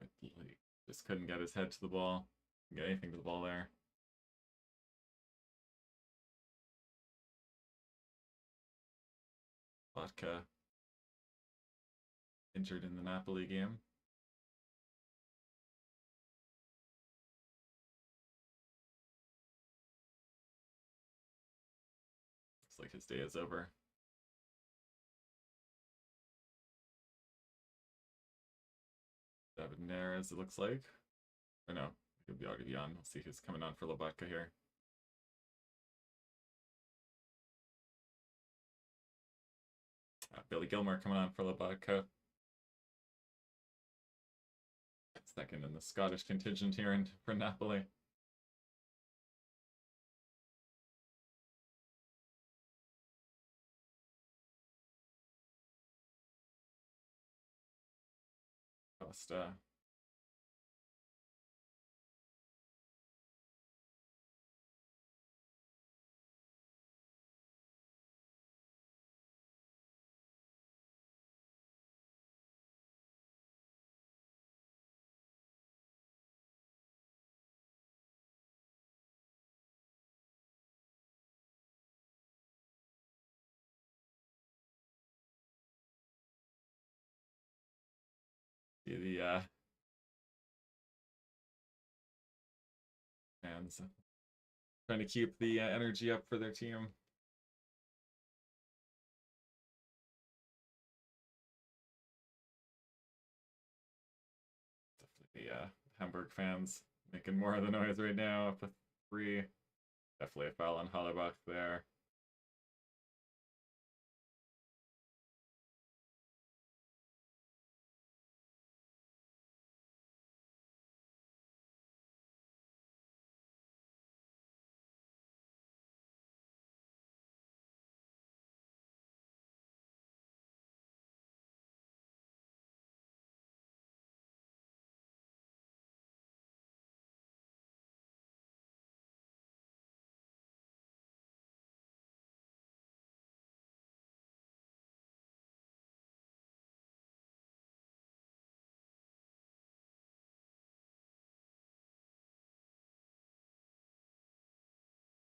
But Lee just couldn't get his head to the ball. Get anything to the ball there. Vodka injured in the Napoli game. Looks like his day is over. David Neres, it looks like. Or no, he'll be already on. We'll see who's coming on for Lobotka here. Billy Gilmore coming on for Lobotka. Second in the Scottish contingent here for Napoli. Just see the fans trying to keep the energy up for their team. Definitely the Hamburg fans making more of the noise right now. Up with 3. Definitely a foul on Hollerbach there.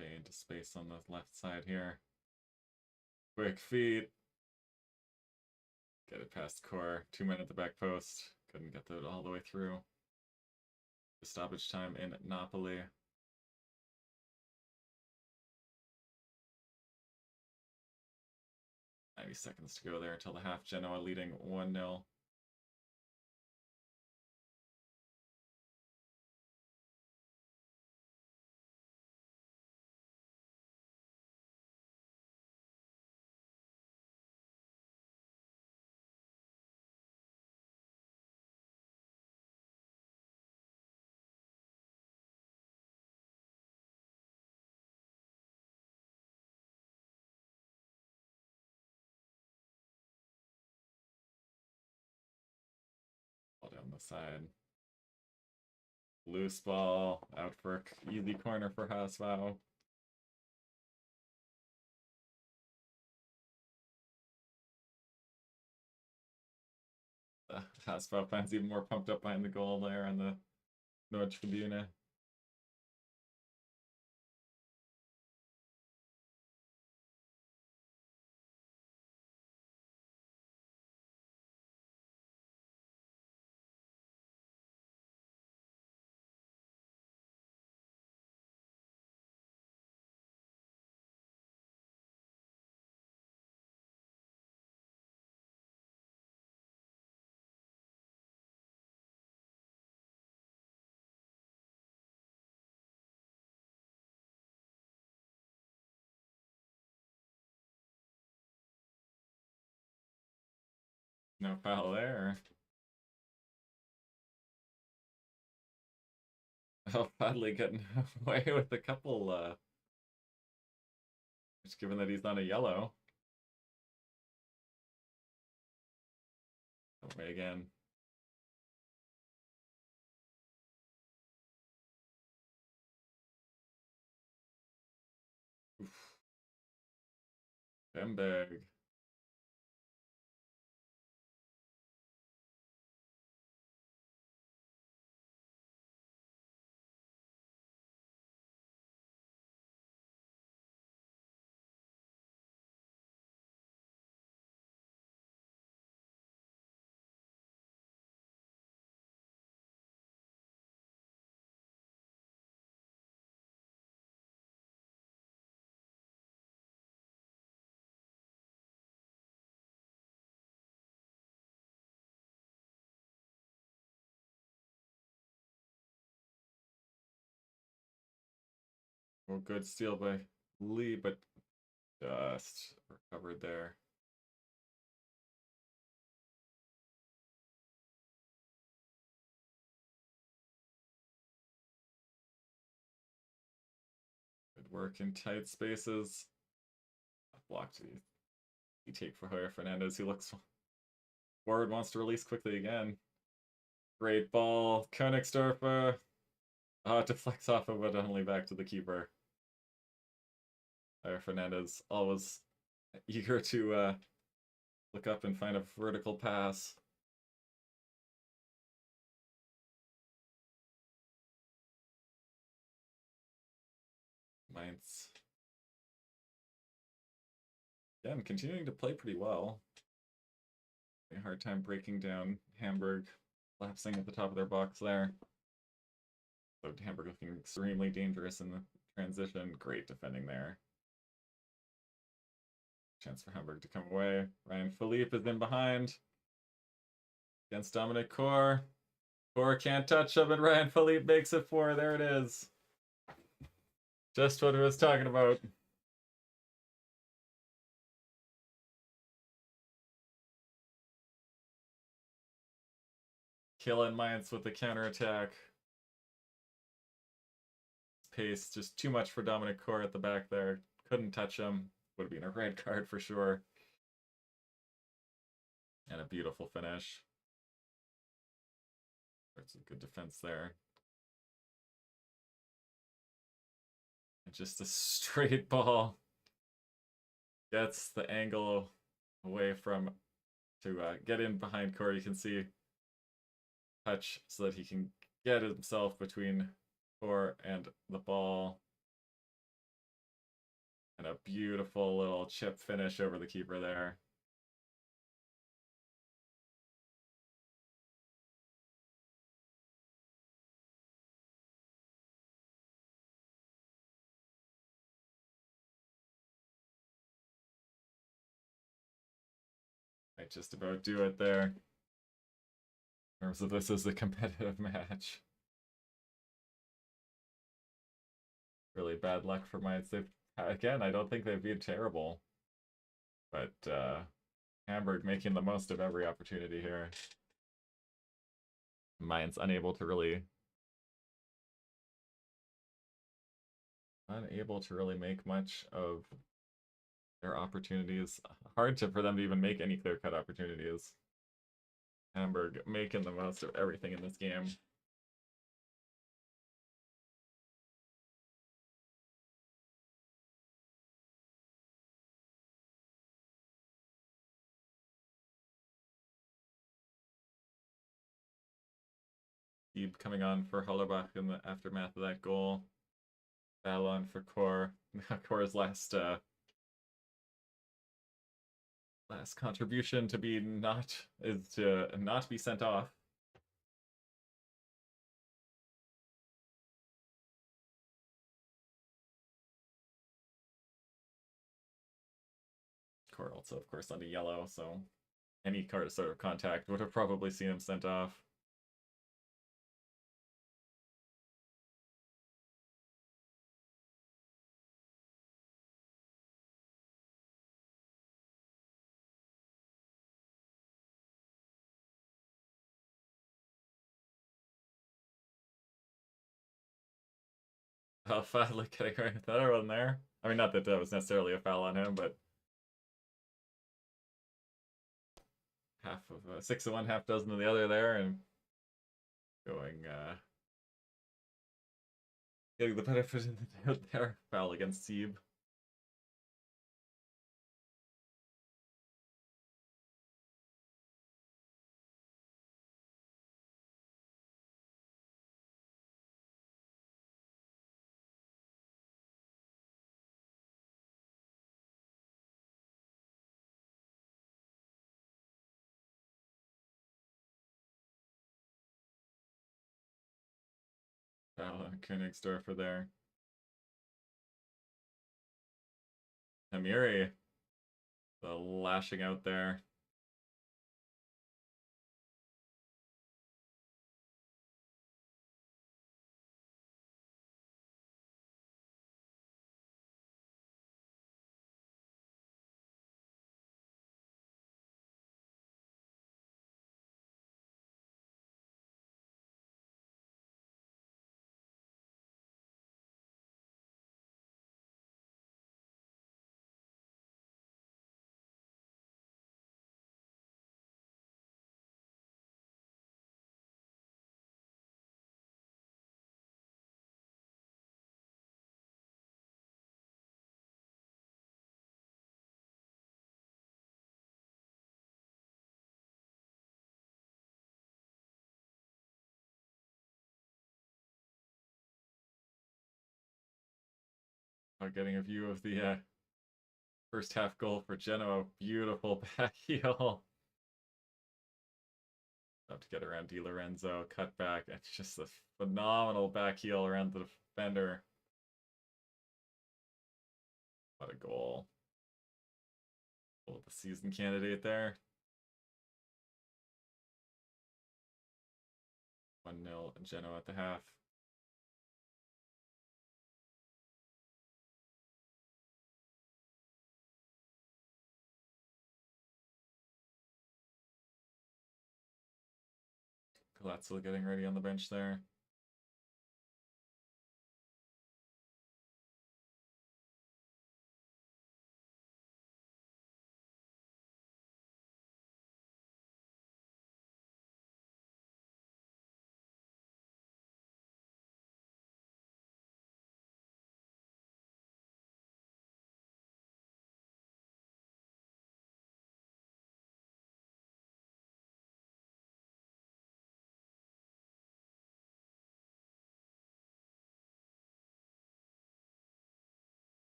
Okay, into space on the left side here. Quick feet. Get it past core. 2 men at the back post. Couldn't get that all the way through. The stoppage time in Napoli. 90 seconds to go there until the half. Genoa leading 1-0. Ball down the side. Loose ball. Out for easy corner for Hasvau. Hasvau fans even more pumped up behind the goal there on the Nord Tribune. No foul there. Oh, Padley getting away with a couple, just given that he's not a yellow. Away again. Oof. Bembeg. Oh, good steal by Lee, but just recovered there. Good work in tight spaces. Blocked. You take for Javier Fernandez, who looks forward, wants to release quickly again. Great ball. Königsdorfer. Deflects off of it, only back to the keeper. Fernandez always eager to look up and find a vertical pass. Mainz. Again, continuing to play pretty well. A hard time breaking down Hamburg, collapsing at the top of their box there. So Hamburg looking extremely dangerous in the transition. Great defending there. Chance for Hamburg to come away. Ryan Philippe is in behind. Against Dominic Kor. Kor can't touch him, and Ryan Philippe makes it 4. There it is. Just what I was talking about. Killing Mainz with the counterattack. Pace just too much for Dominic Kor at the back there. Couldn't touch him. Would have been a red card for sure. And a beautiful finish. That's a good defense there. And just a straight ball. Gets the angle away from to get in behind Kor. You can see touch so that he can get himself between Kor and the ball. And a beautiful little chip finish over the keeper there. Might just about do it there. In terms of this is a competitive match. Really bad luck for Mainz. Again, I don't think they've been terrible. But Hamburg making the most of every opportunity here. Mainz unable to really make much of their opportunities. Hard for them to even make any clear-cut opportunities. Hamburg making the most of everything in this game. Deeb coming on for Hollerbach in the aftermath of that goal. Battle on for Kor. Kor's last contribution to be not be sent off. Kor also, of course, on a yellow, so any sort of contact would have probably seen him sent off. Finally getting right with that one there. I mean, not that that was necessarily a foul on him, but half of 6 of one, half dozen of the other there, and going getting the benefit of the doubt there. Foul against Seeb. Foul on Königsdorfer there. Amiri, the lashing out there. Getting a view of the first half goal for Genoa. Beautiful back heel. Up to get around Di Lorenzo, cut back. It's just a phenomenal back heel around the defender. What a goal. Oh, the season candidate there. 1-0 Genoa at the half. Glatzel getting ready on the bench there.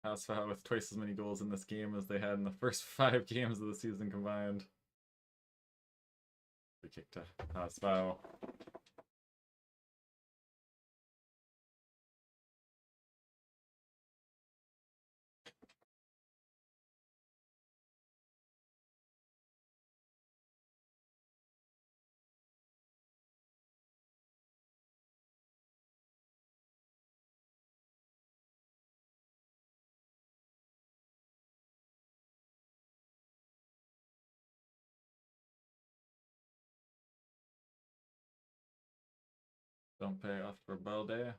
Hausfeld with twice as many goals in this game as they had in the first 5 games of the season combined. Free kick to Hausfeld. Don't pay off for Balde.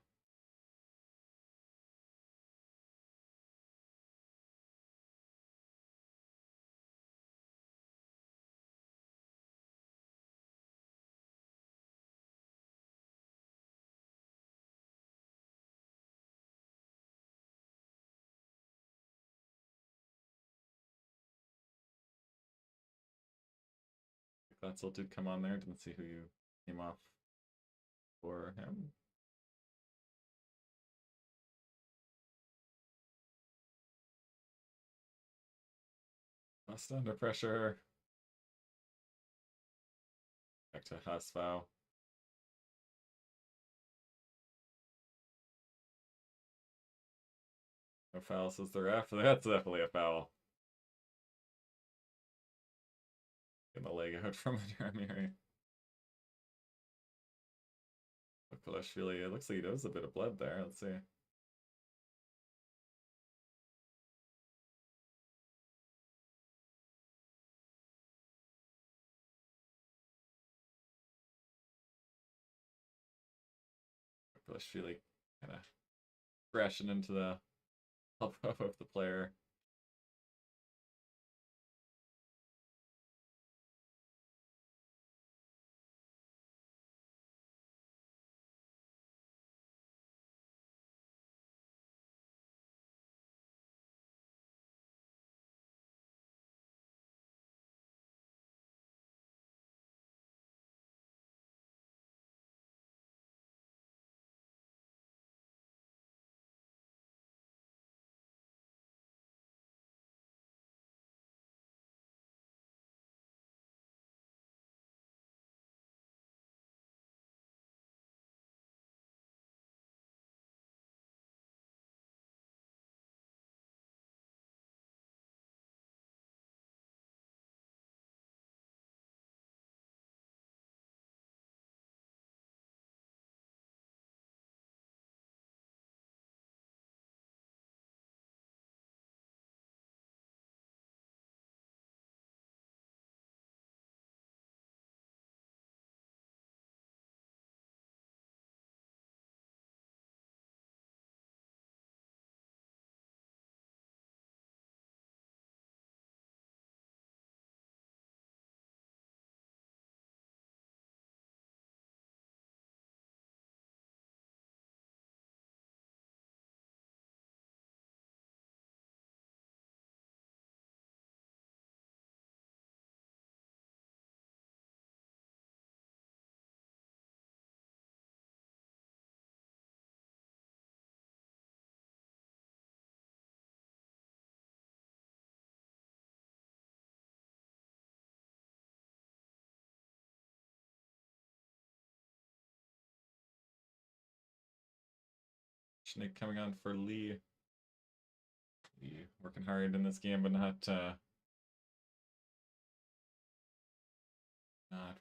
Glatzel did come on there. Didn't see who you came off for him. Lost under pressure. Back to Hausfeld. No foul, says the ref. That's definitely a foul. Getting the leg out from Adramiri. Kulashvili, it looks like he does a bit of blood there. Let's see. Kulashvili kind of crashing into the elbow of the player. Schnick coming on for Lee. Lee working hard in this game, but not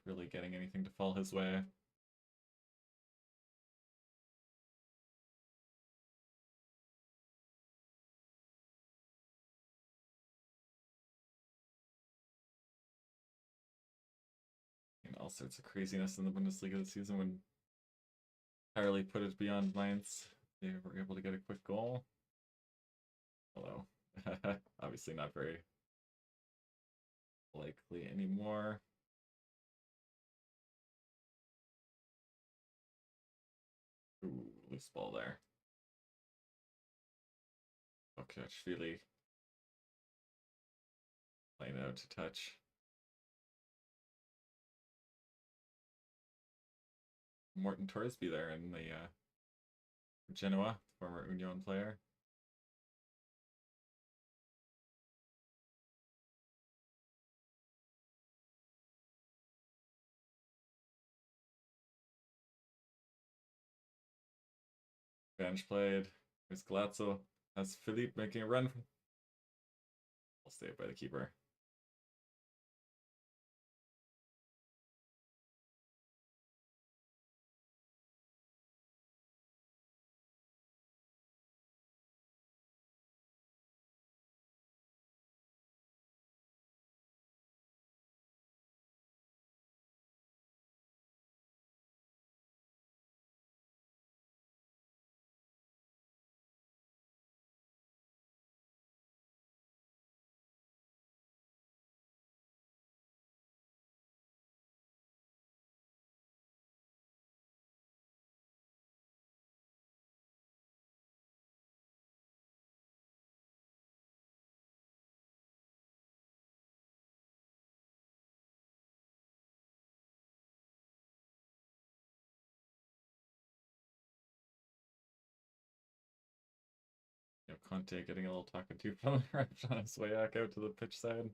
really getting anything to fall his way. And all sorts of craziness in the Bundesliga this season when entirely put it beyond Mainz. They were able to get a quick goal. Hello. Obviously not very likely anymore. Ooh, loose ball there. Okay, Shvili playing out to touch. Morten Torsby there in the Genoa, former Union player. Bench played. There's Glatzel. Has Philippe making a run. I'll stay by the keeper. Conte getting a little talking to from the ref on his way back out to the pitch side.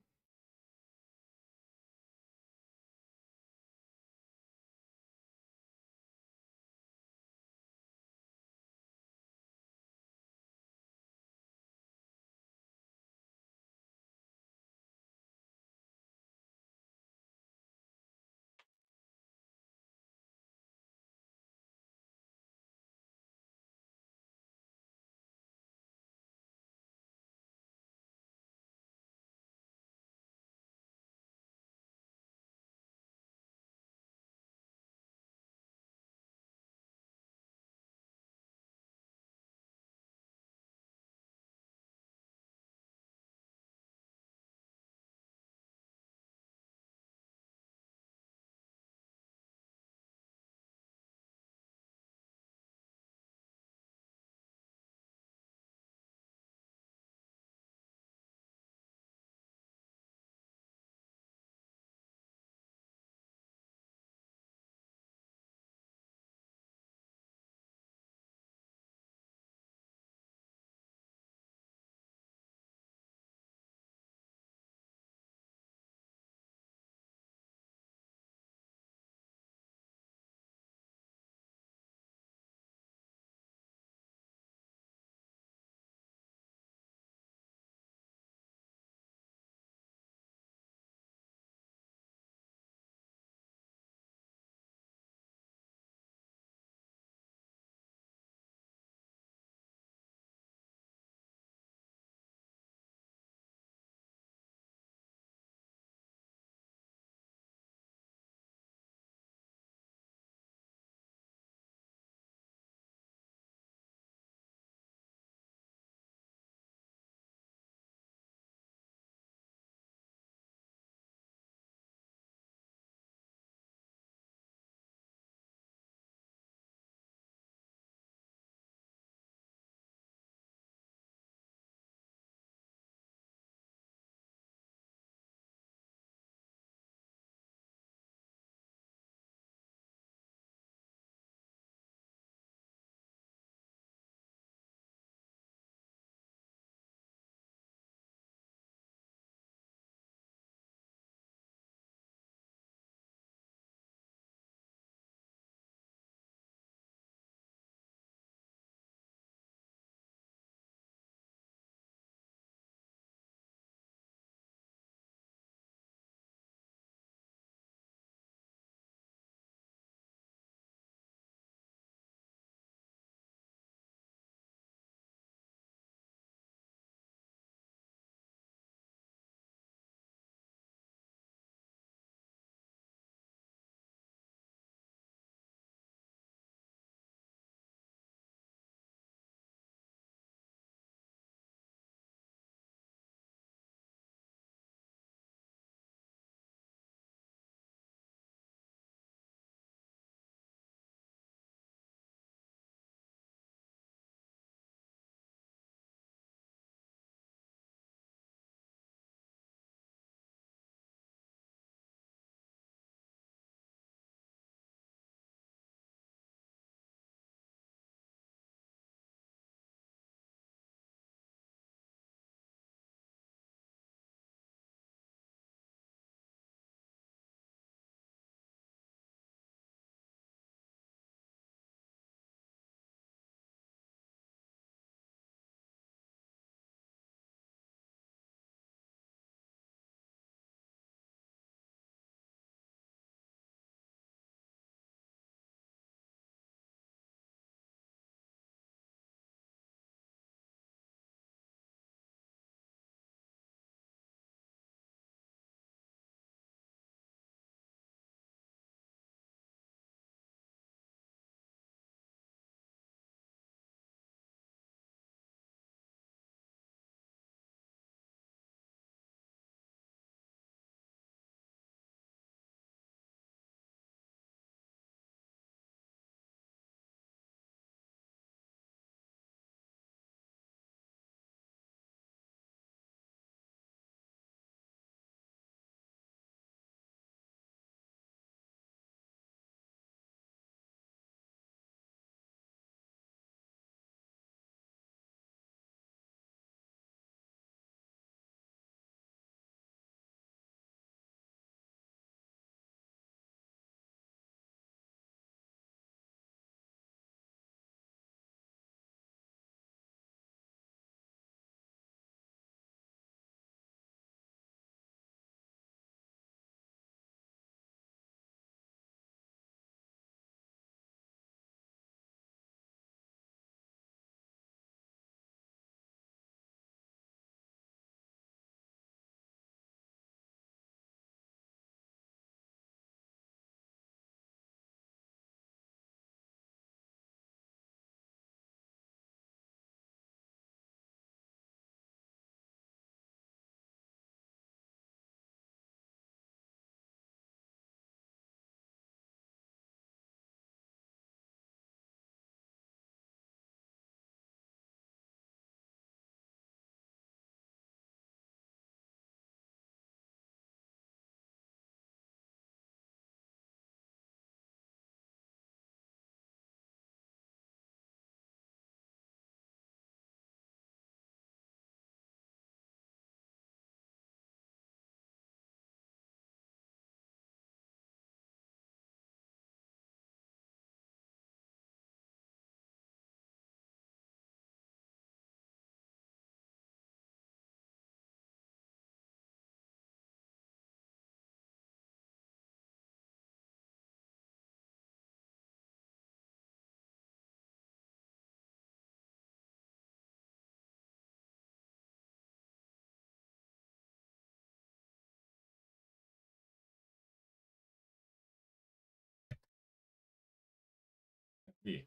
Me,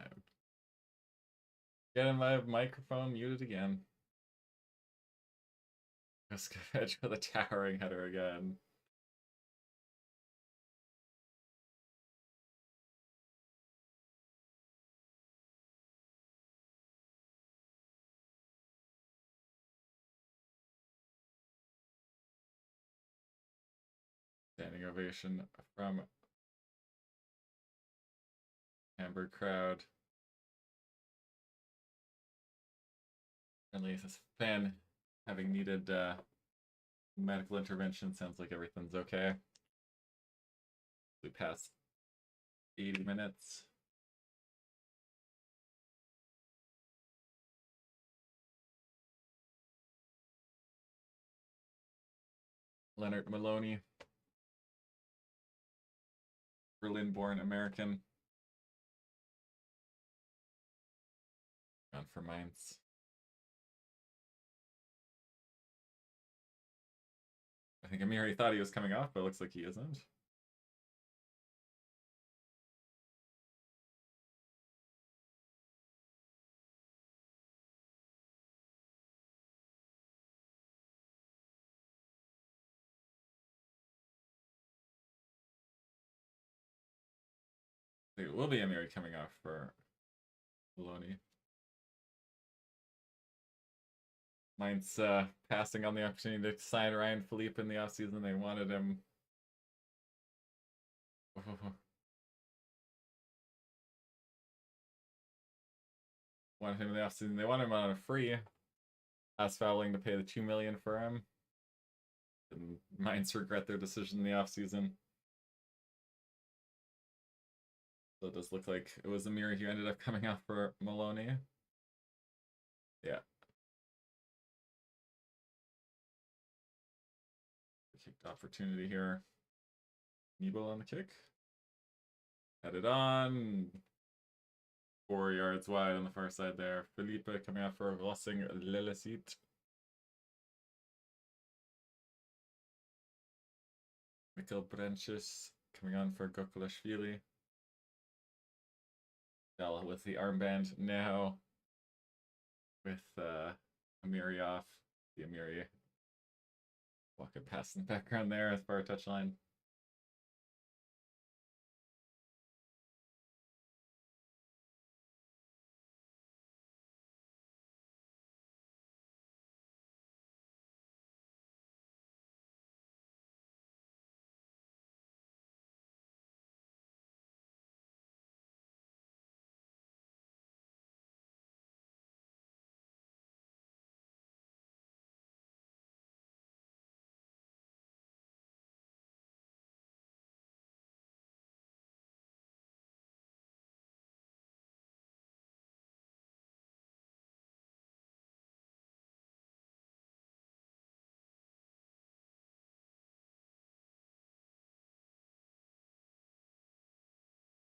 I'm getting my microphone muted again. Edge with a towering header again. Standing ovation from Hamburg crowd. At least this fan having needed medical intervention. Sounds like everything's okay. We passed 80 minutes. Leonard Maloney, Berlin-born American. Gone for Mainz. I think Amiri thought he was coming off, but it looks like he isn't. It will be Amiri coming off for Maloney. Mainz passing on the opportunity to sign Ryan Philippe in the offseason. They wanted him. Wanted him in the offseason. They wanted him on a free. ASFA willing to pay the $2 million for him. And Mainz regret their decision in the offseason. So it does look like it was Amiri who ended up coming out for Maloney. Yeah. Kicked opportunity here. Nebo on the kick. Headed on. 4 yards wide on the far side there. Felipe coming out for Rossing Lillesit. Mikkel Brenches coming on for Gokulashvili. Bella with the armband now. With Amiri off. The Amiri walking past in the background there as far as touchline.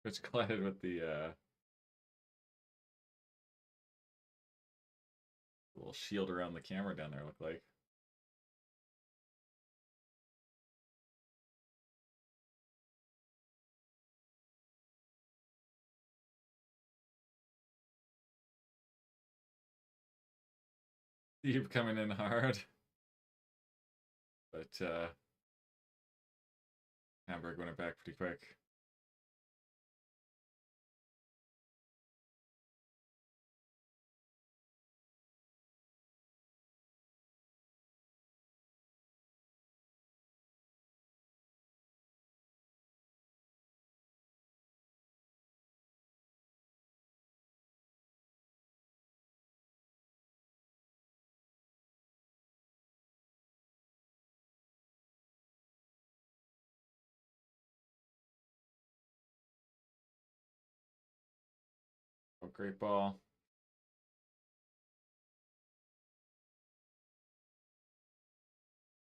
Which collided with the little shield around the camera down there, looked like. Steve coming in hard. But Hamburg went it back pretty quick. Oh, great ball.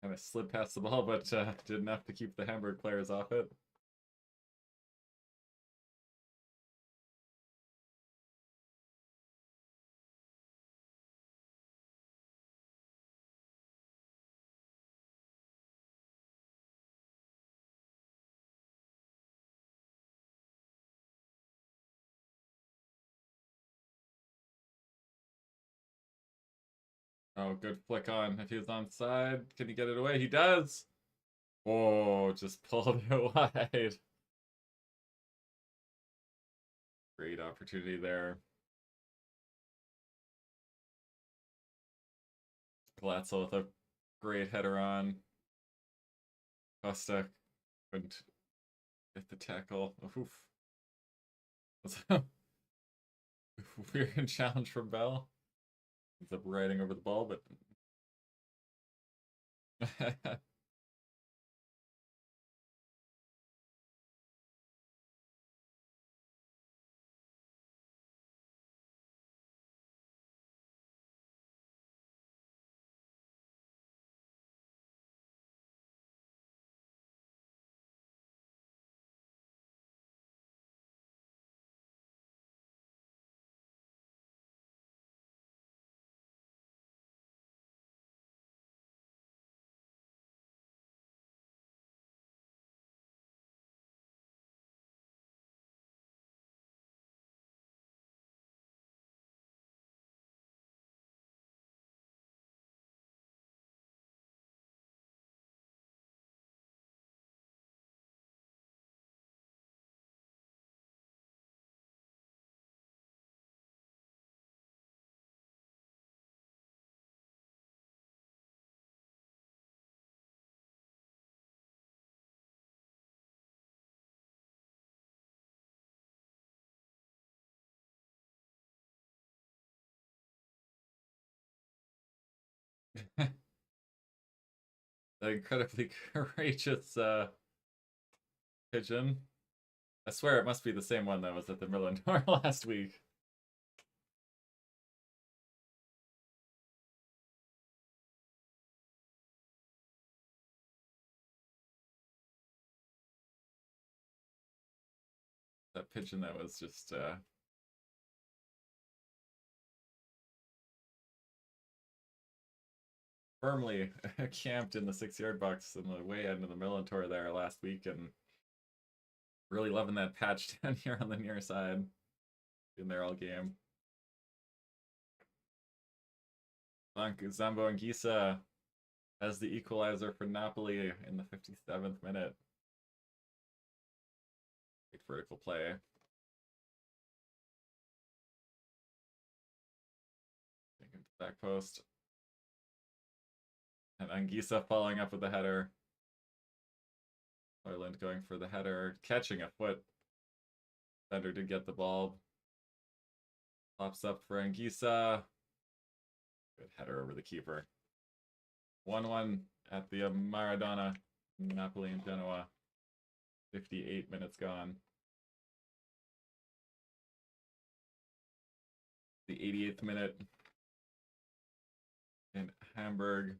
Kind of slid past the ball, but did enough to keep the Hamburg players off it. Oh, good flick on. If he was onside, can he get it away? He does! Oh, just pulled it wide. Great opportunity there. Glatzel with a great header on. Costa couldn't get the tackle. Oof. That's a weird challenge from Bell. Ends up riding over the ball, but the incredibly courageous pigeon. I swear it must be the same one that was at the Milan door last week. That pigeon that was just firmly camped in the 6-yard box in the way end of the Milan tour there last week, and really loving that patch down here on the near side. Been there all game. Zambo Anguissa as the equalizer for Napoli in the 57th minute. Great vertical play. Taken to the back post. And Anguissa following up with the header. Ireland going for the header, catching a foot. Defender did get the ball. Pops up for Anguissa. Good header over the keeper. 1-1 at the Maradona, Napoli and Genoa. 58 minutes gone. The 88th minute in Hamburg.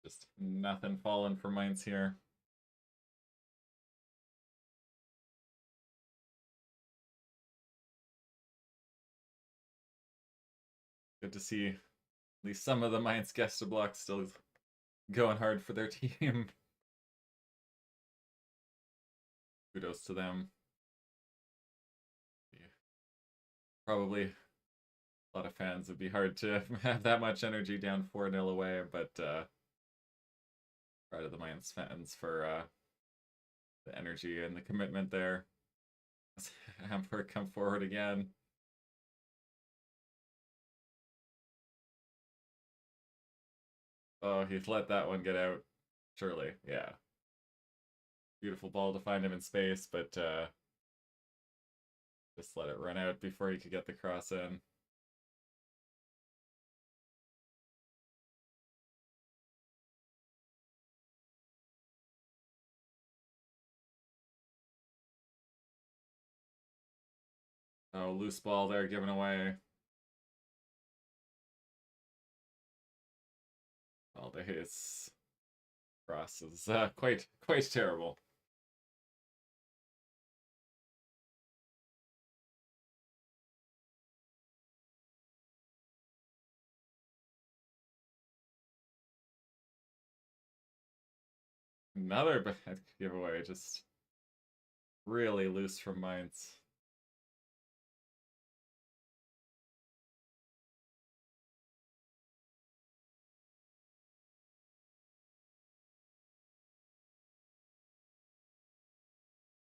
Just nothing falling for Mainz here. Good to see at least some of the Mainz Gästeblock still going hard for their team. Kudos to them. Probably a lot of fans would be hard to have that much energy down 4-0 away, but proud of the Mainz fans for the energy and the commitment there. Hamburg come forward again. Oh, he's let that one get out. Surely, yeah. Beautiful ball to find him in space, but just let it run out before he could get the cross in. Oh, loose ball there given away. Well, his cross is quite terrible. Another bad giveaway, just really loose from Mainz.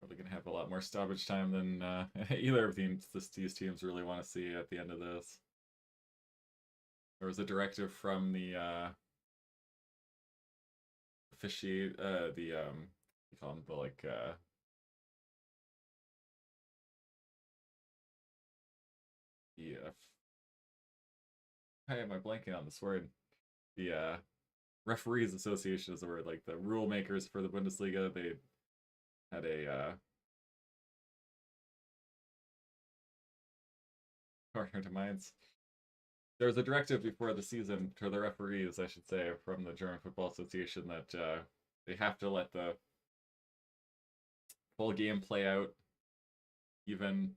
Probably gonna have a lot more stoppage time than either of these teams really want to see at the end of this. There was a directive from the officiate, you call them the the why am I blanking on this word? The referees association is the word, like the rule makers for the Bundesliga. They had a partner to Mainz. There was a directive before the season to the referees, I should say, from the German Football Association that they have to let the full game play out, even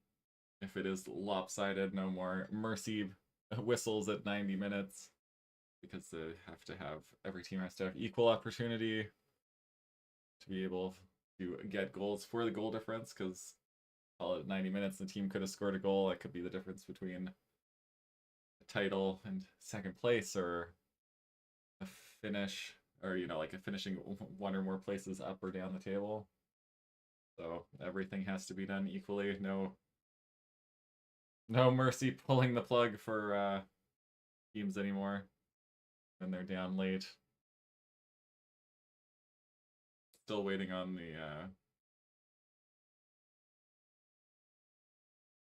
if it is lopsided. No more mercy whistles at 90 minutes, because they have to have, every team has to have equal opportunity to be able to get goals for the goal difference, because call it 90 minutes, the team could have scored a goal. That could be the difference between a title and second place, or a finish, or like a finishing one or more places up or down the table. So everything has to be done equally. No mercy pulling the plug for teams anymore when they're down late. Still waiting on the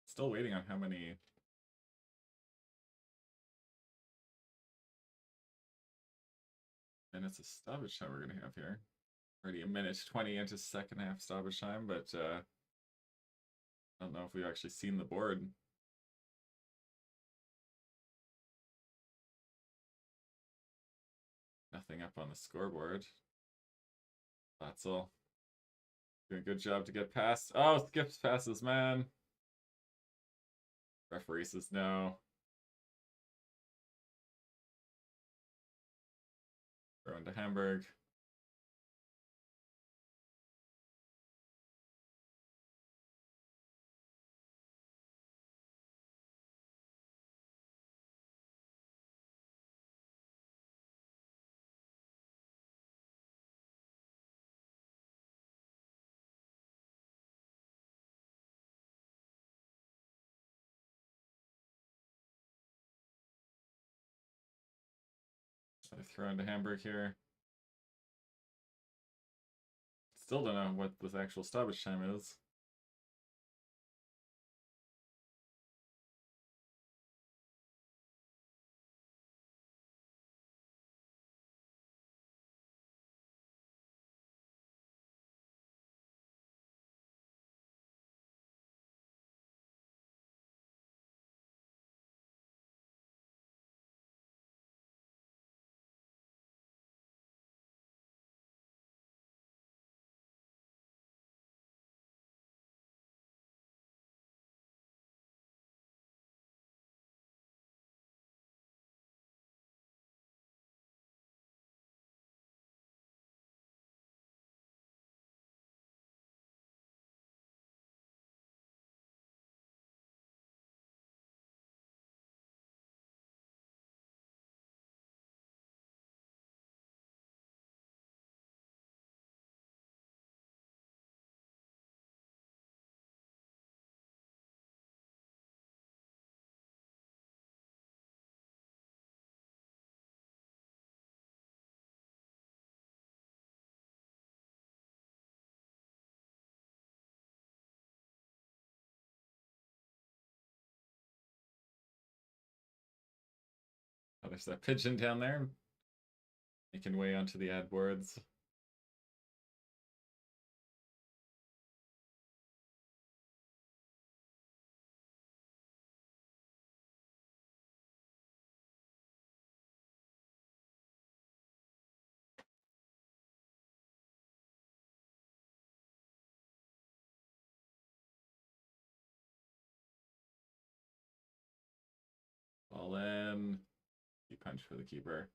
still waiting on how many minutes of stoppage time we're gonna have here. Already a minute 20 into second half stoppage time, but I don't know if we've actually seen the board. Nothing up on the scoreboard. Latzel doing a good job to get past. Oh, skips passes, man. Referee says no. Throw into Hamburg. So I throw into Hamburg here. Still don't know what this actual stoppage time is. Oh, there's that pigeon down there making way onto the ad boards. Ball in. You punch for the keeper.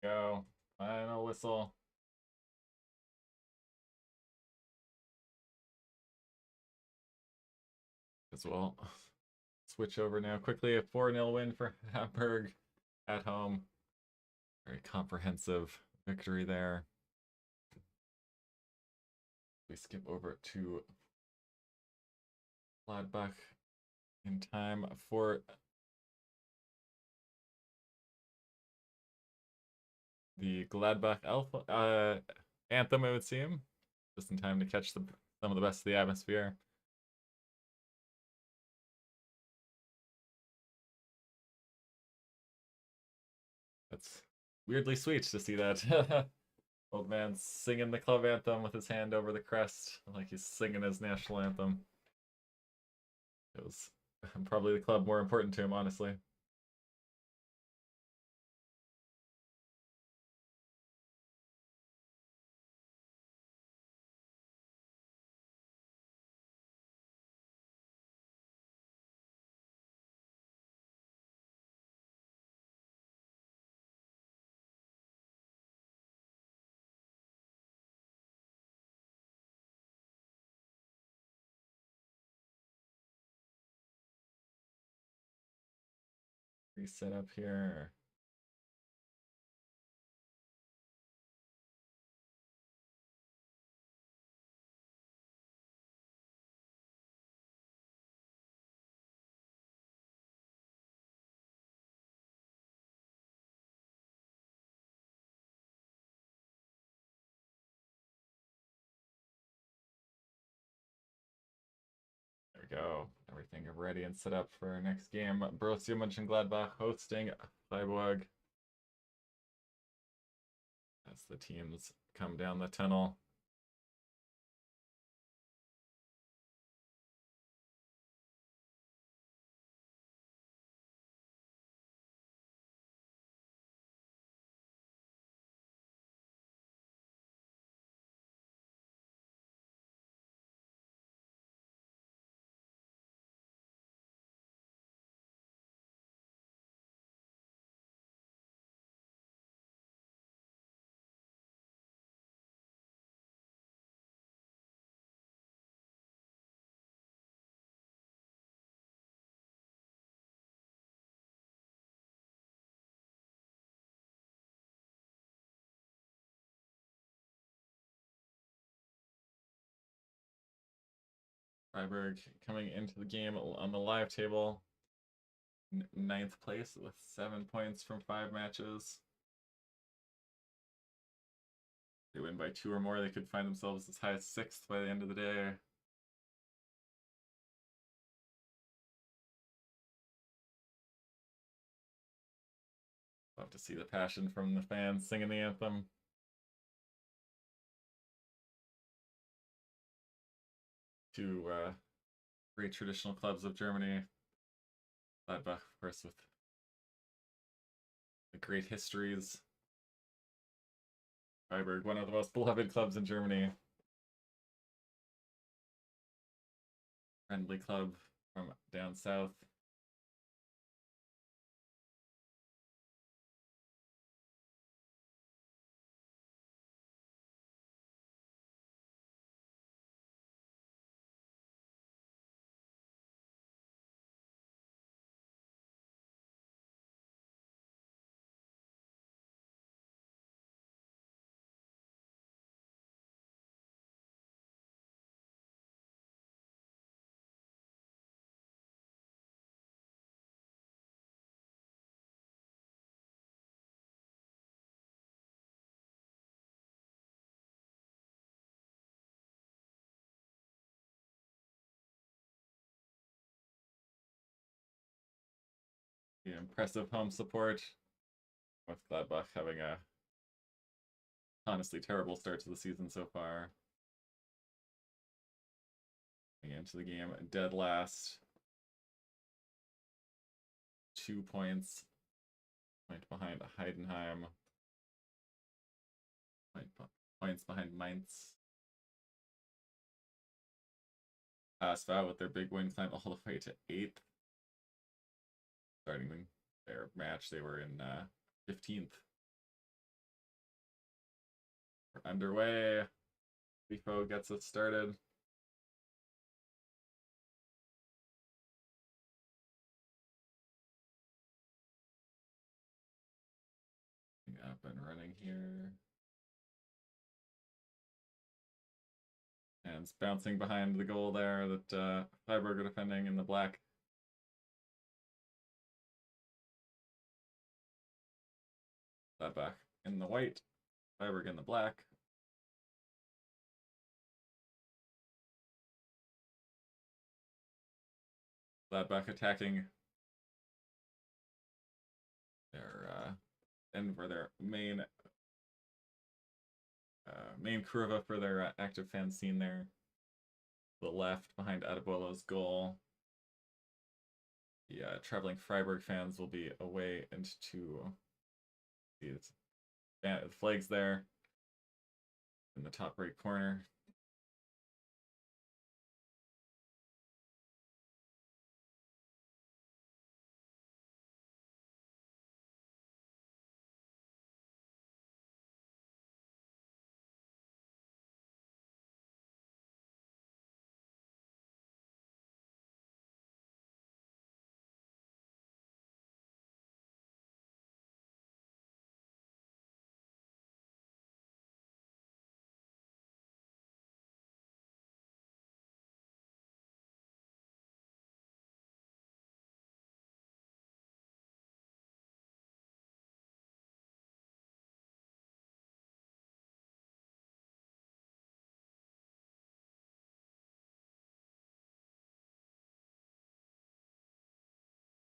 Go. Final whistle. As well. Switch over now quickly. A 4-0 win for Hamburg at home. Very comprehensive victory there. We skip over to Gladbach in time for the Gladbach Alpha anthem, it would seem. Just in time to catch some of the best of the atmosphere. That's weirdly sweet to see that. Old man singing the club anthem with his hand over the crest, like he's singing his national anthem. It was probably the club more important to him, honestly. Reset up here. There we go. Everything ready and set up for our next game. Borussia Mönchengladbach hosting Freiburg. As the teams come down the tunnel. Freiburg coming into the game on the live table. Ninth place with 7 points from 5 matches. They win by 2 or more, they could find themselves as high as 6th by the end of the day. Love to see the passion from the fans singing the anthem. Two great traditional clubs of Germany. Gladbach, of course, with the great histories. Freiburg, one of the most beloved clubs in Germany. Friendly club from down south. The impressive home support, with Gladbach having a honestly terrible start to the season so far. Getting into the game dead last. 2 points. Point behind Heidenheim. Points behind Mainz. Asfa with their big win climb all the way to 8th. Starting their match, they were in 15th. We're underway. Bifo gets us started. Up and running here. And it's bouncing behind the goal there that Freiburg are defending in the black. Gladbach in the white. Freiburg in the black. Gladbach attacking their and for their main curva for their active fan scene there. The left behind Adebolo's goal. The traveling Freiburg fans will be away into the flags there in the top right corner.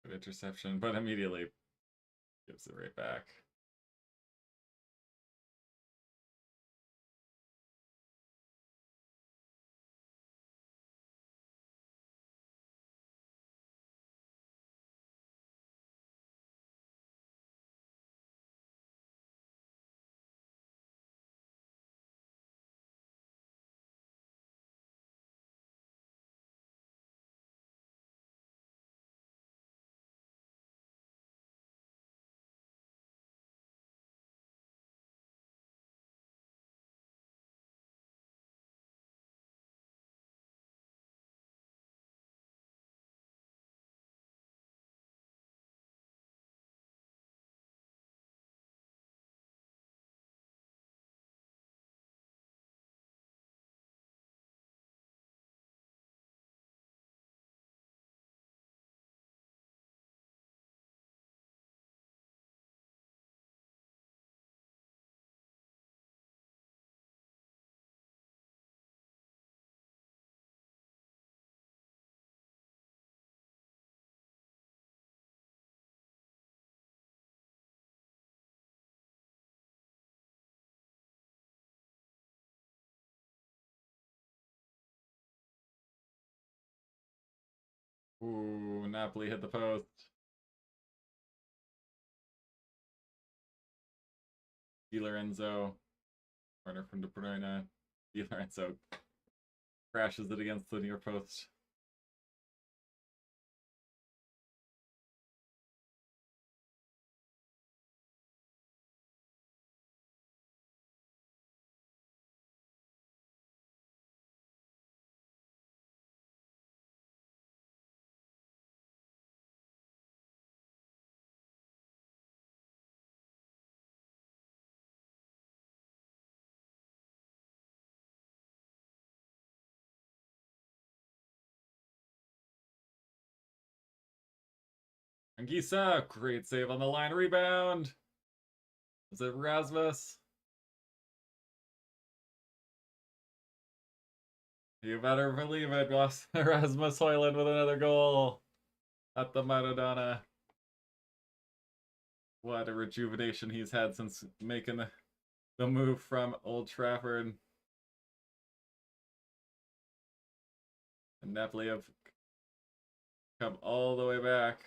Good interception, but immediately gives it right back. Ooh, Napoli hit the post. Di Lorenzo, corner from De Bruyne. Di Lorenzo crashes it against the near post. Anguissa, great save on the line rebound. Is it Rasmus? You better believe it, Rasmus Højlund with another goal at the Maradona. What a rejuvenation he's had since making the move from Old Trafford. And Napoli have come all the way back.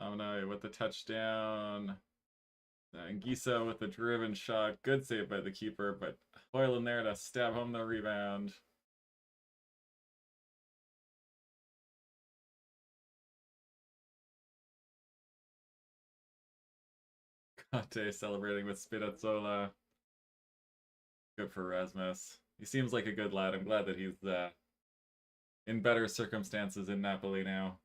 Oh no, with the touchdown. Ngisa with a driven shot. Good save by the keeper, but Hoyland there to stab home the rebound. Conte celebrating with Spinazzola. Good for Rasmus. He seems like a good lad. I'm glad that he's in better circumstances in Napoli now.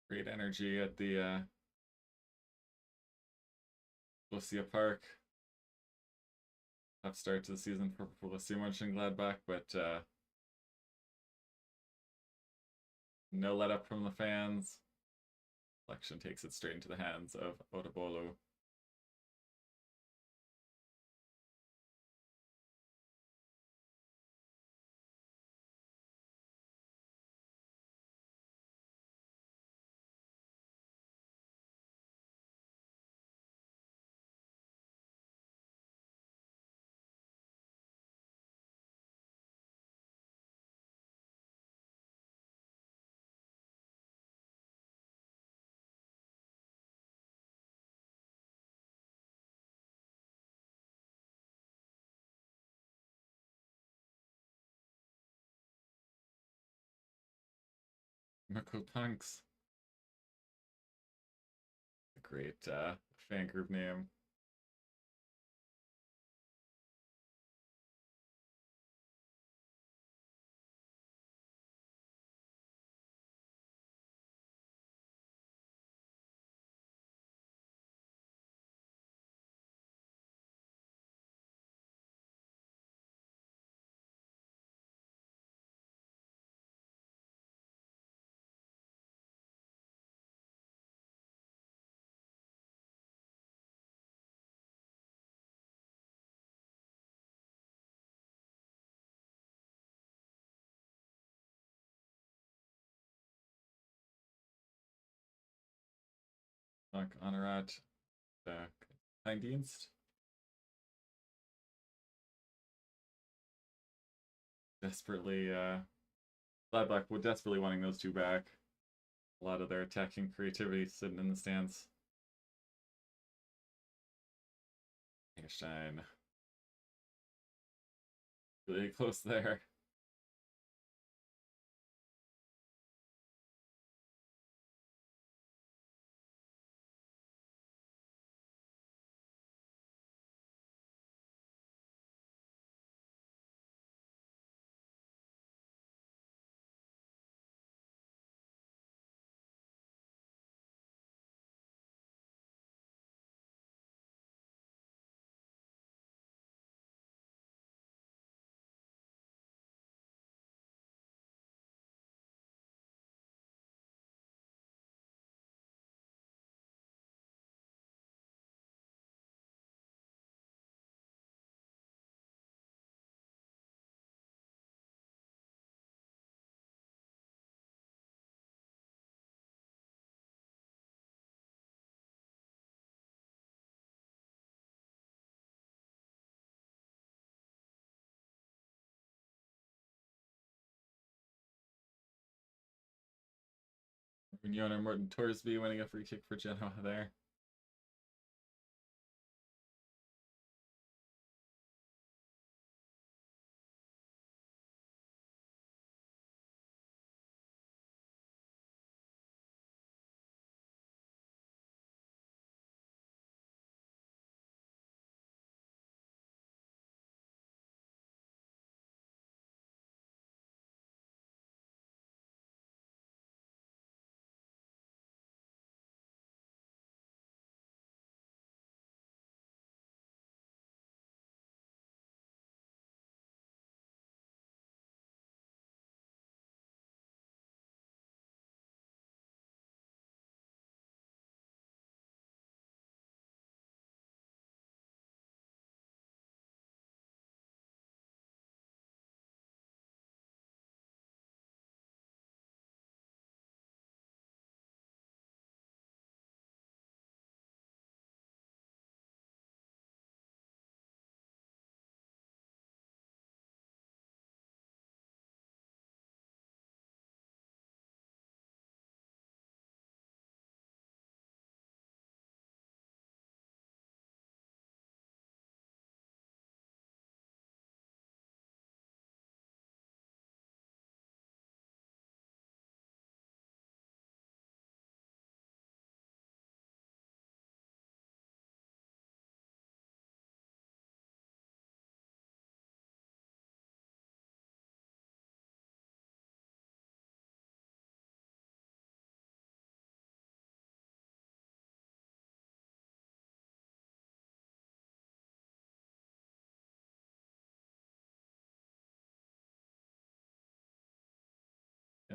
Great energy at the Borussia Park. Tough start to the season for Borussia Mönchengladbach, but no let up from the fans. Selection takes it straight into the hands of Odobolu. Mirko Punks. A great fan group name. Honorat Kleindienst. Desperately, Gladbach were desperately wanting those two back. A lot of their attacking creativity sitting in the stands. Stein. Really close there. Mignon or Morton Torsby winning a free kick for Genoa there.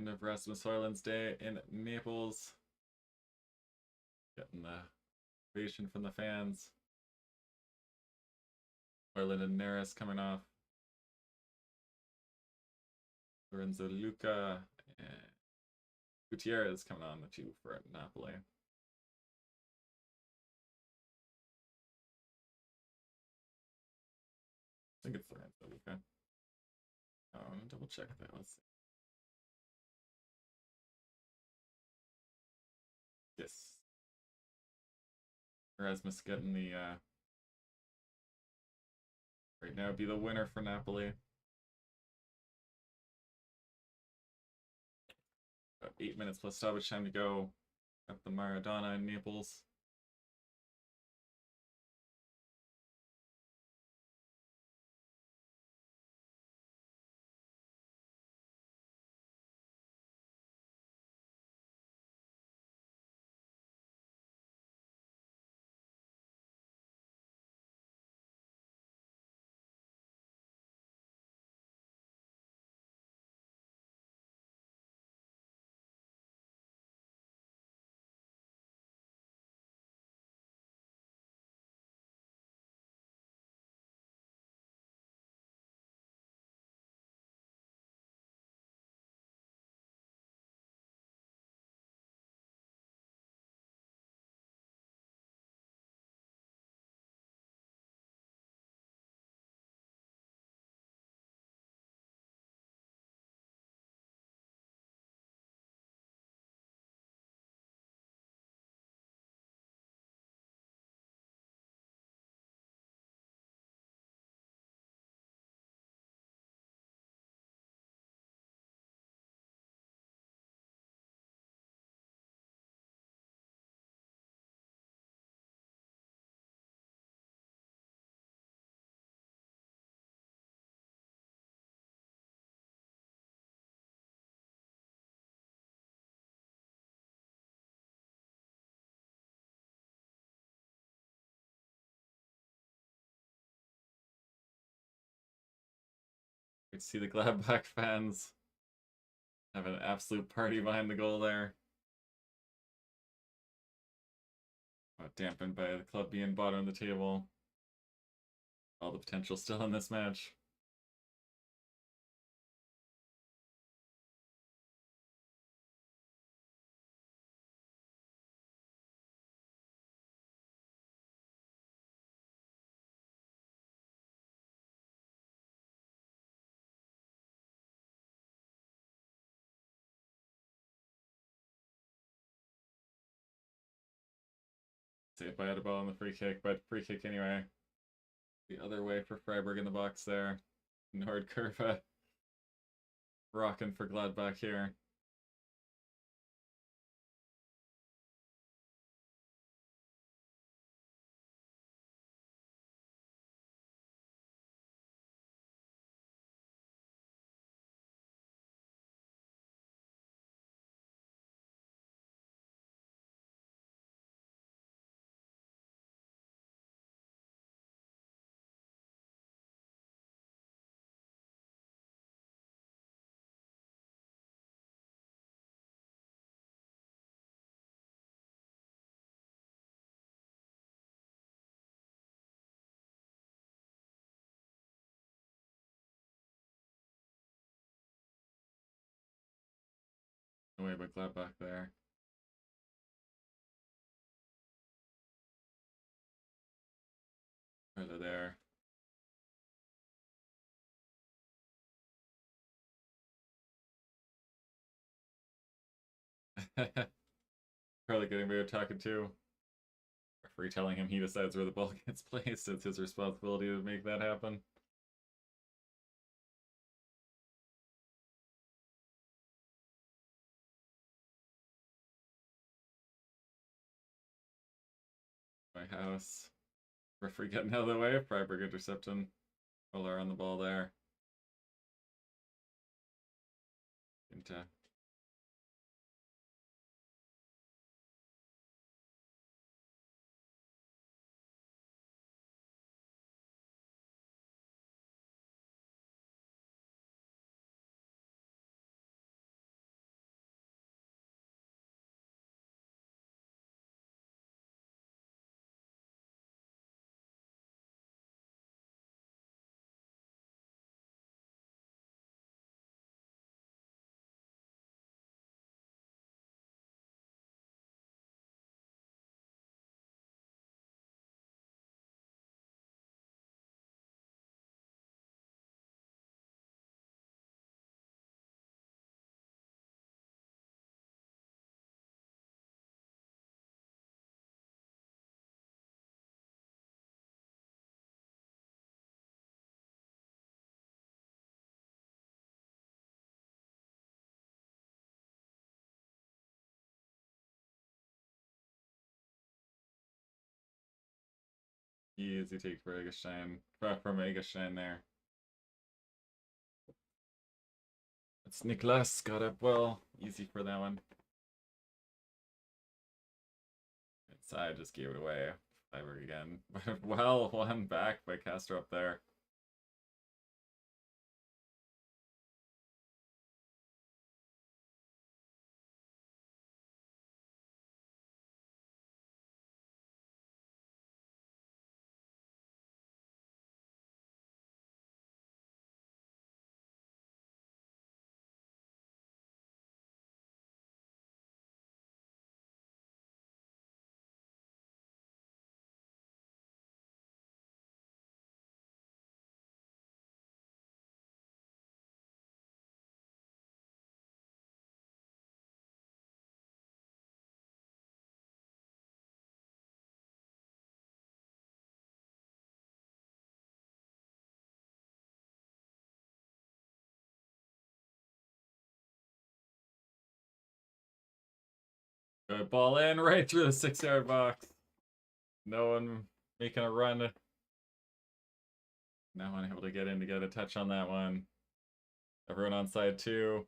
End of Rasmus Højlund's day in Naples. Getting the ovation from the fans. Højlund and Neres coming off. Lorenzo Luca and Gutierrez coming on, the two for Napoli. I think it's Lorenzo Luca. I'm gonna double check that. Let's see. Yes. Erasmus getting the right now be the winner for Napoli. About 8 minutes plus stoppage time to go at the Maradona in Naples. You can see the Gladbach fans have an absolute party behind the goal there. Dampened by the club being bottom of the table. All the potential still in this match. Saved by Adebayo on the free kick, but free kick anyway. The other way for Freiburg in the box there. Nordkurve rocking for Gladbach here. Away by Gladbach there. Further there. Probably getting way of talking to. Referee telling him he decides where the ball gets placed. It's his responsibility to make that happen. My house. Referee getting out of the way. Freiburg intercepting. Roller on the ball there. Into Easy take for Eggestein. From Eggestein there. It's Niklas got up well. Easy for that one. Inside just gave it away. Freiburg again. Well, one back by Castro up there. Good ball in right through the 6-yard box. No one making a run. No one able to get in to get a touch on that one. Everyone on side 2.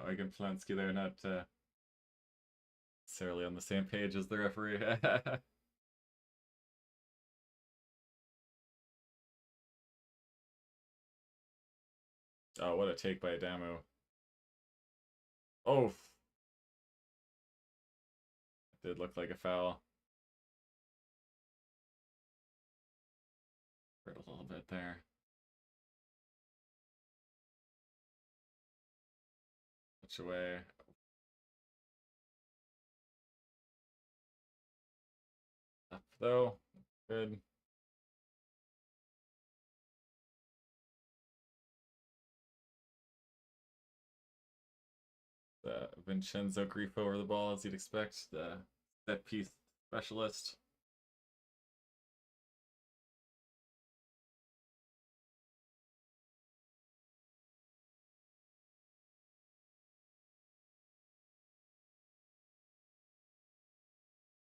Eugen Polanski there, not necessarily on the same page as the referee. Oh, what a take by Adamu. Oh, it did look like a foul. For a little bit there. Touch away. Up though. Good. Vincenzo Grifo over the ball, as you'd expect. The set piece specialist.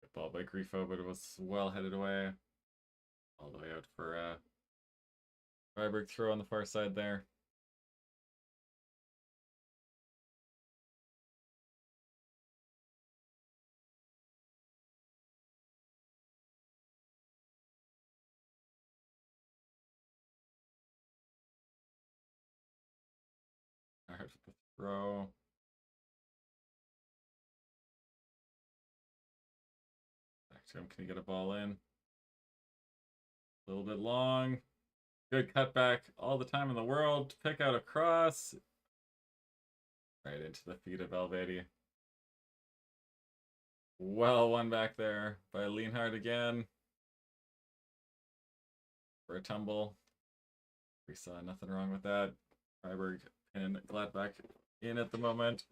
Good ball by Grifo, but it was well headed away. All the way out for Freiburg throw on the far side there. Alright, the throw. Back to him. Can he get a ball in? A little bit long. Good cutback. All the time in the world to pick out a cross. Right into the feet of Valverde. Well, one back there by Lienhard again. For a tumble. We saw nothing wrong with that. Freiburg and Gladbach in at the moment.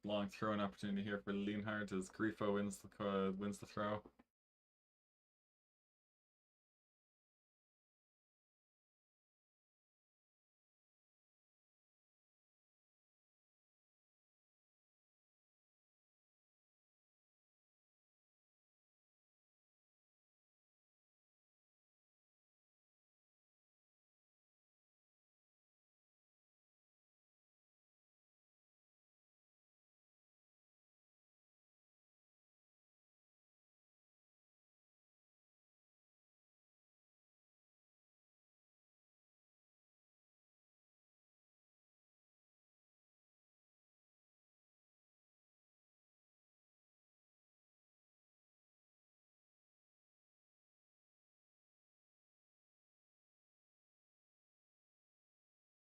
Long throwing opportunity here for Lienhard as Grifo wins the throw.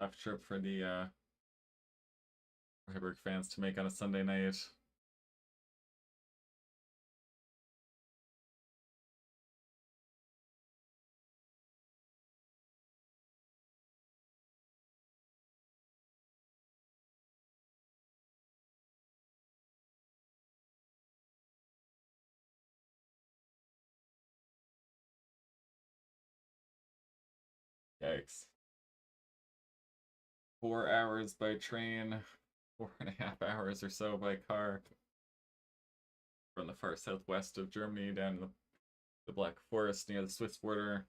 tough trip for the Freiburg fans to make on a Sunday night. Yikes. 4 hours by train, 4.5 hours or so by car from the far southwest of Germany down to the Black Forest near the Swiss border,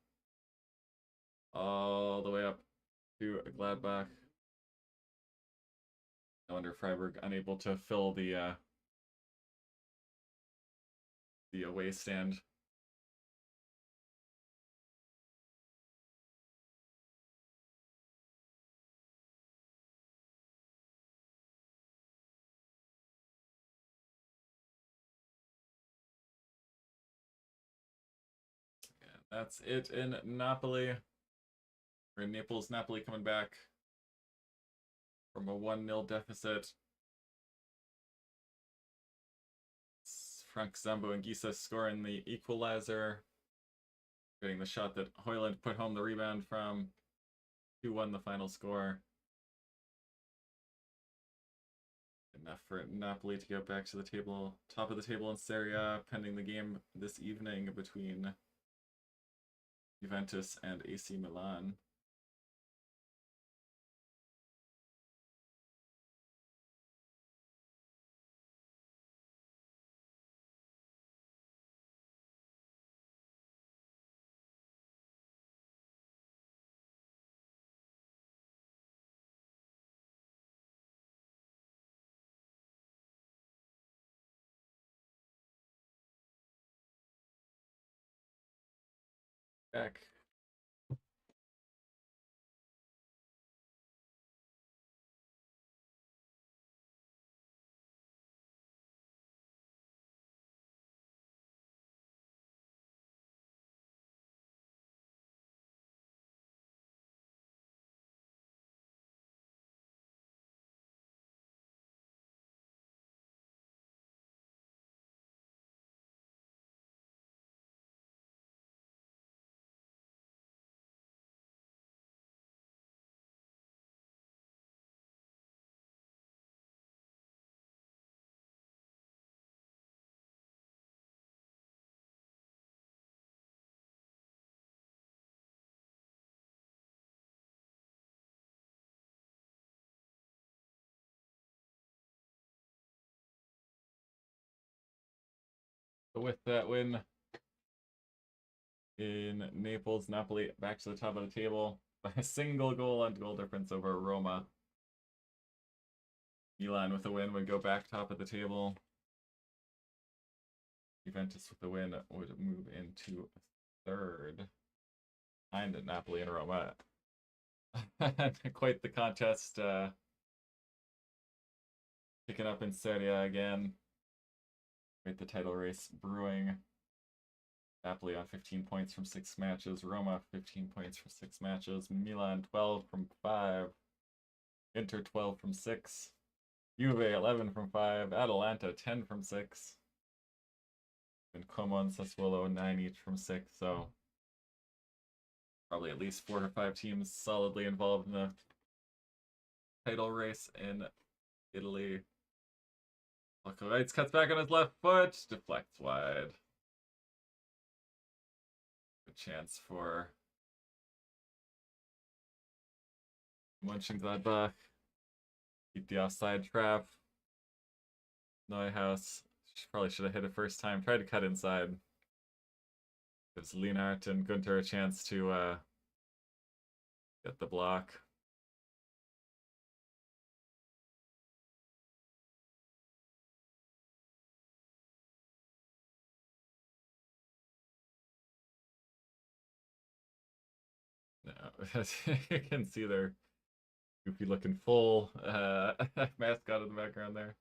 all the way up to Gladbach. No wonder Freiburg unable to fill the away stand. That's it in Napoli. We're in Naples. Napoli coming back from a 1-0 deficit. Frank Zambo and Gisa scoring the equalizer. Getting the shot that Højlund put home the rebound from. 2-1 the final score. Enough for Napoli to get back to the table, top of the table in Serie, pending the game this evening between Juventus and AC Milan. Back. With that win in Naples, Napoli back to the top of the table by a single goal on goal difference over Roma. Milan with a win would go back top of the table. Juventus with the win would move into third. Behind Napoli and Roma. Quite the contest. Picking up in Serie again. With the title race brewing. Napoli on 15 points from 6 matches. Roma 15 points from 6 matches. Milan 12 from 5. Inter 12 from 6. Juve 11 from 5. Atalanta 10 from 6. And Como and Sassuolo 9 each from 6. So probably at least 4 or 5 teams solidly involved in the title race in Italy. Lights cuts back on his left foot, deflects wide. Good chance for Mönchengladbach. Keep the offside trap. Neuhaus probably should have hit it first time. Tried to cut inside. Gives Lienhardt and Gunter a chance to get the block. No, you can see their goofy looking full mascot in the background there.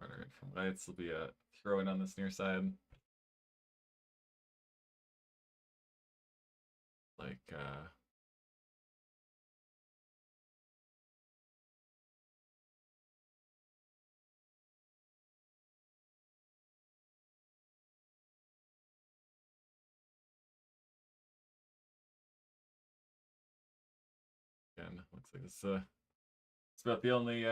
Runner in from Lights will be a throw in on this near side. Like again. Looks like it's about the only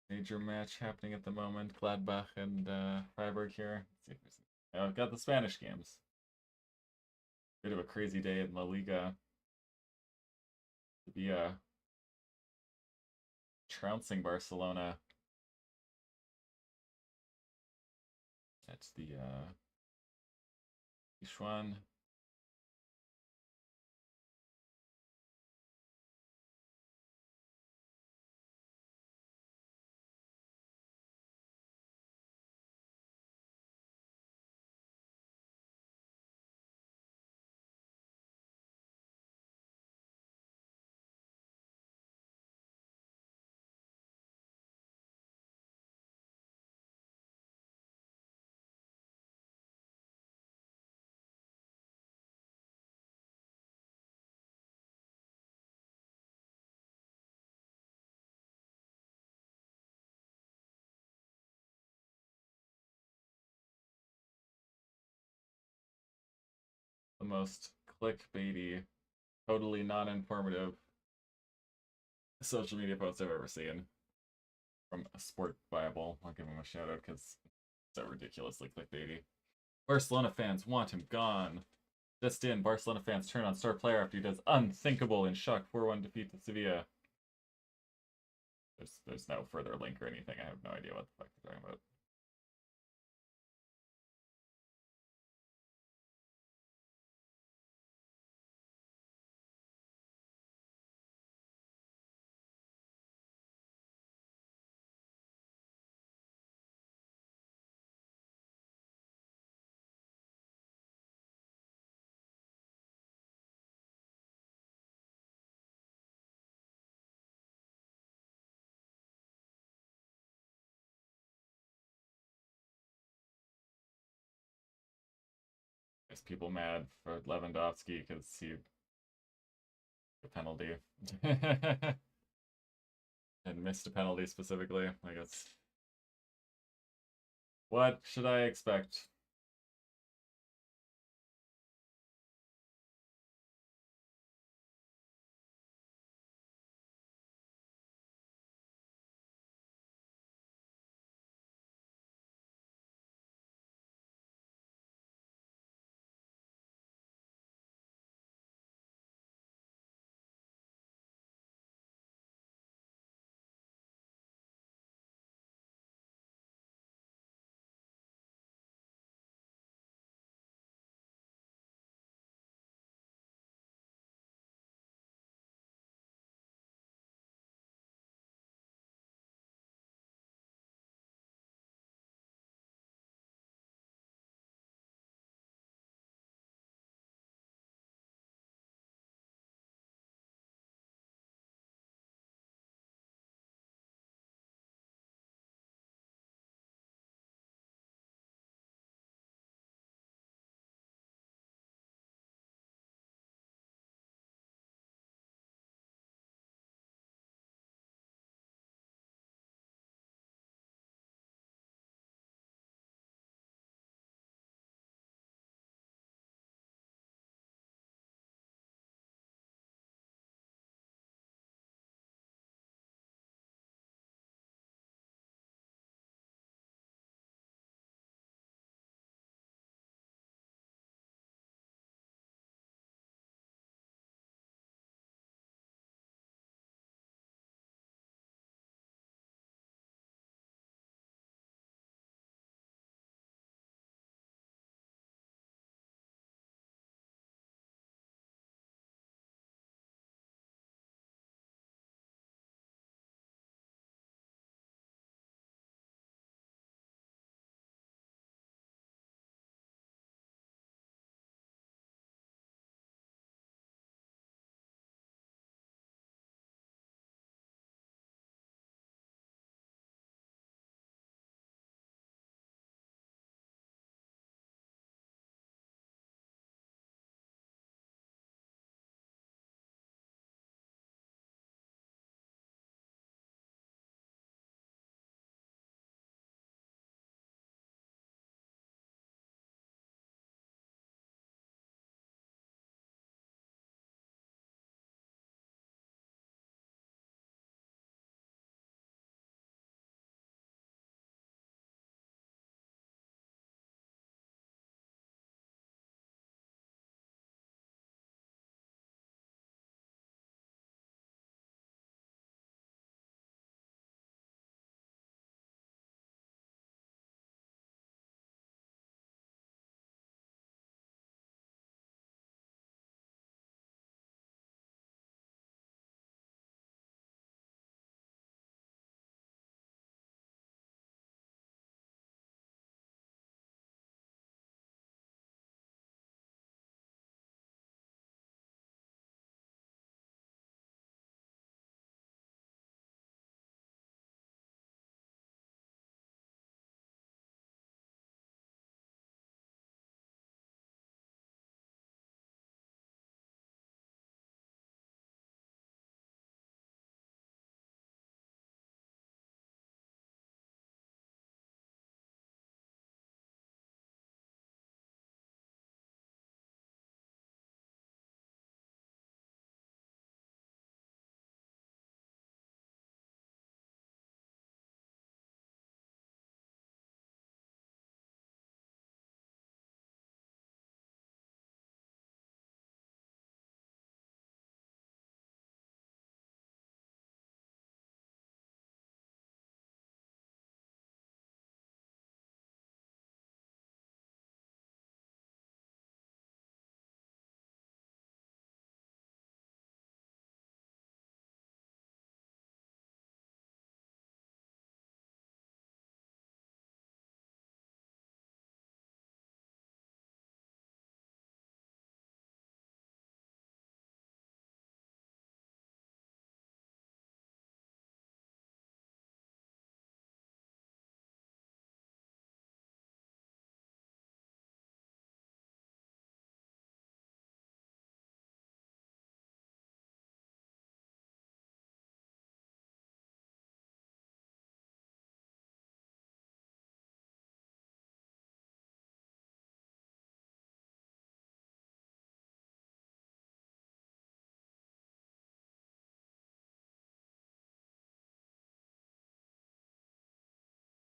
major match happening at the moment. Gladbach and Freiburg here. Let's see if there's. I've got the Spanish games. Bit of a crazy day in La Liga. To be trouncing Barcelona. That's the Ichuan. The most clickbaity, totally non-informative social media post I've ever seen from a Sport Bible. I'll give him a shout out because it's so ridiculously clickbaity. Barcelona fans want him gone. Just in, Barcelona fans turn on star player after he does unthinkable in shock 4-1 defeat to Sevilla. There's no further link or anything. I have no idea what the fuck they're talking about. There's people mad for Lewandowski because he a penalty and missed a penalty specifically. I guess. What should I expect?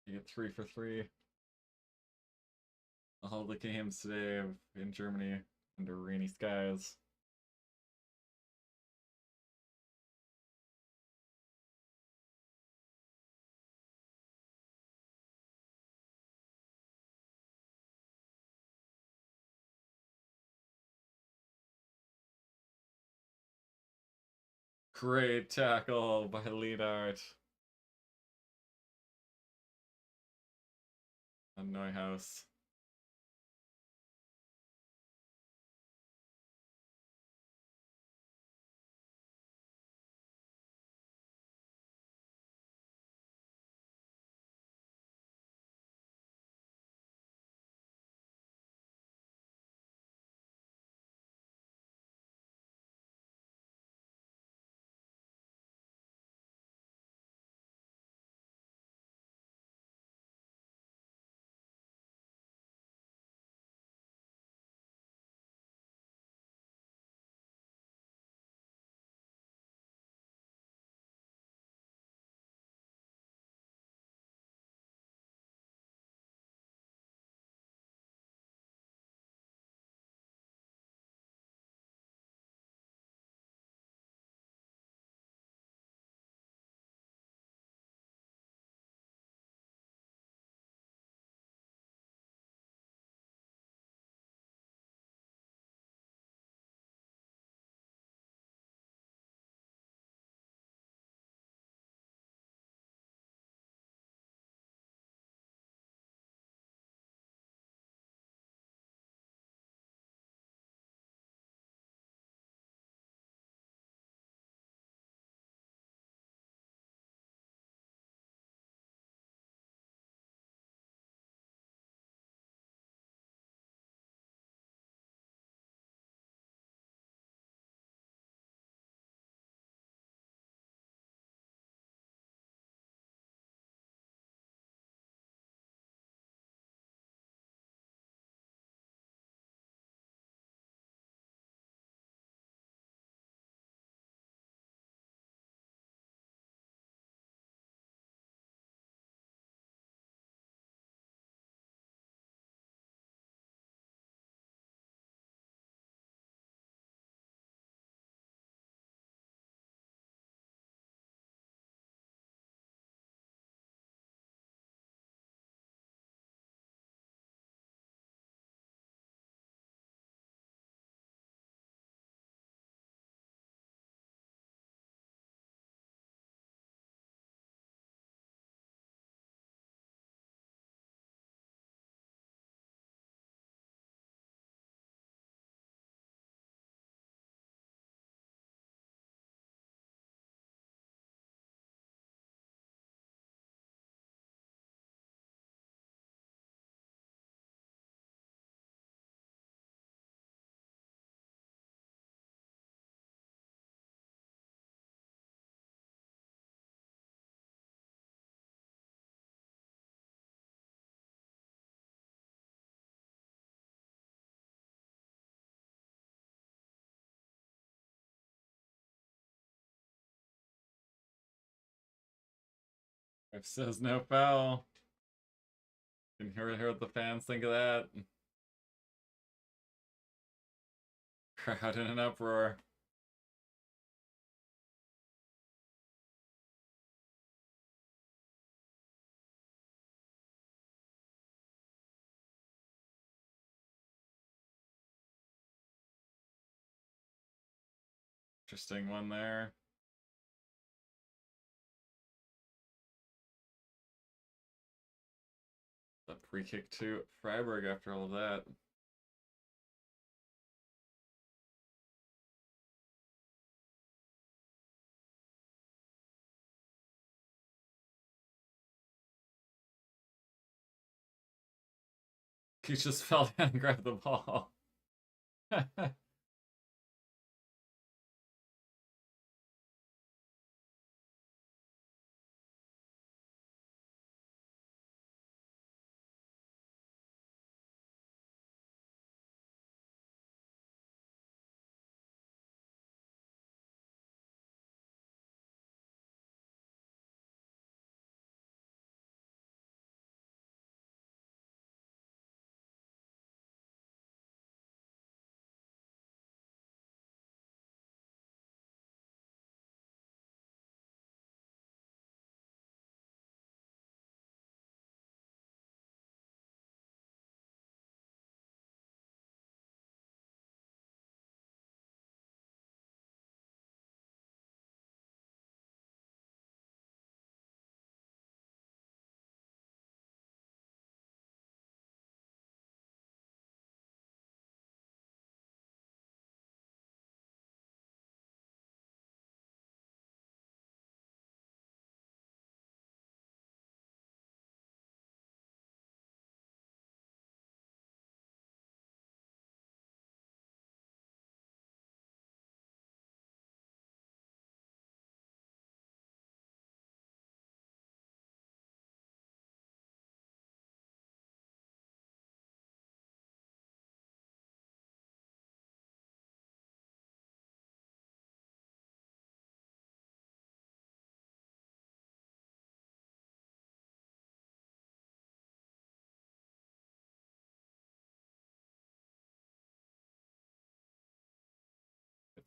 You get 3 for 3. All the games today in Germany under rainy skies. Great tackle by Lienart on Neuhaus. If says no foul. Can hear what the fans think of that. Crowd in an uproar. Interesting one there. The pre-kick to Freiburg after all of that. He just fell down and grabbed the ball.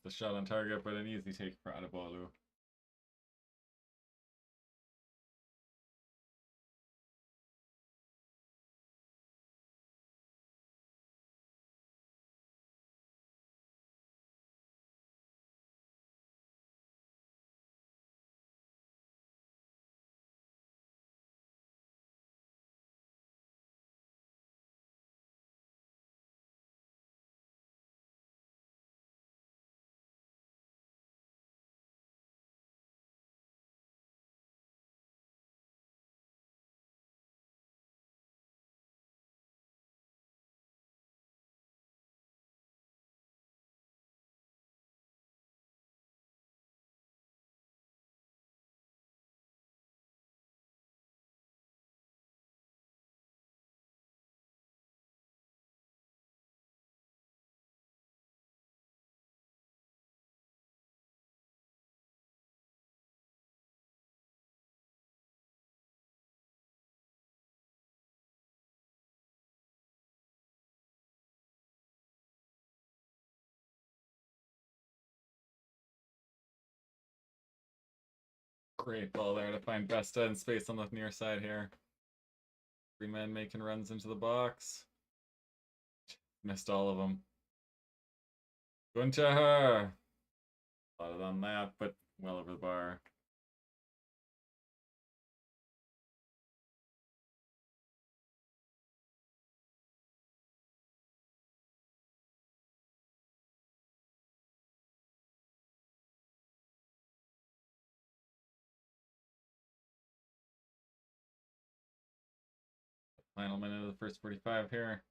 Gets the shot on target, but an easy take for Adebolu. Great ball there to find Besta in space on the near side here. 3 men making runs into the box. Missed all of them. Gunter! A lot on that, but well over the bar. Final minute of the first 45 here.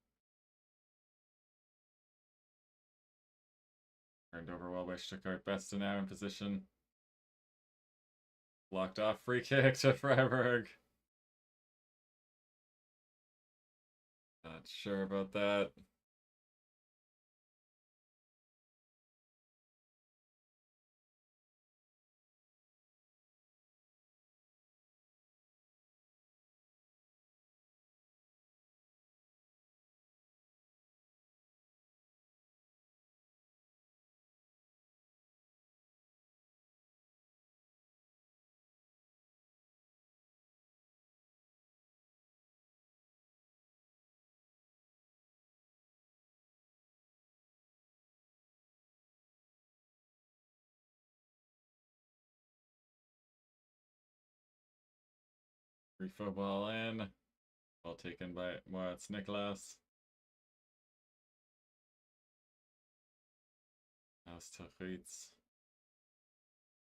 Turned over well by Stuttgart. Besta now in position. Blocked off. Free kick to Freiburg. Not sure about that. Free football in. Ball taken by Niklas. Now it's Tuchitz.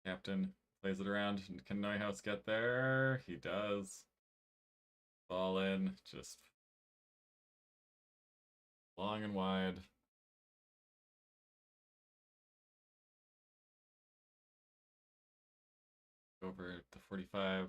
Captain plays it around. Can Neuhaus get there? He does. Ball in. Just long and wide. Over the 45.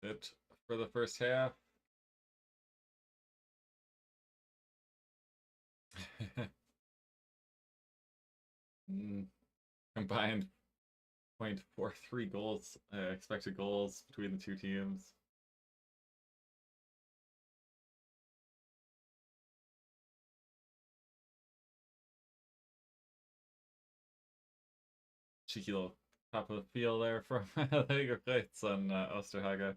It for the first half. Combined 0.43 goals, expected goals between the two teams. Cheeky little top of the field there from Ligue on Osterhage.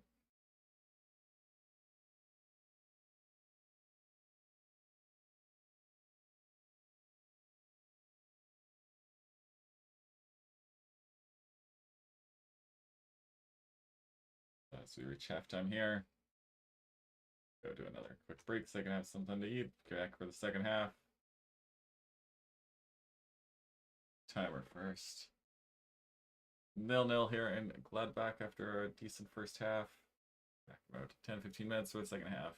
So we reach halftime here. Go do another quick break so I can have something to eat. Go back for the second half. Timer first. 0-0 here in Gladbach after a decent first half. Back about 10-15 minutes for the second half.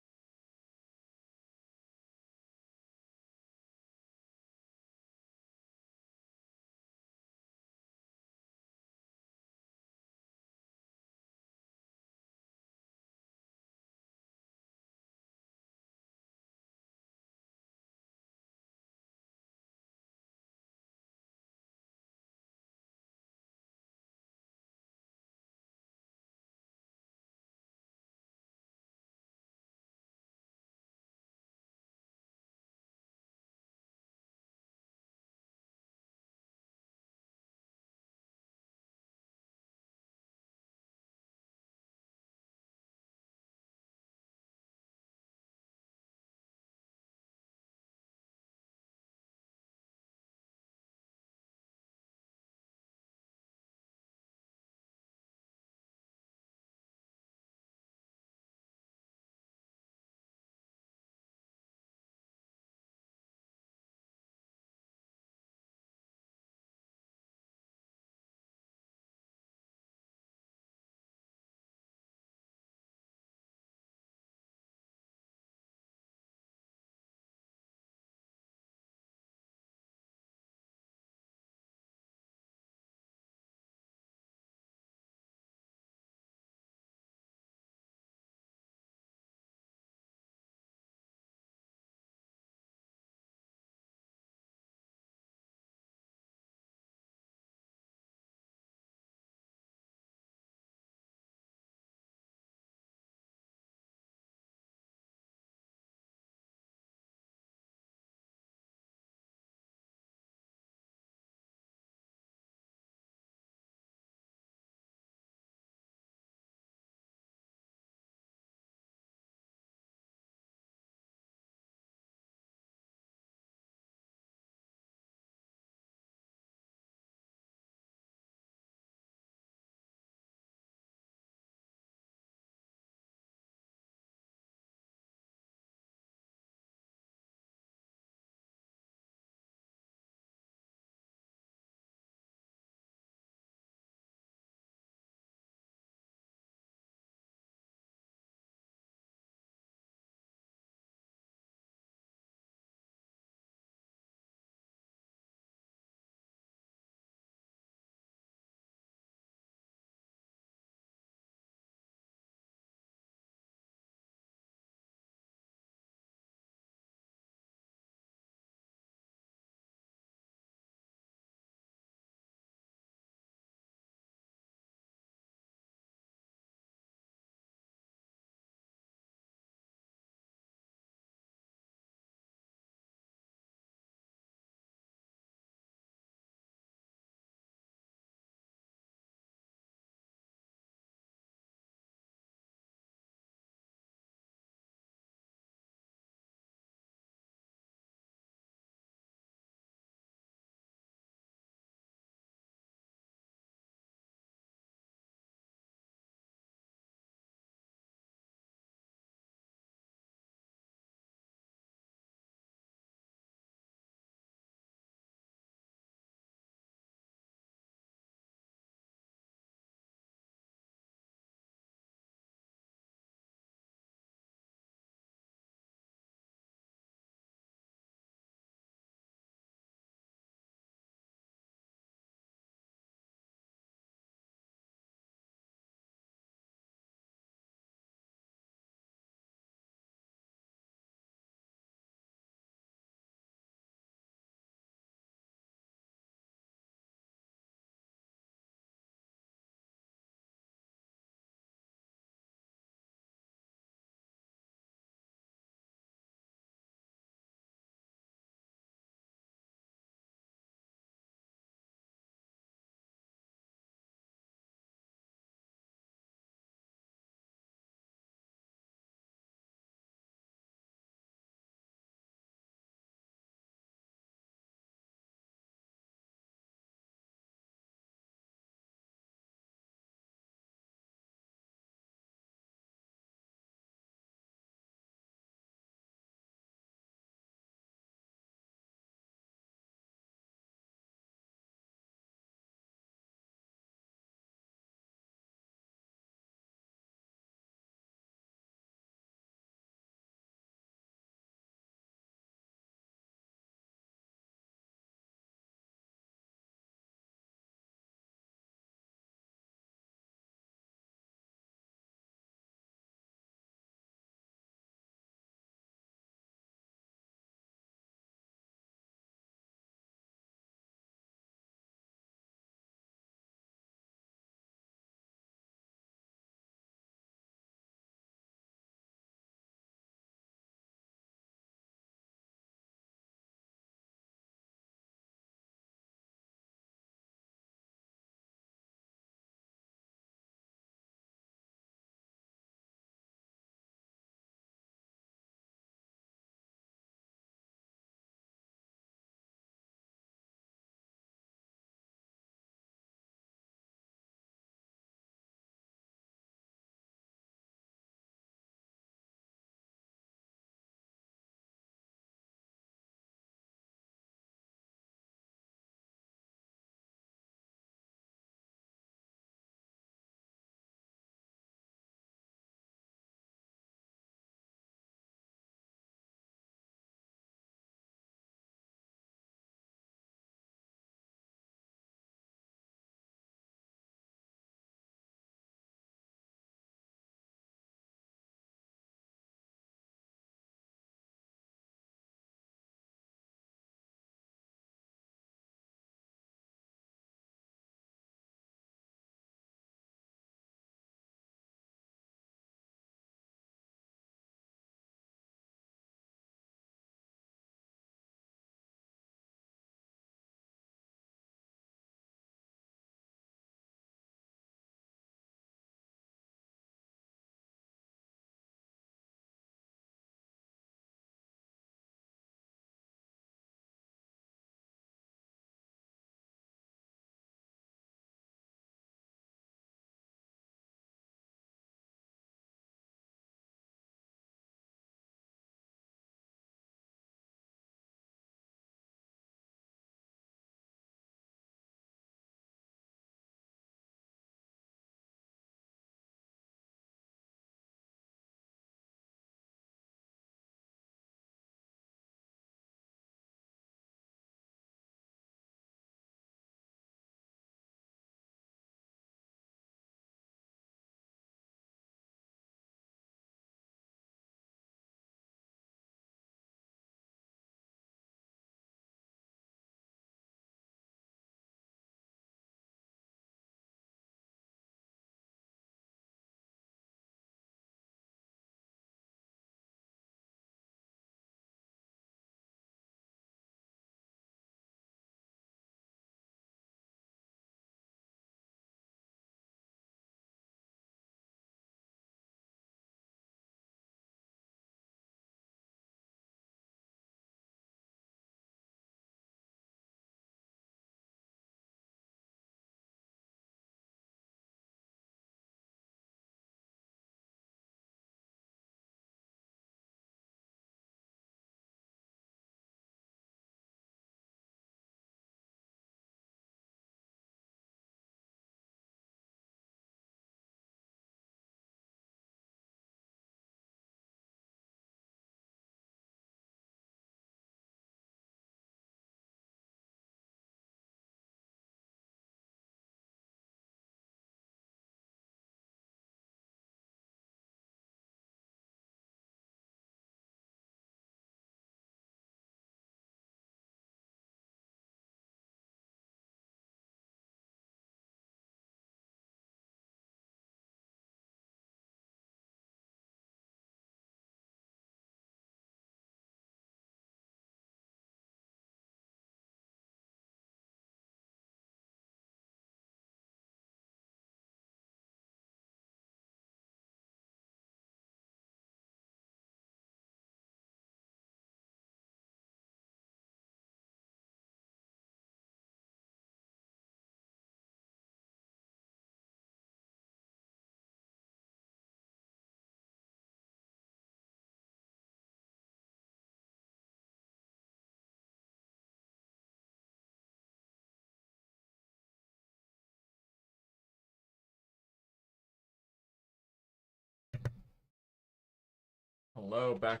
Hello, back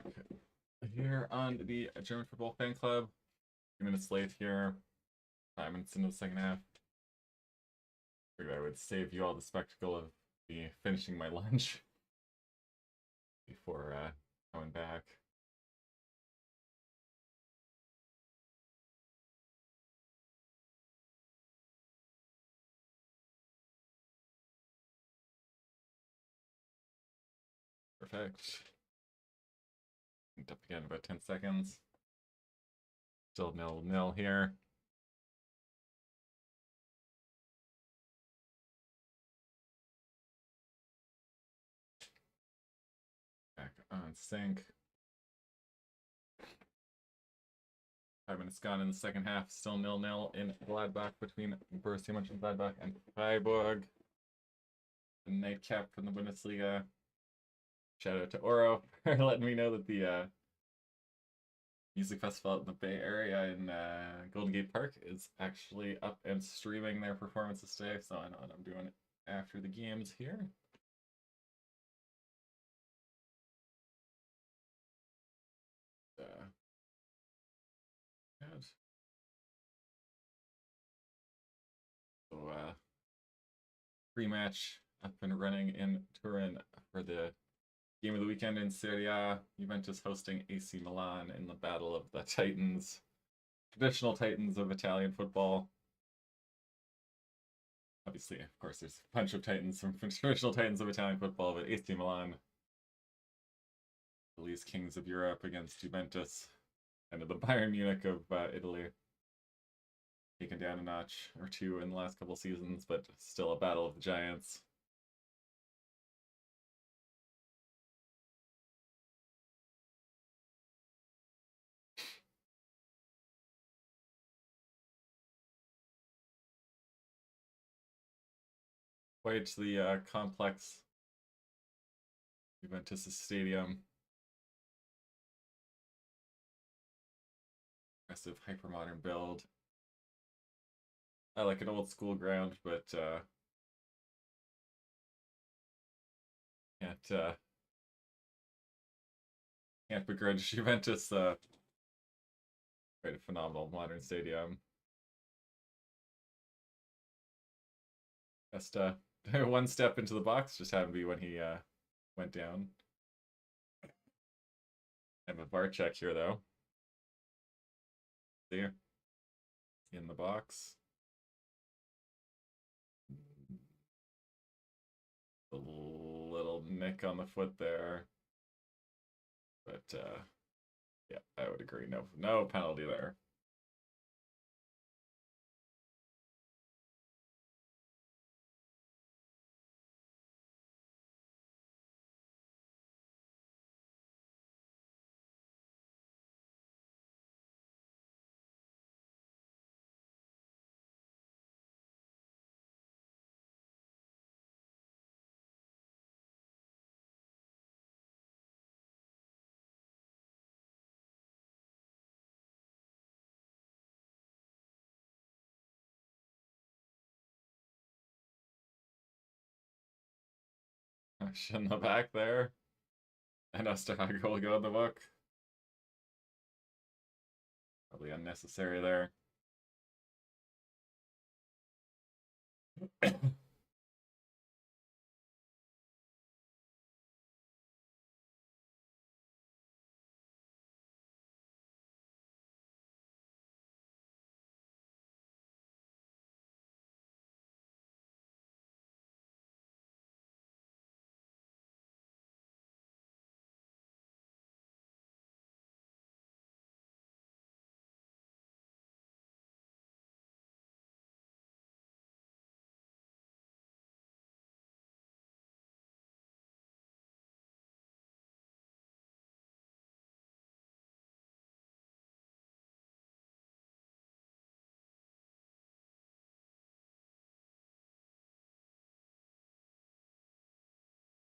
here on the German Football Fan Club. A few minutes late here. 5 minutes into the second half. Figured I would save you all the spectacle of me finishing my lunch before coming back. Perfect. Linked up again in about 10 seconds. Still 0-0 here. Back on sync. 5 minutes gone in the second half. Still 0-0 in Gladbach between Borussia Mönchengladbach and Freiburg. The nightcap from the Bundesliga. Shout out to Oro for letting me know that the music festival in the Bay Area in Golden Gate Park is actually up and streaming their performances today. So I know what I'm doing after the games here. Good. So pre-match up and running in Turin for the game of the weekend in Serie. Juventus hosting AC Milan in the battle of the Titans, traditional Titans of Italian football. Obviously, of course, there's a bunch of Titans from traditional Titans of Italian football, but AC Milan, the least kings of Europe against Juventus, and the Bayern Munich of Italy. Taken down a notch or two in the last couple seasons, but still a battle of the giants. Quite the complex Juventus stadium. Aggressive, hyper-modern build. I like an old school ground, but can't begrudge Juventus quite a phenomenal modern stadium. Just one step into the box just happened to be when he went down. I have a VAR check here though. See? In the box. A little nick on the foot there. But yeah, I would agree. No penalty there. In the back there. And Osterhager will go in the book. Probably unnecessary there.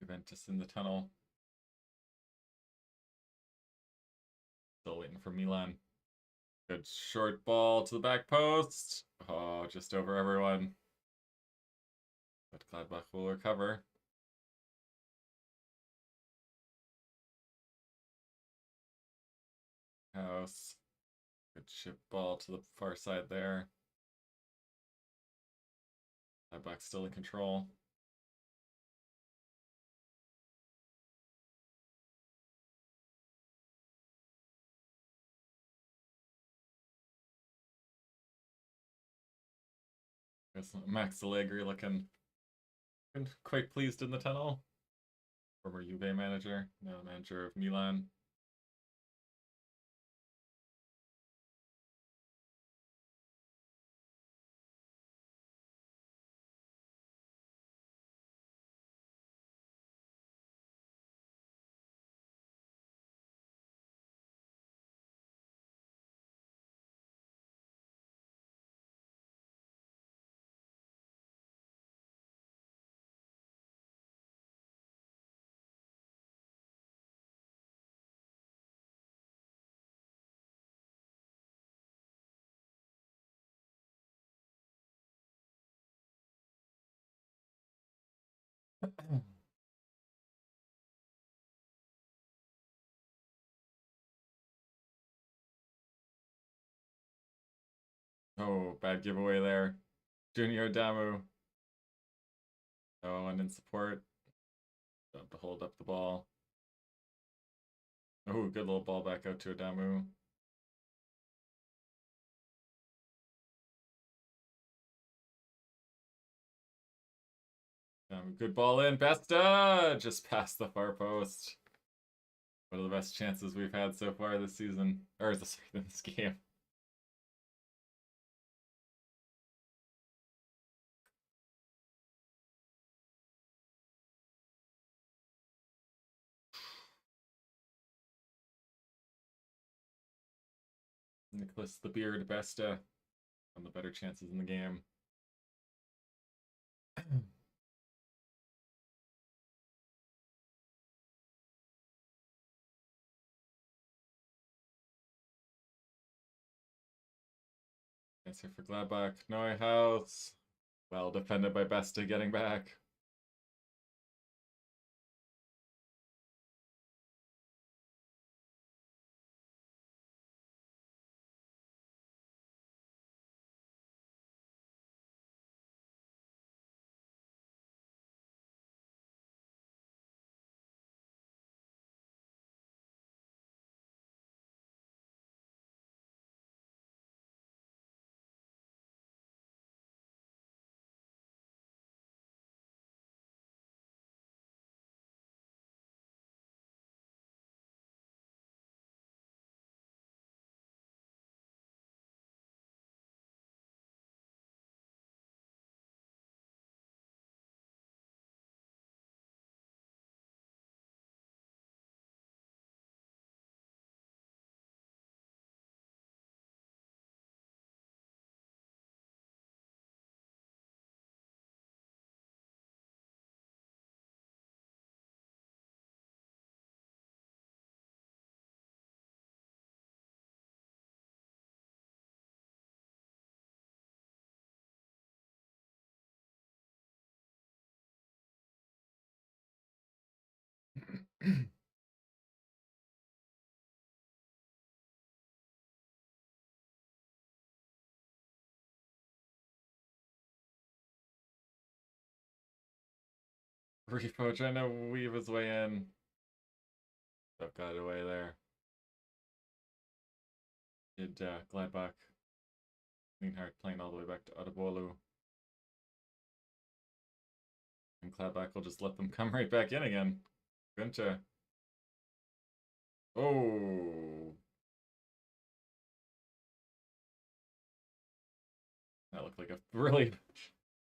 Juventus in the tunnel. Still waiting for Milan. Good short ball to the back post. Oh, just over everyone. But Gladbach will recover. House. Good chip ball to the far side there. Gladbach still in control. Max Allegri looking quite pleased in the tunnel. Former Juve manager, now manager of Milan. Oh, bad giveaway there. Junior Damu. No one in support. To hold up the ball. Oh, good little ball back out to Adamu. Good ball in. Besta! Just past the far post. One of the best chances we've had so far this season. Or this game. Nicholas the Beard Besta. On the better chances in the game. Answer for Gladbach. Neuhaus. Well defended by Besta getting back. Repo trying to weave his way in. Oh, got it away there. Did Gladbach. Lienhardt playing all the way back to Adebolu. And Gladbach will just let them come right back in again. Günther. Oh. That looked like a really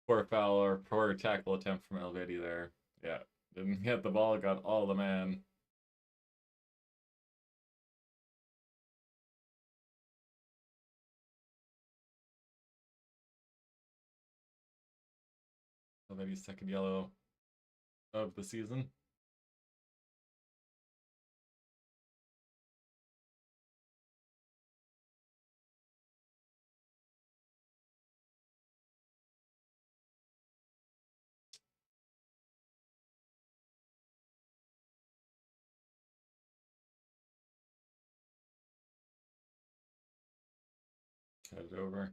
poor foul or poor tackle attempt from Elvedi there. Yeah. Didn't get the ball, got all the man. Elvedi's second yellow of the season. Cut it over.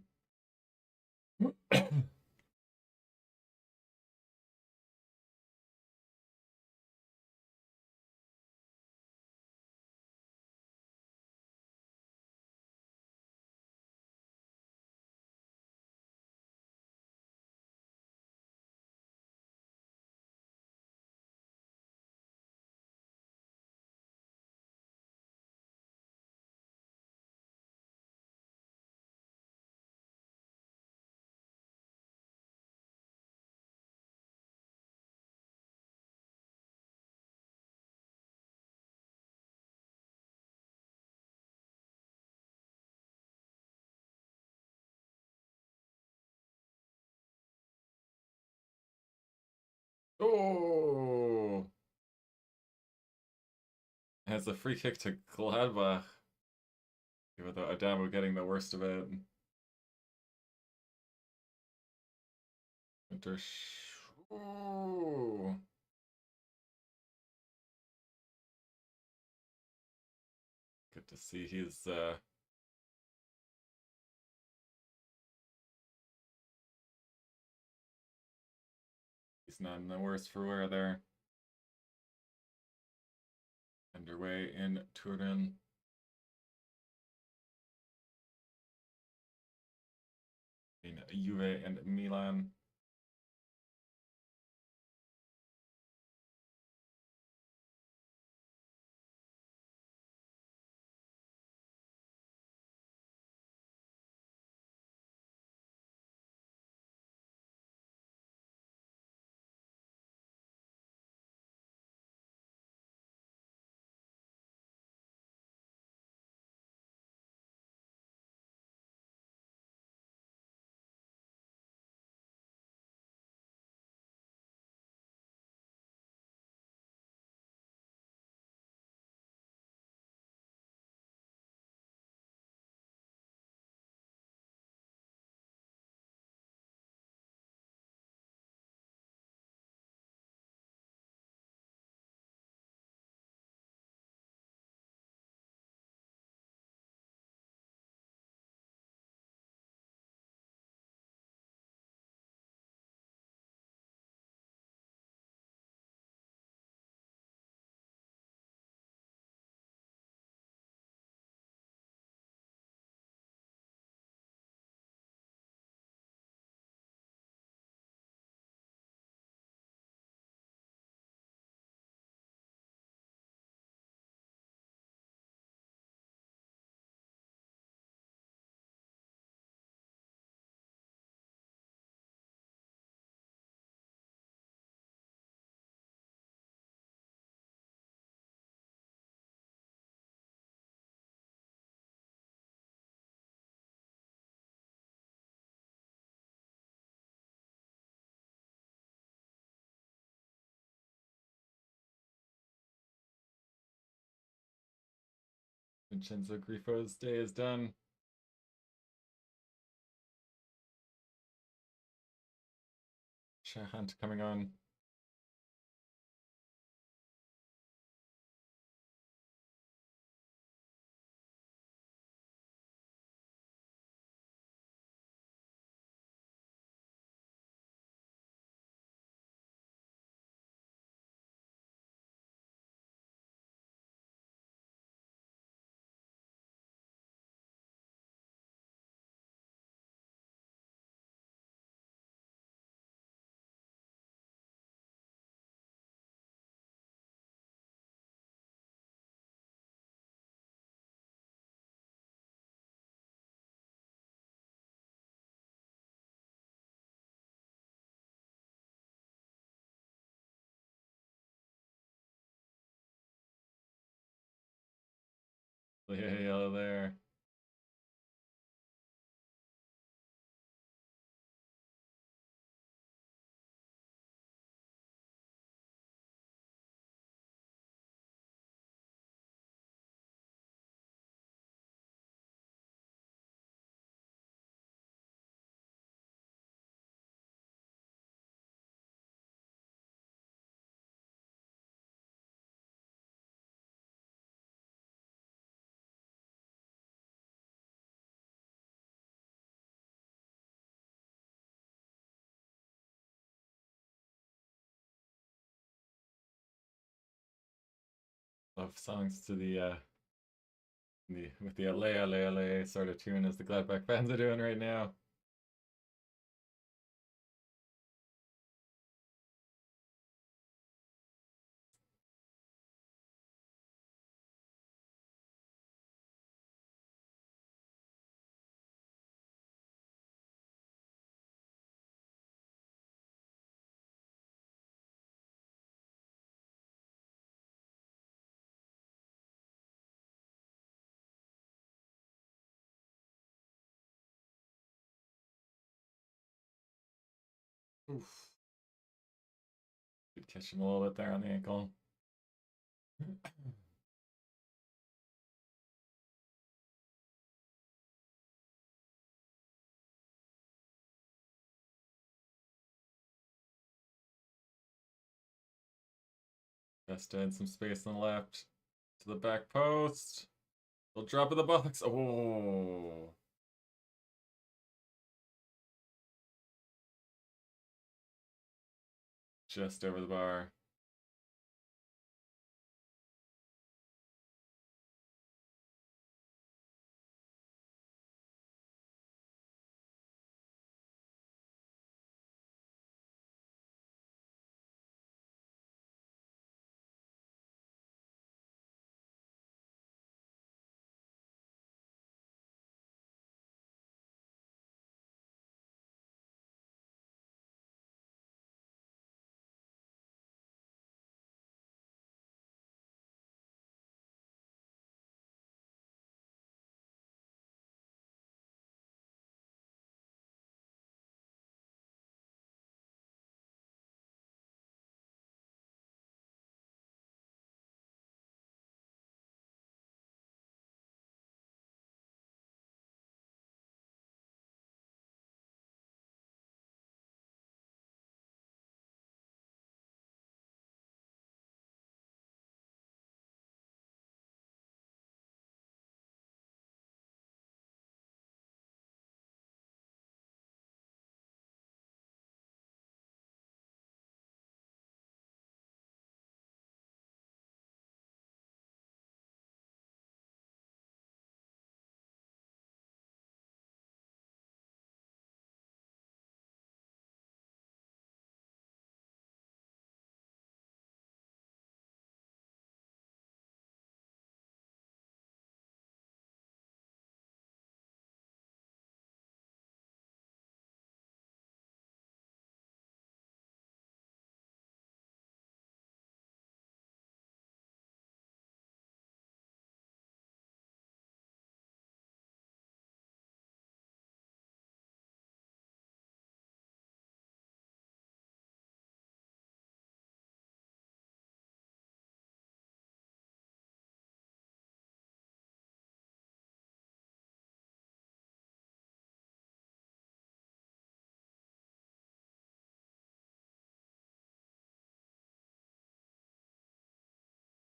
Oh! Has a free kick to Gladbach. With Adamo getting the worst of it. Ooh. Good to see he's not in the worst for wear there. Underway in Turin. In Juve and Milan. Vincenzo Grifo's day is done. Shahant coming on. Yeah, yellow there. of songs to the with the LA LA LA sort of tune as the Gladbach fans are doing right now. Oof. Could catch him a little bit there on the ankle. Just in some space on the left to the back post. They'll drop in the box. Oh. Just over the bar.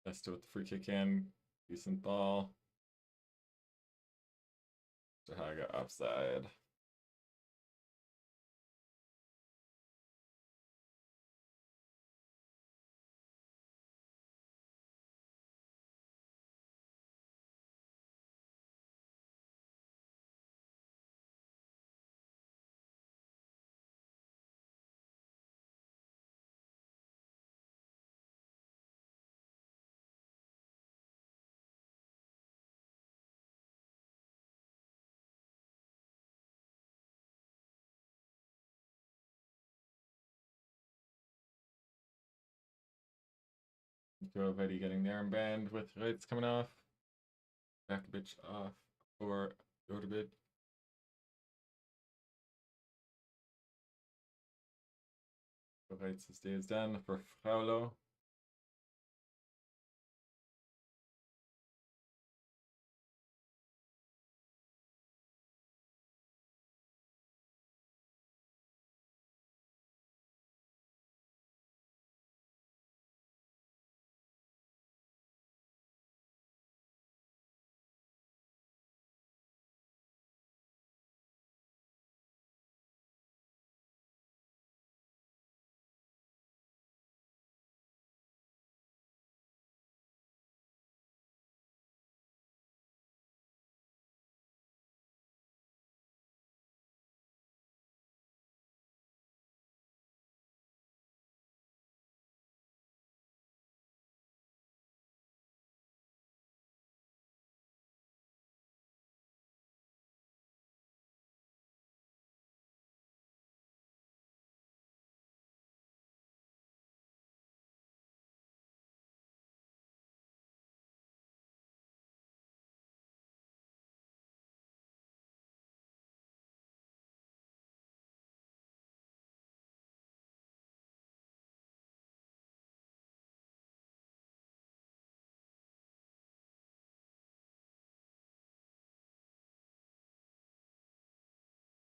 Just with the free kick in. Decent ball. Zahaga offside. Already getting the armband with Reitz coming off. Rakovic off for Jodabit. Reitz's day is done for Fraulo.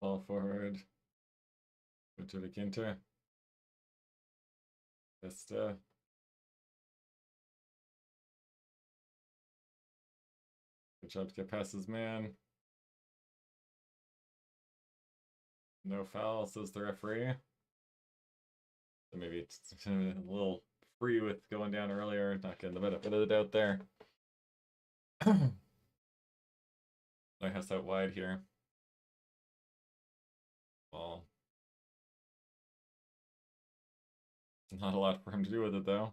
ball forward. To the Quinter. Just good job to get past his man. No foul, says the referee. So maybe it's a little free with going down earlier, not getting the benefit of the doubt there. Lighthouse out wide here. Ball. Not a lot for him to do with it though.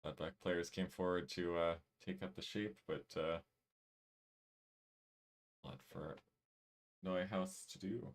Back players came forward to take up the shape, but a lot for Neuhaus to do.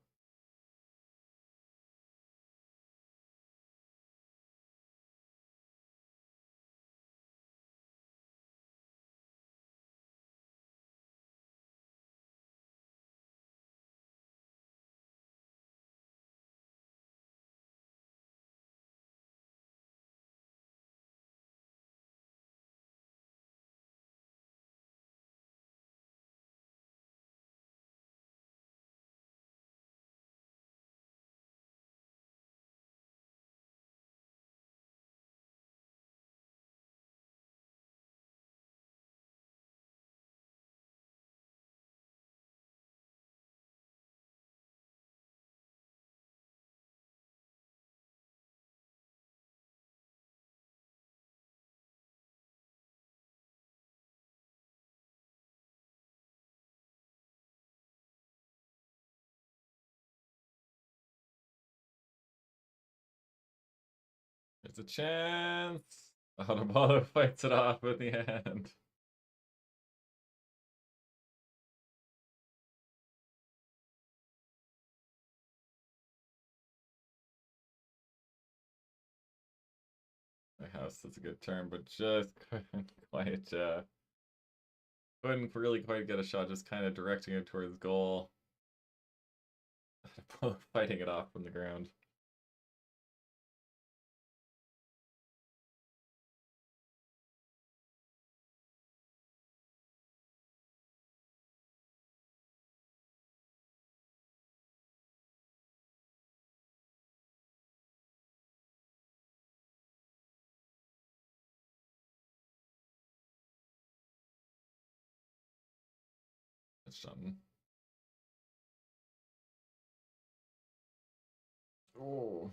There's a chance. Autobalo fights it off in the end. My house is a good turn, but just couldn't really quite get a shot, just kind of directing it towards goal. Fighting it off from the ground. It's done. Oh.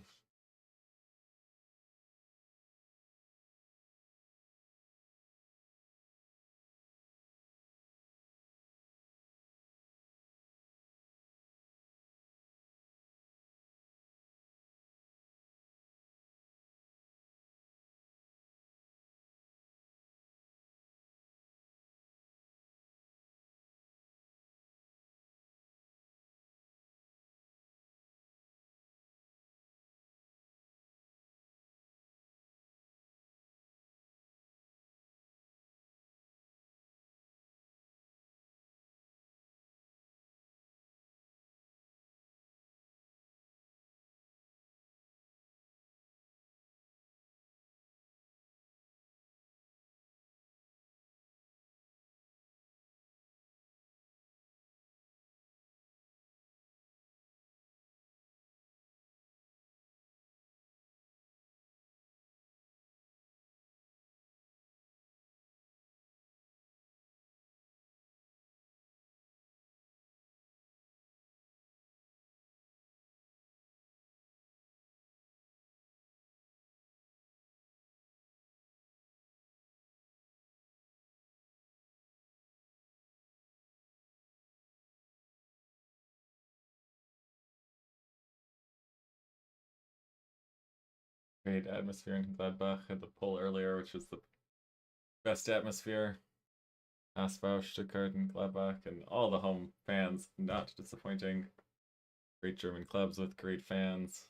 Great atmosphere in Gladbach. Had the poll earlier, which was the best atmosphere. Asbach, Stuttgart, and Gladbach, and all the home fans, not disappointing. Great German clubs with great fans.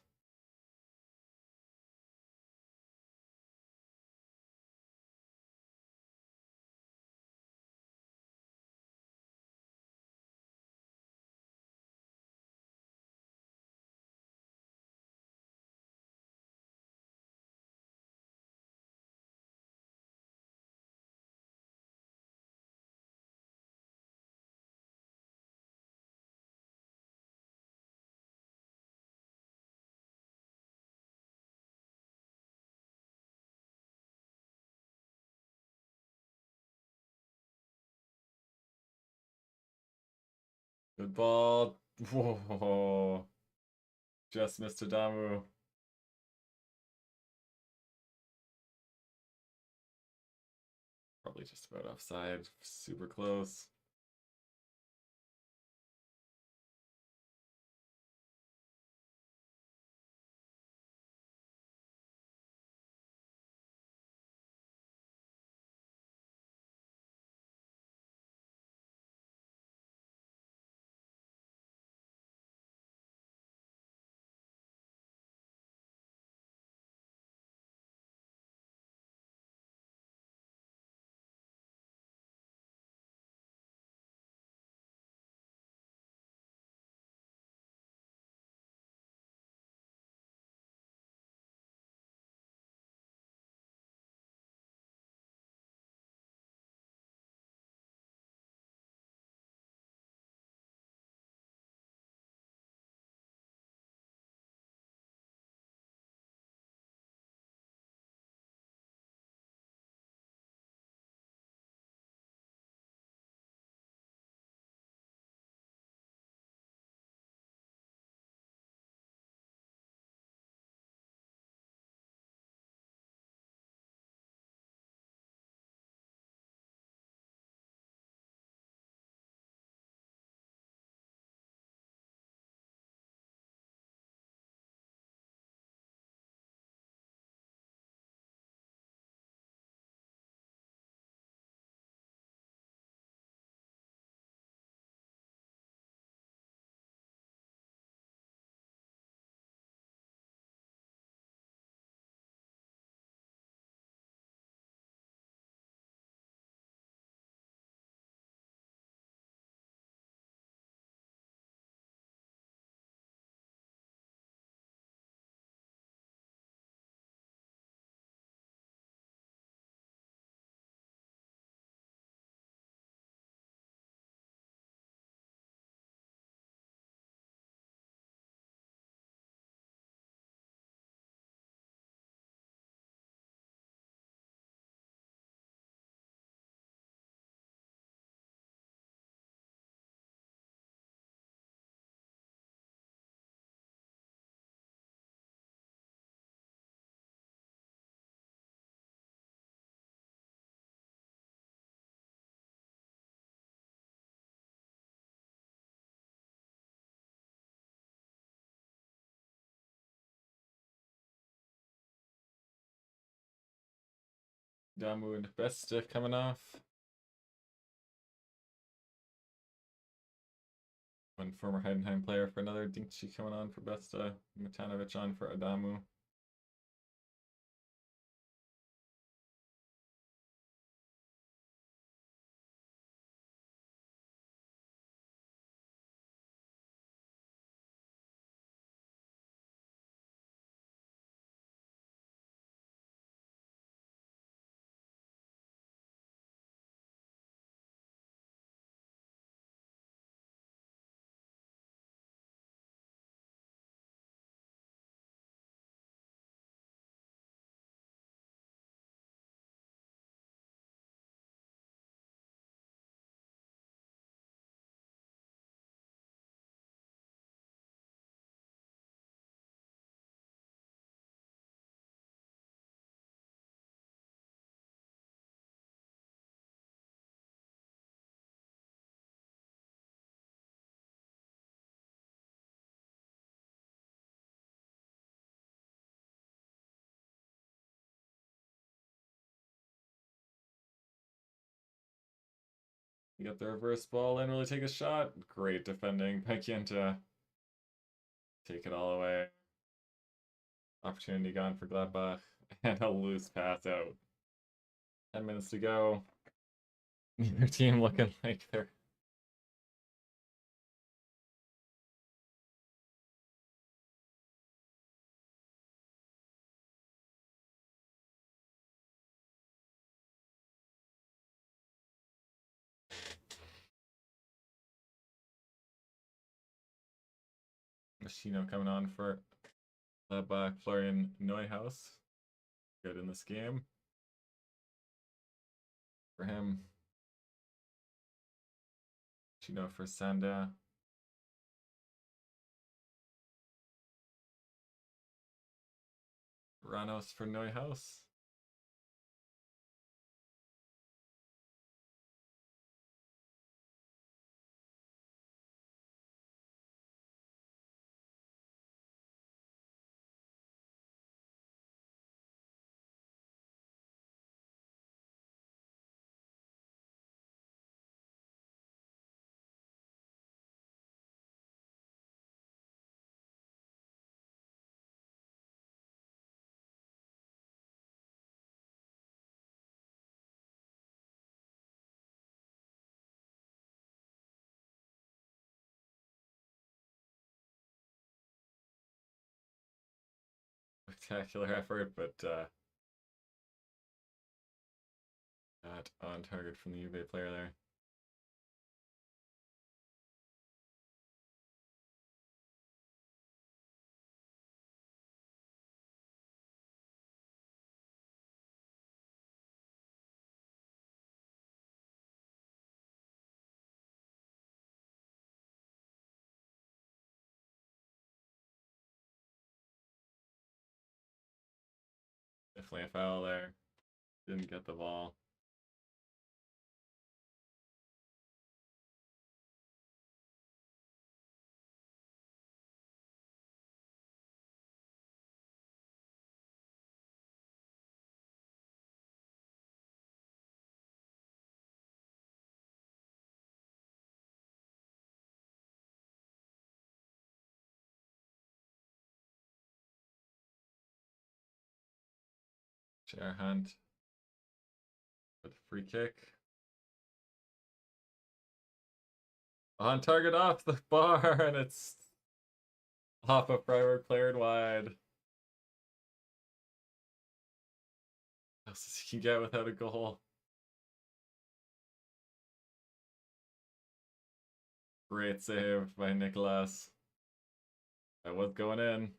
Good ball. Whoa. Just missed Adamu. Probably just about offside. Super close. Damu and Beste coming off. One former Heidenheim player for another. Dinkchi coming on for Besta. Matanovic on for Adamu. You get the reverse ball and really take a shot. Great defending by Kienta. Take it all away. Opportunity gone for Gladbach. And a loose pass out. 10 minutes to go. Neither team looking like they're Machino coming on for Gladbach. Florian Neuhaus. Good in this game. For him. Machino for Sanda. Ranos for Neuhaus. Spectacular effort, but not on target from the Juve player there. Definitely a foul there. Didn't get the ball. Share Hunt with a free kick. On target off the bar, and it's off a Freiburg player and wide. What else does he get without a goal? Great save by Nicolas. That was going in.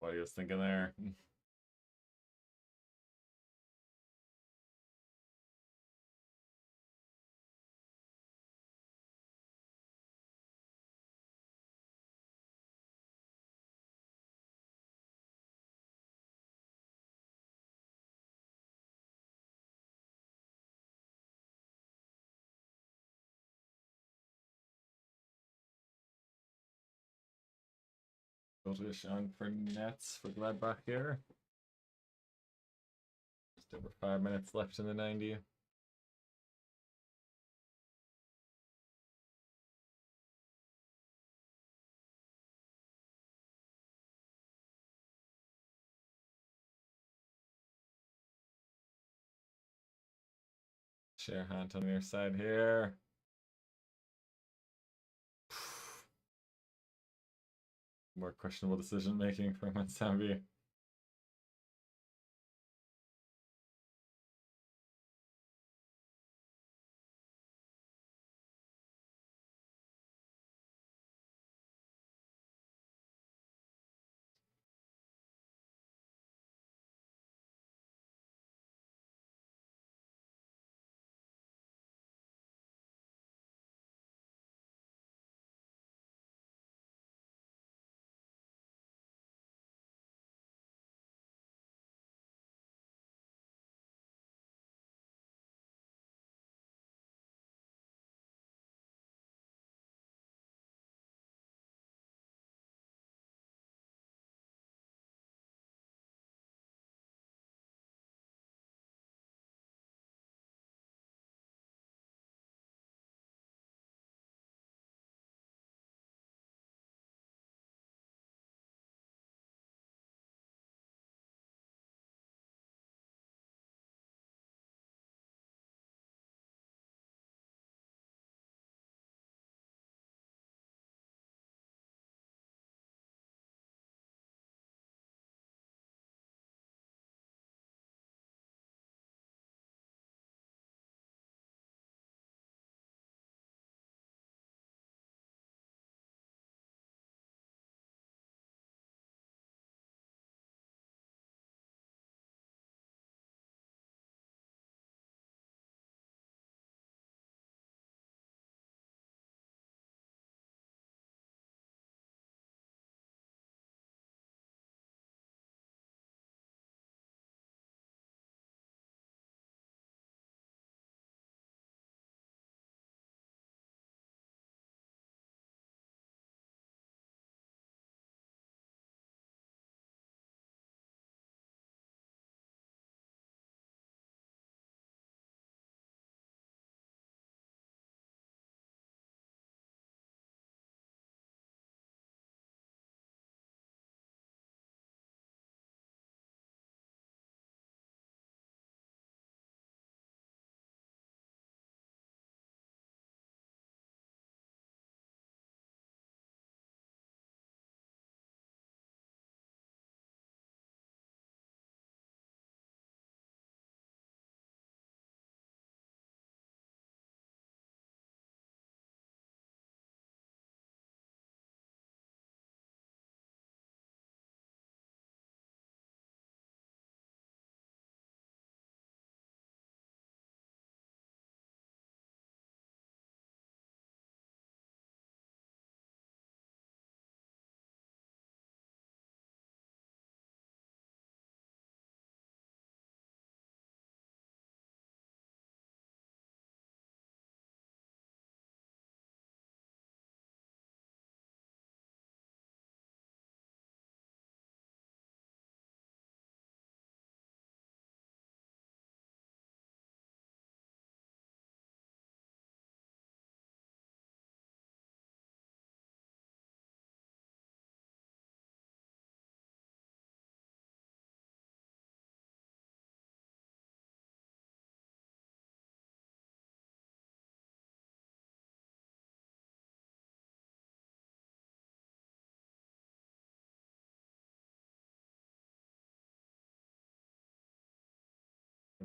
What he was thinking there. Goldfish on for nets for Gladbach here. Just over 5 minutes left in the 90. Share Hunt on the other side here. More questionable decision making from Mansambi.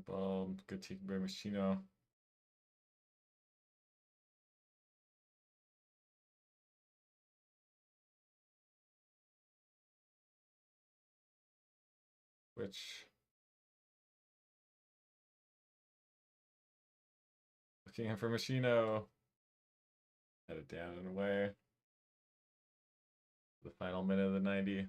ball. Good taken by Machino. Which looking in for Machino. Head it down and away. The final minute of the 90.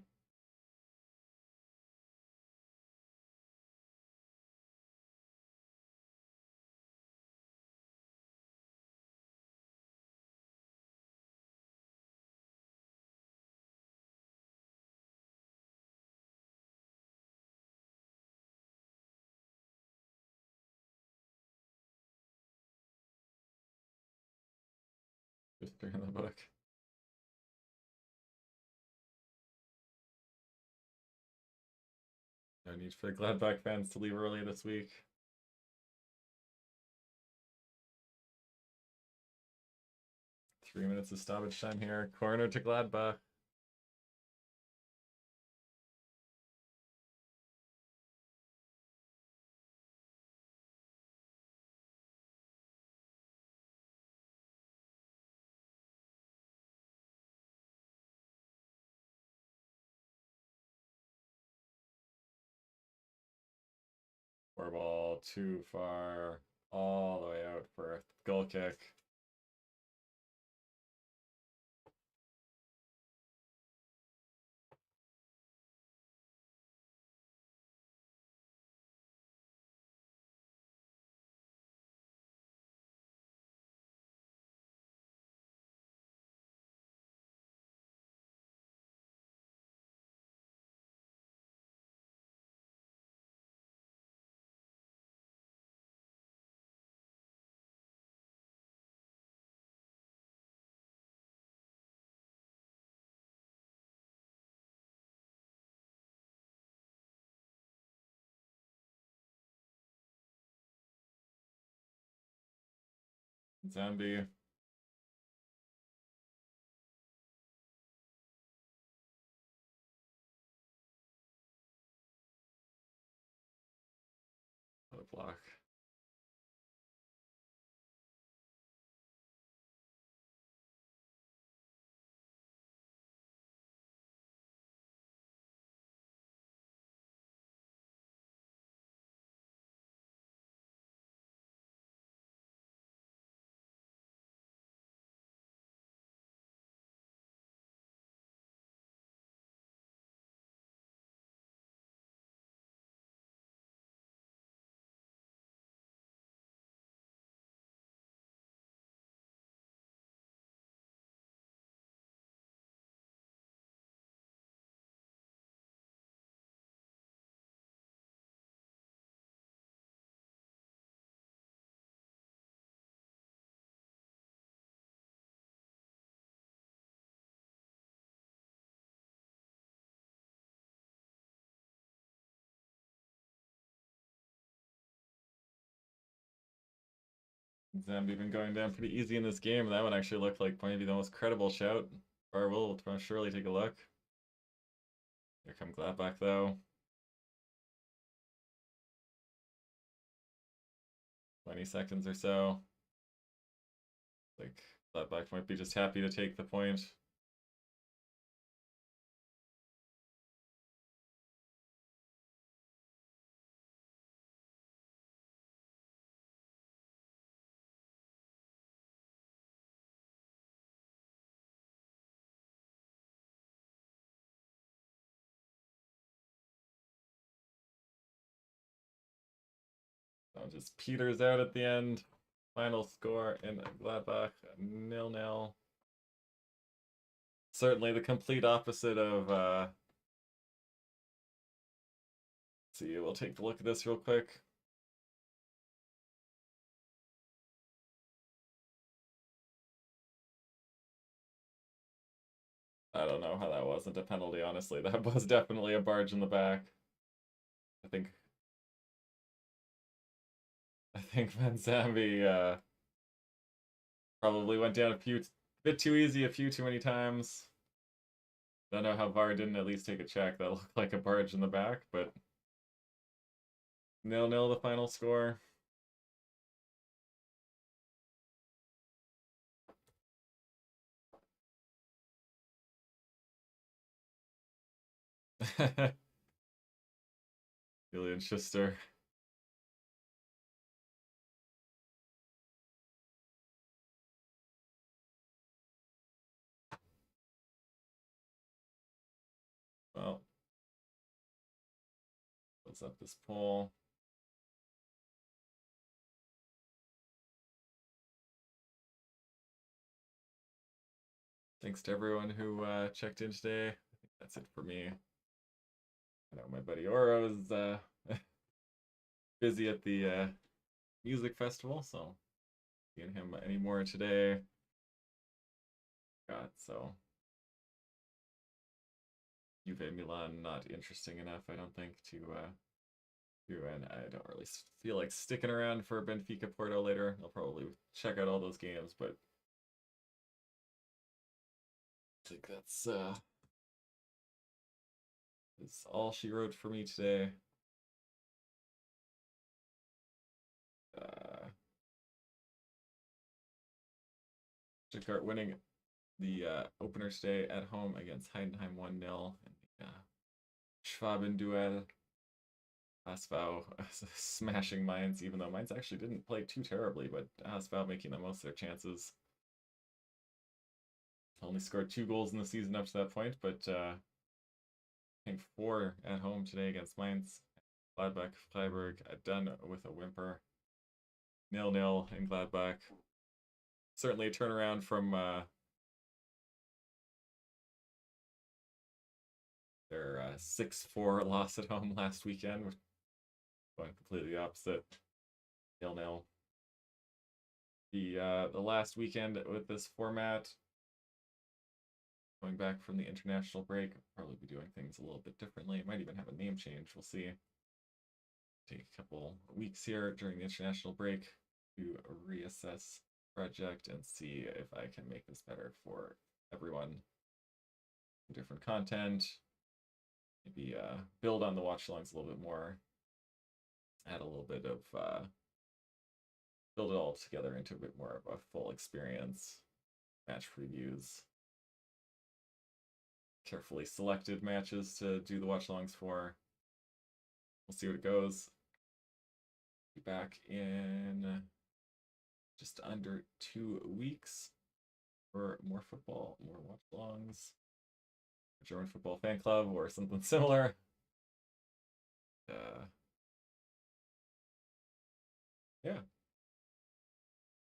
Just in the book. No need for Gladbach fans to leave early this week. Three minutes of stoppage time here. Corner to Gladbach. Four ball too far, all the way out for a goal kick. Zombie. What a block. Zombie been going down pretty easy in this game. That one actually looked like maybe the most credible shout. Or we'll surely take a look. Here come Gladbach though. 20 seconds or so. Like Gladbach might be just happy to take the point. So just peters out at the end. Final score in Gladbach 0-0. Certainly the complete opposite of see, we'll take a look at this real quick. I don't know how that wasn't a penalty, honestly. That was definitely a barge in the back. I think Van Zambi probably went down a bit too easy a few too many times. Don't know how VAR didn't at least take a check. That looked like a barge in the back, but 0-0 the final score. Julian Schuster. Well, what's up this poll? Thanks to everyone who checked in today. I think that's it for me. I know my buddy Oro is busy at the music festival, so seeing him anymore today. God, so Juve Milan not interesting enough, I don't think, to do, and I don't really feel like sticking around for Benfica Porto later. I'll probably check out all those games, but I think that's all she wrote for me today. Stuttgart winning the opener today at home against Heidenheim 1-0 in the Schwaben duel. HSV smashing Mainz, even though Mainz actually didn't play too terribly, but HSV making the most of their chances. Only scored 2 goals in the season up to that point, but I think 4 at home today against Mainz. Gladbach, Freiburg, done with a whimper. 0-0 in Gladbach. Certainly a turnaround from their 6-4 loss at home last weekend, going completely opposite. 0-0. The last weekend with this format, going back from the international break, probably be doing things a little bit differently. Might even have a name change. We'll see. Take a couple weeks here during the international break to reassess the project and see if I can make this better for everyone. Different content, maybe build on the watch alongs a little bit more, add a little bit of build it all together into a bit more of a full experience. Match previews, carefully selected matches to do the watch alongs for. We'll see what it goes. Be back in just under 2 weeks for more football, more watch alongs, German Football Fan Club, or something similar. Yeah,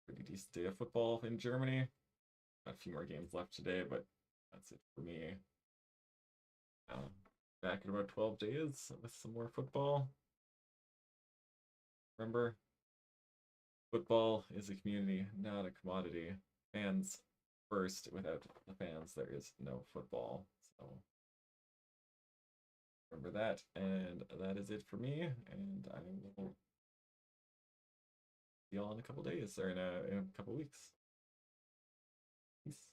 pretty decent day of football in Germany. Got a few more games left today, but that's it for me. Back in about 12 days with some more football. Remember, football is a community, not a commodity. Fans first. Without the fans, there is no football. So remember that. And that is it for me. And I will see y'all in a couple days, or in a couple weeks. Peace.